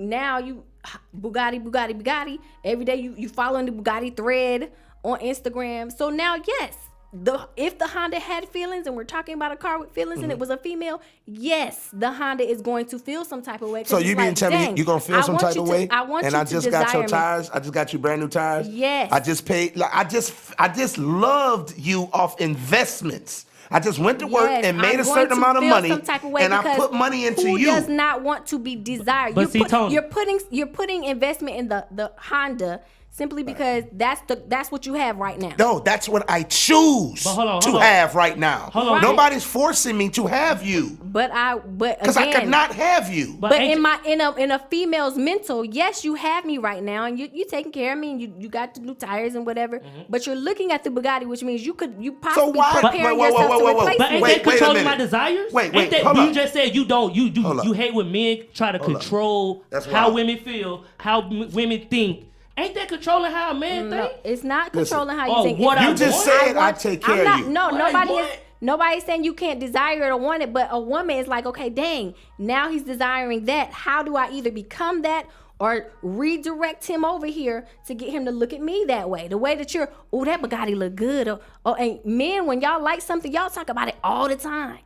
Bugatti. Every day you following the Bugatti thread on Instagram. So now, yes, if the Honda had feelings, and we're talking about a car with feelings, and it was a female, yes, the Honda is going to feel some type of way. So you mean tell me you're gonna feel some type of way? I just got your tires. I just got you brand new tires. Yes. I just paid. Like I just loved you off investments. I just went to work and made a certain amount of money, and I put money into you. Who does not want to be desired? But Toni, you're putting investment in the Honda simply because that's what you have right now. No, that's what I choose to have right now. Right. Nobody's forcing me to have you. But because I could not have you. But in a female's mental, yes, you have me right now, and you taking care of me, and you got the new tires and whatever. Mm-hmm. But you're looking at the Bugatti, which means you possibly preparing yourself to replace But me. ain't that controlling my desires? Wait, you just said you hate when men try to control how women feel, how women think. Ain't that controlling how a man think? It's not controlling how you think. You just said I take care of you. No, nobody's saying you can't desire it or want it, but a woman is like, okay, dang, now he's desiring that. How do I either become that or redirect him over here to get him to look at me that way? The way that that Bugatti look good. And men, when y'all like something, y'all talk about it all the time.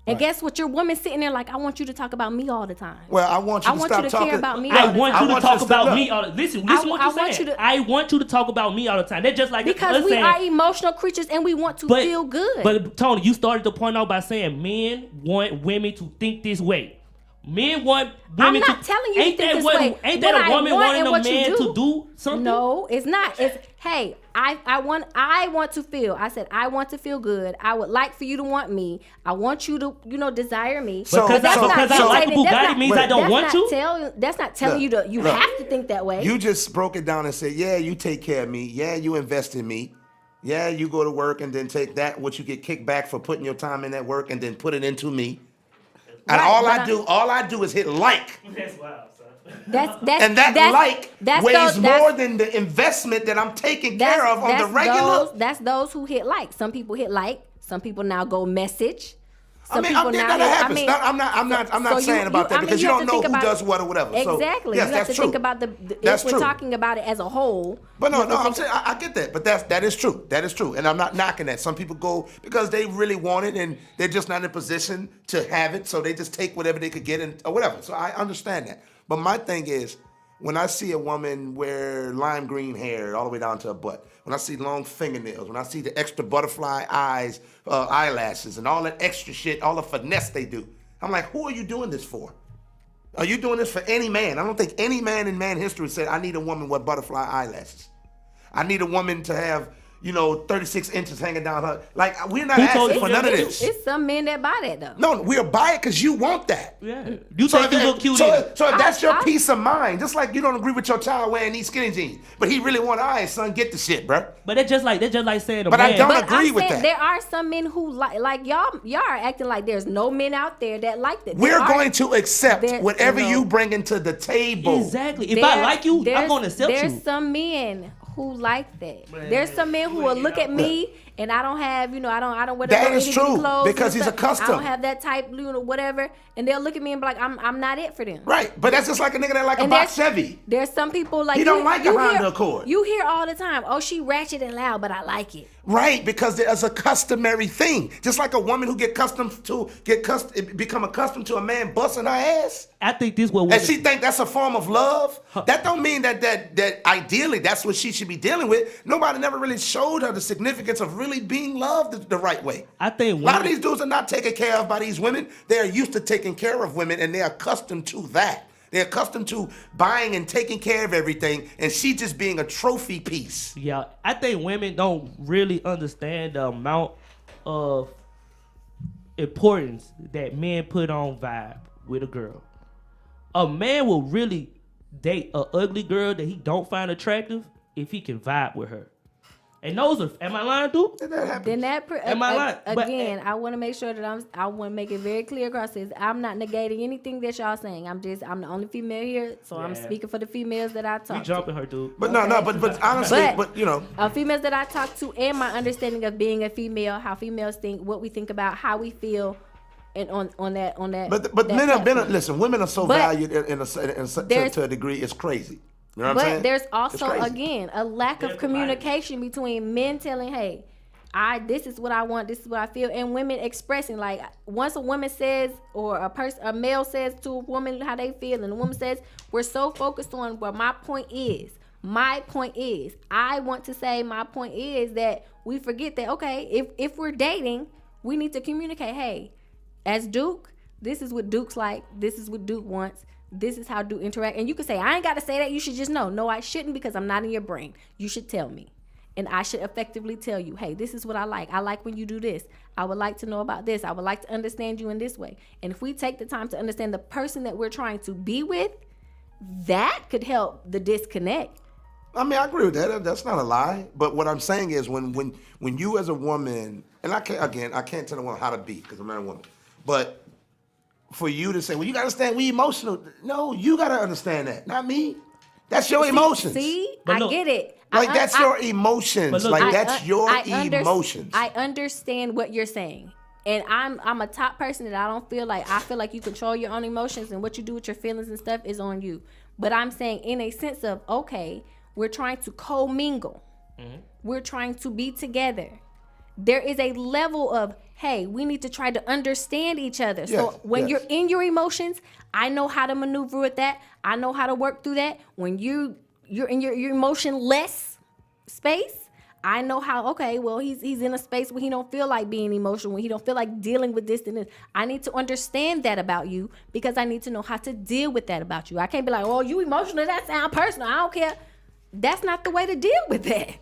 And guess what? Your woman sitting there like, I want you to talk about me all the time. Well, I want you to stop talking. Care about me. I want you to talk about me all the time. Listen what you're saying. I want you to talk about me all the time. They're just like because we are emotional creatures and we want to feel good. But Toni, you started to point out by saying men want women to think this way. Men want women to. I'm not telling you to think this way. Ain't that a woman wanting a man to do something? No, it's not. It's hey, I want to feel. I said I want to feel good. I would like for you to want me. I want you to desire me. Because I like a Bugatti means I don't want you. That's not telling you to. You have to think that way. You just broke it down and said, yeah, you take care of me. Yeah, you invest in me. Yeah, you go to work and then take that what you get kicked back for putting your time in that work and then put it into me. And all I do is hit like. That's wild, son. That weighs more than the investment that I'm taking care of on the regular. That's those who hit like. Some people hit like. Some people now go message. some I people mean, now. that happens. I mean, I'm not saying about that because you don't know who does what or whatever. Exactly. So, yes, you have that's to true. think about That's if we're true. talking about it as a whole. But no, I'm saying I get that. But that is true. That is true. And I'm not knocking that. Some people go because they really want it and they're just not in a position to have it, so they just take whatever they could get or whatever. So I understand that. But my thing is, when I see a woman wear lime green hair all the way down to her butt, when I see long fingernails, when I see the extra butterfly eyes, eyelashes, and all that extra shit, all the finesse they do, I'm like, who are you doing this for? Are you doing this for any man? I don't think any man in man history said, I need a woman with butterfly eyelashes. I need a woman to have, 36 inches hanging down her. Like, we're not asking for none of this. It's some men that buy that, though. No, we'll buy it because you want that. Yeah. You think you look cute. So if that's your peace of mind, just like you don't agree with your child wearing these skinny jeans, but he really want eyes, son, get the shit, bro. But that's just like saying But I don't agree with that. There are some men who like y'all are acting like there's no men out there that like that. We're going to accept whatever you bring into the table. Exactly. If I like you, I'm going to accept you. There's some men who like that. There's some men who will look at me and I don't have, I don't wear that is itty-bitty true clothes because he's stuff. accustomed. I don't have that type, whatever, and they'll look at me and be like, I'm not it for them. Right, but that's just like a nigga that like a box Chevy. There's some people like he don't like a Honda Accord. You hear all the time, oh, she ratchet and loud, but I like it. Right, because there's a customary thing. Just like a woman who become accustomed to a man busting her ass. I think this will. And she think that's a form of love. That don't mean that ideally that's what she should be dealing with. Nobody never really showed her the significance of really being loved the right way. I think a lot of these dudes are not taken care of by these women. They're used to taking care of women, and they're accustomed to that. They're accustomed to buying and taking care of everything, and she just being a trophy piece. Yeah, I think women don't really understand the amount of importance that men put on vibe with a girl. A man will really date a ugly girl that he don't find attractive if he can vibe with her. And those are, am I lying, dude? Then that am I lying? Again, I want to make sure that I want to make it very clear across this. I'm not negating anything that y'all saying. I'm the only female here, so I'm speaking for the females that I talk to. You jumping her, dude. But but honestly, females that I talk to and my understanding of being a female, how females think, what we think about, how we feel, and on that. But men have been women are so valued to a degree. It's crazy. You know what I'm saying? But there's also, again, a lack of communication between men telling, hey, this is what I want, this is what I feel, and women expressing. Like, once a woman says, or a male says to a woman how they feel, and the woman says, we're so focused on where my point is. I want to say my point is that we forget that, okay, if we're dating, we need to communicate, hey, as Duke, this is what Duke's like, this is what Duke wants. This is how Duke interact. And you can say, I ain't got to say that. You should just know. No, I shouldn't, because I'm not in your brain. You should tell me. And I should effectively tell you, hey, this is what I like. I like when you do this. I would like to know about this. I would like to understand you in this way. And if we take the time to understand the person that we're trying to be with, that could help the disconnect. I mean, I agree with that. That's not a lie. But what I'm saying is when you as a woman, and I can't tell a woman how to be because I'm not a woman. But for you to say, well, you gotta understand we emotional. No, you gotta understand that, not me. That's your emotions. See, I get it. Like that's your emotions. Like that's your emotions. I understand what you're saying, and I'm a top person that I feel like you control your own emotions, and what you do with your feelings and stuff is on you. But I'm saying in a sense of, okay, we're trying to co-mingle. Mm-hmm. We're trying to be together. There is a level of, hey, we need to try to understand each other. So when you're in your emotions, I know how to maneuver with that. I know how to work through that. When you're in your emotionless space, I know how, okay, well, he's in a space where he don't feel like being emotional, when he don't feel like dealing with this and this. I need to understand that about you because I need to know how to deal with that about you. I can't be like, oh, you emotional, that sound personal. I don't care. That's not the way to deal with that.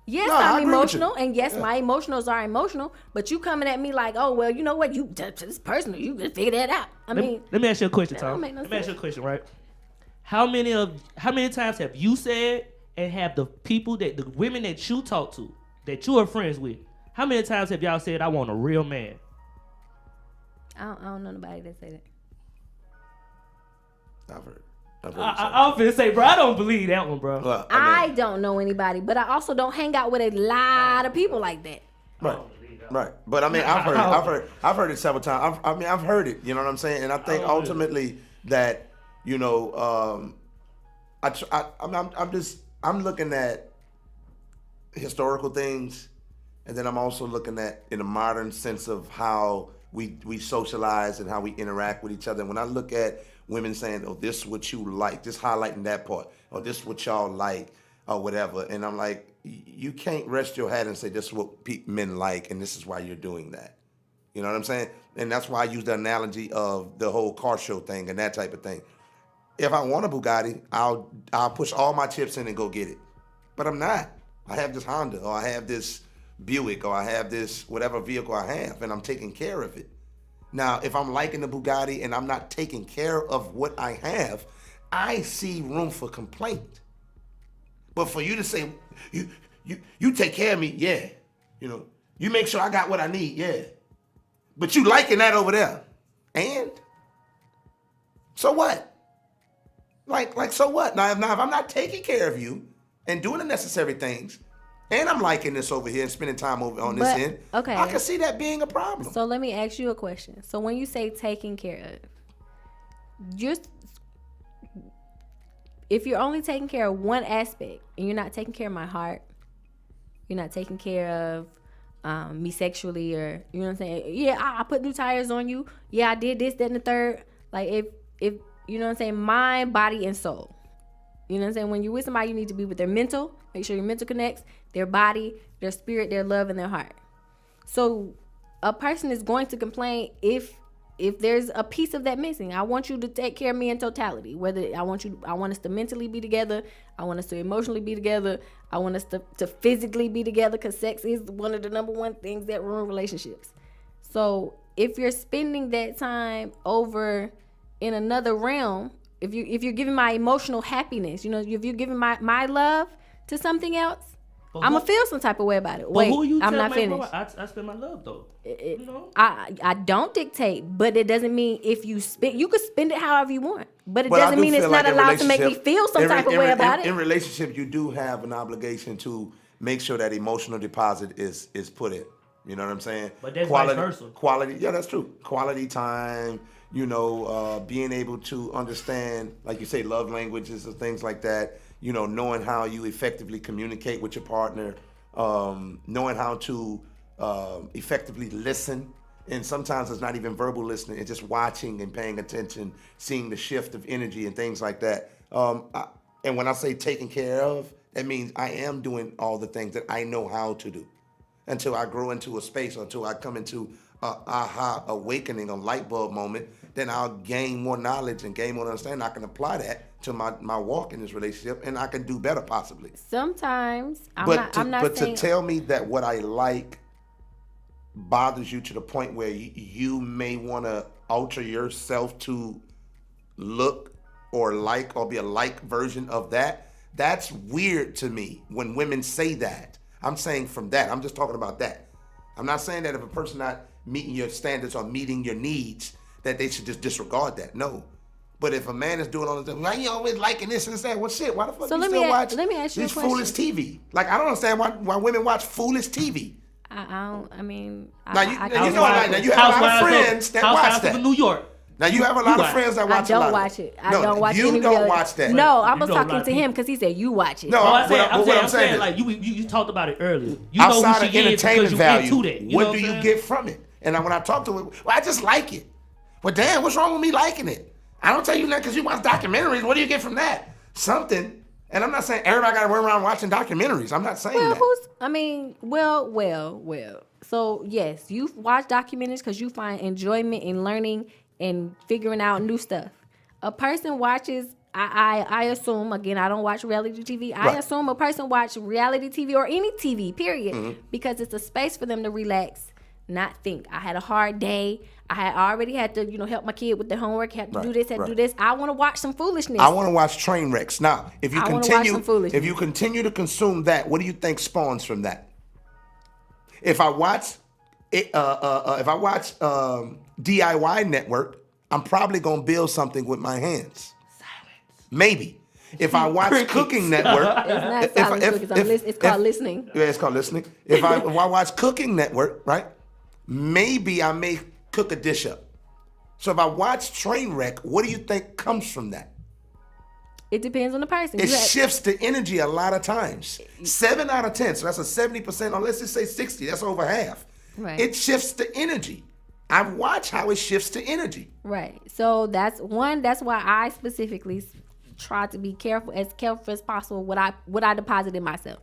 Yes, no, I'm emotional, and yes, my emotionals are emotional, but you coming at me like, oh, well, you know what, it's personal, you can figure that out. Let me ask you a question, Tom. Let me ask you a question, right? How many times have you said, and have the women that you talk to, that you are friends with, how many times have y'all said, I want a real man? I don't know nobody that say that. I've heard. I'm finna say, bro, I don't believe that one, bro. Well, I don't know anybody, but I also don't hang out with a lot of people like that. Right. Right. But I mean, I've heard it several times. I've heard it. You know what I'm saying? And I think ultimately that, you know, I'm looking at historical things, and then I'm also looking at in a modern sense of how we socialize and how we interact with each other. And when I look at women saying, "Oh, this is what you like," just highlighting that part, or "This is what y'all like," or whatever, and I'm like, you can't rest your hat and say this is what men like, and this is why you're doing that. You know what I'm saying? And that's why I use the analogy of the whole car show thing and that type of thing. If I want a Bugatti, I'll push all my chips in and go get it. But I'm not. I have this Honda, or I have this Buick, or I have this whatever vehicle I have, and I'm taking care of it. Now, if I'm liking the Bugatti and I'm not taking care of what I have, I see room for complaint. But for you to say, you take care of me, yeah. You know, you make sure I got what I need, yeah. But you liking that over there. And? So what? Like so what? Now if I'm not taking care of you and doing the necessary things, and I'm liking this over here and spending time over on this end, okay, I can see that being a problem. So let me ask you a question. So when you say taking care of, if you're only taking care of one aspect and you're not taking care of my heart, you're not taking care of me sexually, or you know what I'm saying? Yeah, I put new tires on you. Yeah, I did this, that, and the third. Like if you know what I'm saying, mind, body, and soul. You know what I'm saying? When you're with somebody, you need to be with their mental. Make sure your mental connects, their body, their spirit, their love, and their heart. So a person is going to complain if there's a piece of that missing. I want you to take care of me in totality. Whether I want us to mentally be together, I want us to emotionally be together, I want us to physically be together, because sex is one of the number one things that ruin relationships. So if you're spending that time over in another realm, if you're giving my emotional happiness, you know, if you're giving my love to something else, I'm gonna feel some type of way about it. Wait, I'm not finished. I spend my love though. You know? I don't dictate, but it doesn't mean if you could spend it however you want, but it doesn't mean it's not allowed to make me feel some type of way about it. In relationship, you do have an obligation to make sure that emotional deposit is put in. You know what I'm saying? But that's vice versa. Quality, yeah, that's true. Quality time. You know, being able to understand, like you say, love languages and things like that. You know, knowing how you effectively communicate with your partner, knowing how to effectively listen. And sometimes it's not even verbal listening, it's just watching and paying attention, seeing the shift of energy and things like that. And when I say taking care of, that means I am doing all the things that I know how to do until I grow into a space, or until I come into a aha awakening, a light bulb moment. Then I'll gain more knowledge and gain more understanding. I can apply that to my walk in this relationship, and I can do better possibly. Sometimes But to tell me that what I like bothers you to the point where you may want to alter yourself to look or like or be a like version of that, that's weird to me when women say that. I'm saying from that. I'm just talking about that. I'm not saying that if a person not meeting your standards or meeting your needs, that they should just disregard that. No. But if a man is doing all the things, why you always liking this and that? Well, shit, why the fuck you still watch this foolish TV? Like, I don't understand why women watch foolish TV. You have a lot of friends that watch that. New York. Now, you have a lot of friends that watch I don't watch it. I don't watch it. You don't watch that. No, I was talking to him because he said you watch it. No, I'm saying like you talked about it earlier. You outside know who of she entertainment is value, into that. what do you get from it? And when I talk to him, well, I just like it. Well, damn, what's wrong with me liking it? I don't tell you that because you watch documentaries. What do you get from that? Something. And I'm not saying everybody got to run around watching documentaries. I'm not saying that. Well. So, yes, you watch documentaries because you find enjoyment in learning and figuring out new stuff. A person watches, I assume, again, I don't watch reality TV. I assume a person watch reality TV or any TV, period, because it's a space for them to relax, not think. I had a hard day. I already had to, help my kid with their homework. Had to do this, do this. I want to watch some foolishness. I want to watch train wrecks. Now, if you continue to consume that, what do you think spawns from that? If I watch DIY Network, I'm probably gonna build something with my hands. Silence. Maybe. If I watch Cooking Network, it's not silence. It's called listening. Yeah, it's called listening. If I watch Cooking Network, right? maybe I may cook a dish up. So if I watch Trainwreck, what do you think comes from that? It depends on the person. It shifts the energy a lot of times. 7 out of 10, so that's a 70%, or let's just say 60, that's over half. Right. It shifts the energy. I watch how it shifts the energy. Right. So that's why I specifically try to be careful as possible what I deposit in myself.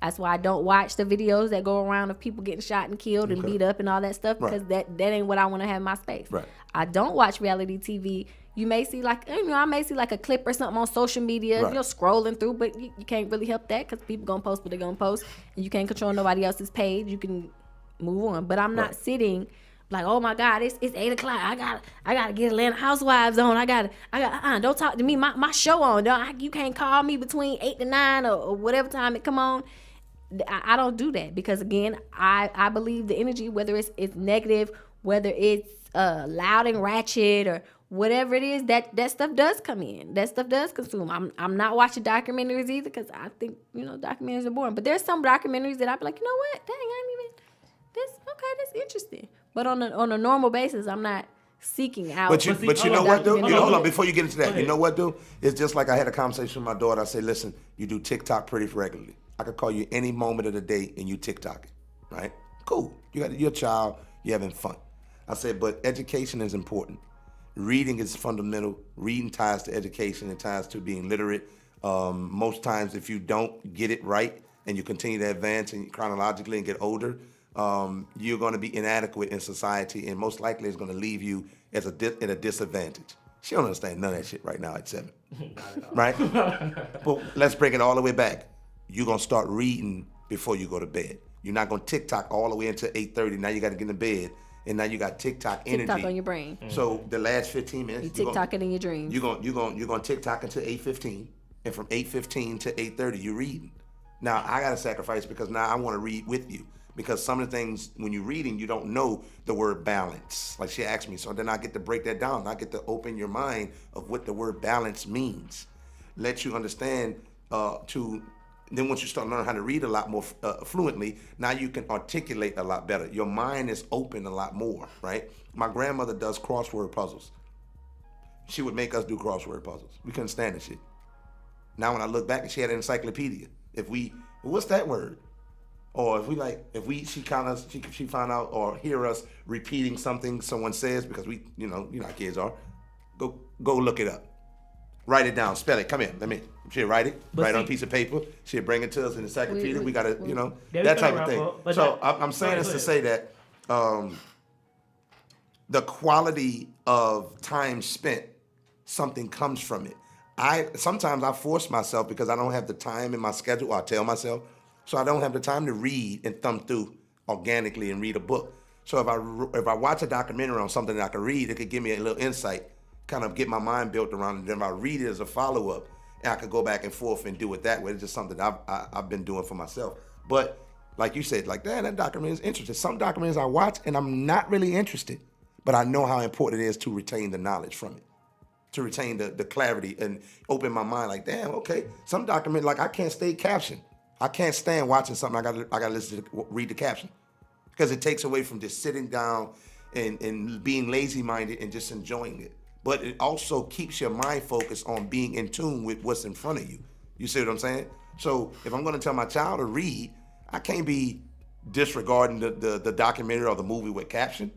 That's why I don't watch the videos that go around of people getting shot and killed and beat up and all that stuff, because that ain't what I want to have in my space. Right. I don't watch reality TV. You may see I may see like a clip or something on social media, Right. Scrolling through, but you can't really help that because people gonna post what they're gonna post, and you can't control nobody else's page. You can move on, but I'm not sitting like, oh my God, it's 8 o'clock. I gotta get Atlanta Housewives on. Don't talk to me. My show on. You can't call me between 8 to 9 or whatever time it come on. I don't do that because, again, I believe the energy, whether it's negative, whether it's loud and ratchet or whatever it is, that stuff does come in. That stuff does consume. I'm not watching documentaries either because I think, documentaries are boring. But there's some documentaries that I be like, you know what? Dang, that's interesting. But on a normal basis, I'm not seeking out. But you know what, dude? Hold on, before you get into that, Okay. you know what, dude? It's just like I had a conversation with my daughter. I said, listen, you do TikTok pretty regularly. I could call you any moment of the day and you TikTok, right? Cool. You're a child. You're having fun. I said, but education is important. Reading is fundamental. Reading ties to education. It ties to being literate. Most times, if you don't get it right and you continue to advance and chronologically and get older, you're going to be inadequate in society, and most likely it's going to leave you at a disadvantage. She don't understand none of that shit right now at 7, right? But let's bring it all the way back. You're going to start reading before you go to bed. You're not going to TikTok all the way until 8:30. Now you got to get in bed, and now you got TikTok energy. TikTok on your brain. So the last 15 minutes, You TikTok it in your dreams. You're going to TikTok until 8:15, and from 8:15 to 8:30, you're reading. Now I got to sacrifice because now I want to read with you. Because some of the things, when you're reading, you don't know the word balance. Like she asked me, so then I get to break that down. I get to open your mind of what the word balance means. Let you understand then once you start learning how to read a lot more fluently, now you can articulate a lot better. Your mind is open a lot more, right? My grandmother does crossword puzzles. She would make us do crossword puzzles. We couldn't stand the shit. Now when I look back, she had an encyclopedia. What's that word? Or she found out or hear us repeating something someone says because you know how kids are. Go look it up. Write it down. Spell it. Come here. She'll write it. Write it on a piece of paper. She'll bring it to us in the encyclopedia. We got to, that type of thing. So I'm saying this to say that the quality of time spent, something comes from it. Sometimes I force myself because I don't have the time in my schedule. I tell myself. So I don't have the time to read and thumb through organically and read a book. So if I watch a documentary on something that I can read, it could give me a little insight, kind of get my mind built around it. Then if I read it as a follow-up, and I could go back and forth and do it that way. It's just something I've been doing for myself. But like you said, like that documentary is interesting. Some documentaries I watch and I'm not really interested, but I know how important it is to retain the knowledge from it, to retain the clarity and open my mind. Like, damn, okay. Some documentaries, like I can't stay captioned. I can't stand watching something. I gotta listen to read the caption because it takes away from just sitting down and being lazy-minded and just enjoying it. But it also keeps your mind focused on being in tune with what's in front of you. You see what I'm saying? So if I'm going to tell my child to read, I can't be disregarding the documentary or the movie with caption.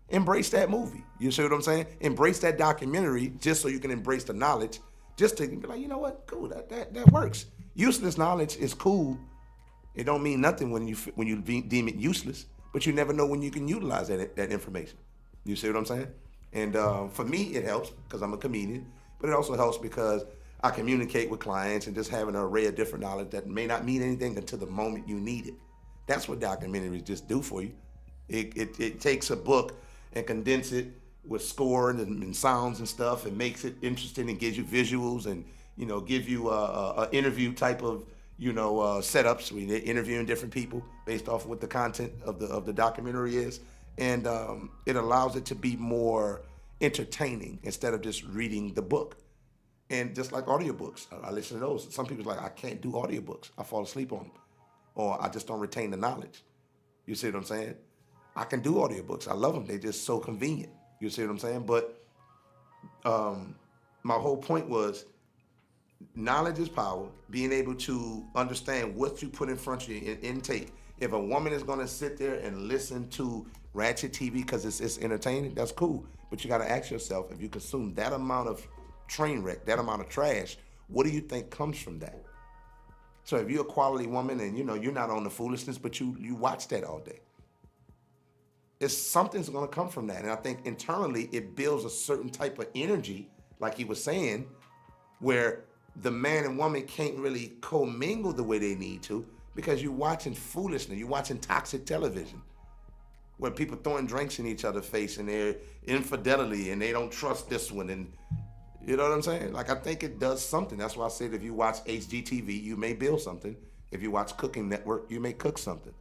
Embrace that movie. You see what I'm saying? Embrace that documentary just so you can embrace the knowledge. Just to be like, you know what? Cool. That works. Useless knowledge is cool. It don't mean nothing when you deem it useless, but you never know when you can utilize that information. You see what I'm saying? And for me, it helps because I'm a comedian, but it also helps because I communicate with clients and just have an array of different knowledge that may not mean anything until the moment you need it. That's what documentaries just do for you. It takes a book and condense it with score and sounds and stuff and makes it interesting and gives you visuals and give you a interview type of setups. They're interviewing different people based off of what the content of the documentary is, and it allows it to be more entertaining instead of just reading the book. And just like audiobooks, I listen to those. Some people's like, I can't do audiobooks. I fall asleep on them, or I just don't retain the knowledge. You see what I'm saying? I can do audiobooks. I love them. They're just so convenient. You see what I'm saying? But my whole point was knowledge is power. Being able to understand what you put in front of you in intake. If a woman is going to sit there and listen to ratchet TV because it's entertaining, that's cool. But you got to ask yourself, if you consume that amount of train wreck, that amount of trash, what do you think comes from that? So if you're a quality woman and you're not on the foolishness, but you watch that all day, something's going to come from that. And I think internally it builds a certain type of energy, like he was saying, where the man and woman can't really commingle the way they need to because you're watching foolishness, you're watching toxic television, where people throwing drinks in each other's face and their infidelity and they don't trust this one, and you know what I'm saying? Like, I think it does something. That's why I said if you watch HGTV, you may build something. If you watch Cooking Network, you may cook something.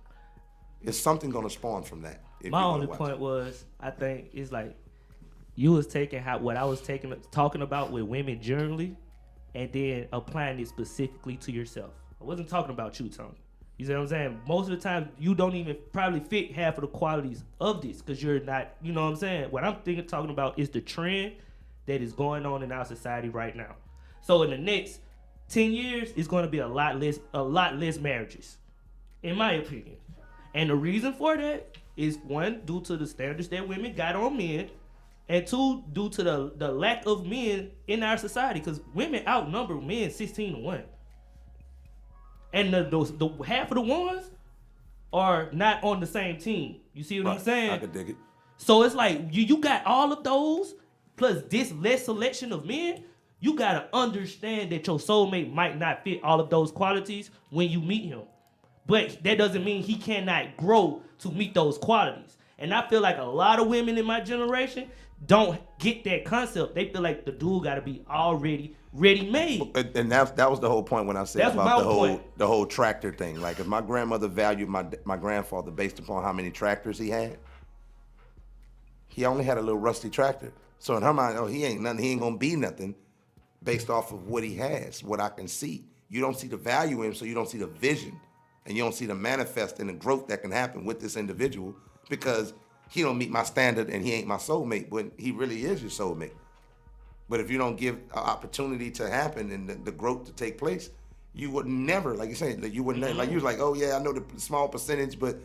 It's something going to spawn from that. My only point was, I think it's like you was taking what I was talking about with women generally, and then applying it specifically to yourself. I wasn't talking about you, Tony. You see what I'm saying? Most of the time, you don't even probably fit half of the qualities of this because you're not. You know what I'm saying? What I'm talking about is the trend that is going on in our society right now. So in the next 10 years, it's going to be a lot less marriages, in my opinion. And the reason for that is, one, due to the standards that women got on men, and two, due to the lack of men in our society, because women outnumber men 16-1. And the half of the ones are not on the same team. You see what I'm saying? I could dig it. So it's like you got all of those, plus this less selection of men. You got to understand that your soulmate might not fit all of those qualities when you meet him. But that doesn't mean he cannot grow to meet those qualities. And I feel like a lot of women in my generation don't get that concept. They feel like the dude got to be already ready-made. And that was the whole point when I said about the whole tractor thing. Like, if my grandmother valued my grandfather based upon how many tractors he had, he only had a little rusty tractor. So in her mind, he ain't nothing. He ain't gonna be nothing based off of what he has, what I can see. You don't see the value in him, so you don't see the vision. And you don't see the manifest and the growth that can happen with this individual because he don't meet my standard and he ain't my soulmate, but he really is your soulmate. But if you don't give an opportunity to happen and the growth to take place, you would never, like you said, you would never, like you was like, oh yeah, I know the small percentage, but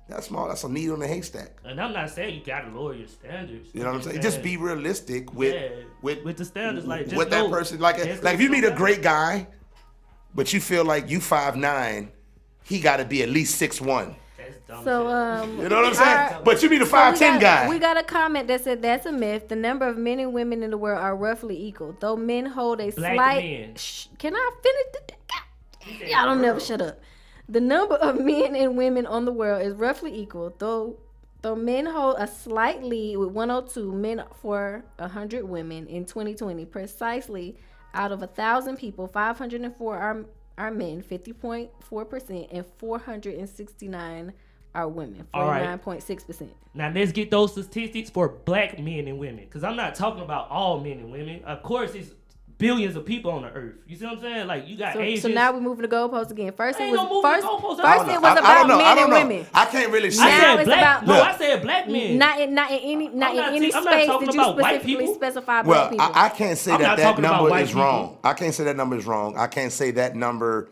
that's small. That's a needle in a haystack. And I'm not saying you gotta lower your standards. You know what I'm saying? Just be realistic with the standards, like just with that person. Like if you meet a great guy, but you feel like you 5'9", he got to be at least 6'1". So you know what I'm saying? But you meet a 5'10" guy. We got a comment that said that's a myth. The number of men and women in the world are roughly equal, though men hold a slight. Can I finish? Y'all don't never shut up. The number of men and women on the world is roughly equal, though men hold a slight lead with 102 men for 100 women in 2020. Precisely, out of 1,000 people, 504 are men, 50.4%, and 469 are women, 49.6%. Now let's get those statistics for black men and women, because I'm not talking about all men and women. Of course, it's billions of people on the earth. You see what I'm saying? Like, you got Asians. So now we're moving the goalposts again. First it was about men and women. I can't really say. I said black men. Not in any space did you specifically specify black people. I can't say that number is wrong. I can't say that number is wrong. I can't say that number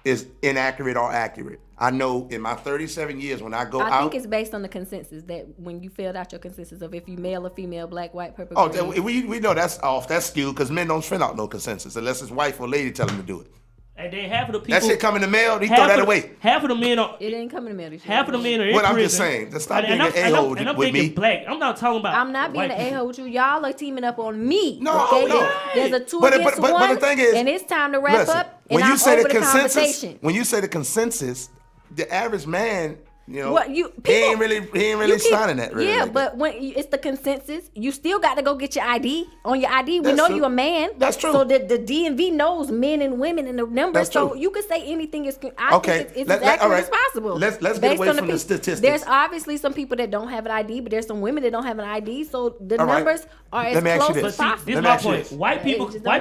is inaccurate or accurate. I know in my 37 years when I go out. I think it's based on the consensus that when you filled out your consensus of if you male or female, black, white, purple, green. We know that's off. That's skewed because men don't fill out no consensus unless his wife or lady tell them to do it. And then half of the people. That shit come in the mail, they throw that away. Half of the men are. It ain't coming in the mail. Half of the men are in prison. I'm just saying. Just stop being an a-hole with me. I'm thinking black. I'm not talking about. I'm not being an a-hole with you. Y'all are teaming up on me. No. There's a 2 against 1. But the thing is, and it's time to wrap up. When and you say the conversation. When you say the consensus, the average man, you know, he ain't really signing that. Really, but when it's the consensus, you still got to go get your ID. On your ID, we know you're a man. That's true. So the DMV knows men and women in the numbers. So you can say anything is. I think it's as accurate as possible. Let's get away from the statistics. There's obviously some people that don't have an ID, but there's some women that don't have an ID. So the numbers are as close as possible. This is my point. White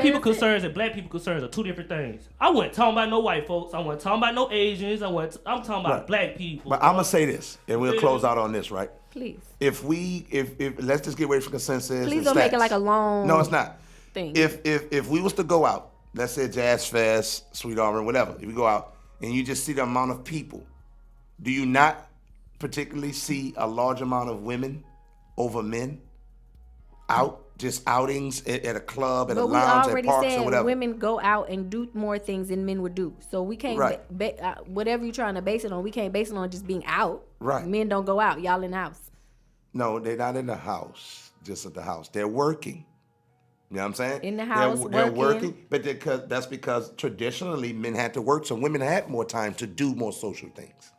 people concerns and black people concerns are two different things. I wasn't talking about no white folks. I wasn't talking about no Asians. I'm talking about black people. But I'm gonna say this, and we'll close out on this, right? Please. If let's just get away from consensus. Please and don't make it stats. like a long. No, it's not. Thing. If we was to go out, let's say Jazz Fest, Sweet Armor, whatever. If you go out and you just see the amount of people, do you not particularly see a large amount of women over men out? Just outings at a club, at a lounge, at parks, or whatever. Women go out and do more things than men would do. So we can't, whatever you're trying to base it on, we can't base it on just being out. Right. Men don't go out. Y'all in the house. No, they're not in the house, just at the house. They're working. You know what I'm saying? In the house, they're working. But that's because traditionally men had to work, so women had more time to do more social things.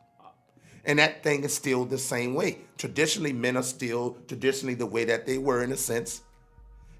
And that thing is still the same way. Traditionally, men are still traditionally the way that they were in a sense.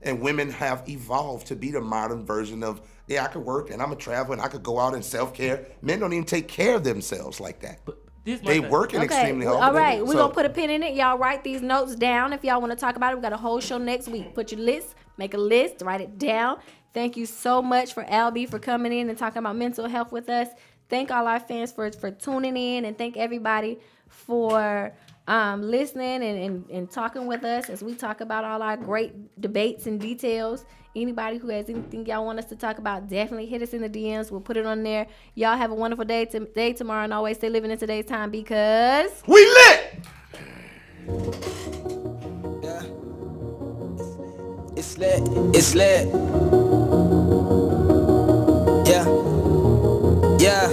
And women have evolved to be the modern version of, I could work and I'm a traveler and I could go out and self-care. Men don't even take care of themselves like that. They working extremely hard. All right, we're going to put a pin in it. Y'all write these notes down if y'all want to talk about it. We got a whole show next week. Put your list, make a list, write it down. Thank you so much for ALBE for coming in and talking about mental health with us. Thank all our fans for tuning in, and thank everybody for listening and talking with us as we talk about all our great debates and details. Anybody who has anything y'all want us to talk about, definitely hit us in the DMs. We'll put it on there. Y'all have a wonderful day tomorrow, and always stay living in today's time because we lit. Yeah. It's lit. It's lit. Yeah. Yeah.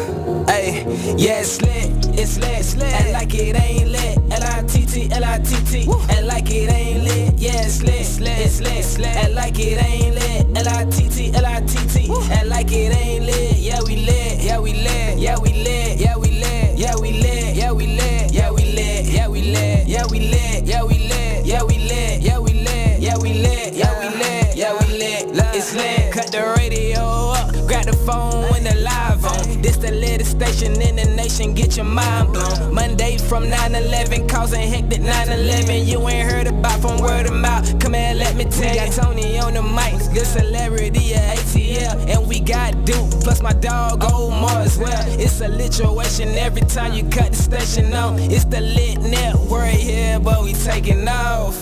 Hey. Yeah, it's lit. It's lit. It's lit. And like it ain't lit. L.I.T.T. L.I.T.T. And like it ain't lit. Yeah, it's lit. It's lit. It's lit. It's lit. And like it ain't lit. L.I.T.T. L.I.T.T. And like it ain't lit. Yeah, we lit. Yeah, we lit. Yeah, we lit. Yeah, we lit. Yeah, we lit. Yeah, we lit. Yeah, we lit. Yeah, we lit. Yeah, we lit. Yeah, we lit. Yeah, we lit. Yeah, we lit. Yeah, we lit. Yeah, we lit. Yeah, we lit. It's lit. Cut the radio up. Grab the phone when the live on. This the latest station in the nation. Get your mind blown. Monday from 9/11, causing hectic 9/11. You ain't heard about from word of mouth. Come here, let me tell you. Got Toni on the mic, good celebrity at ATL, and we got Duke plus my dog Omar as well. It's a lituation every time you cut the station on. It's the Lit Network here, but we taking off.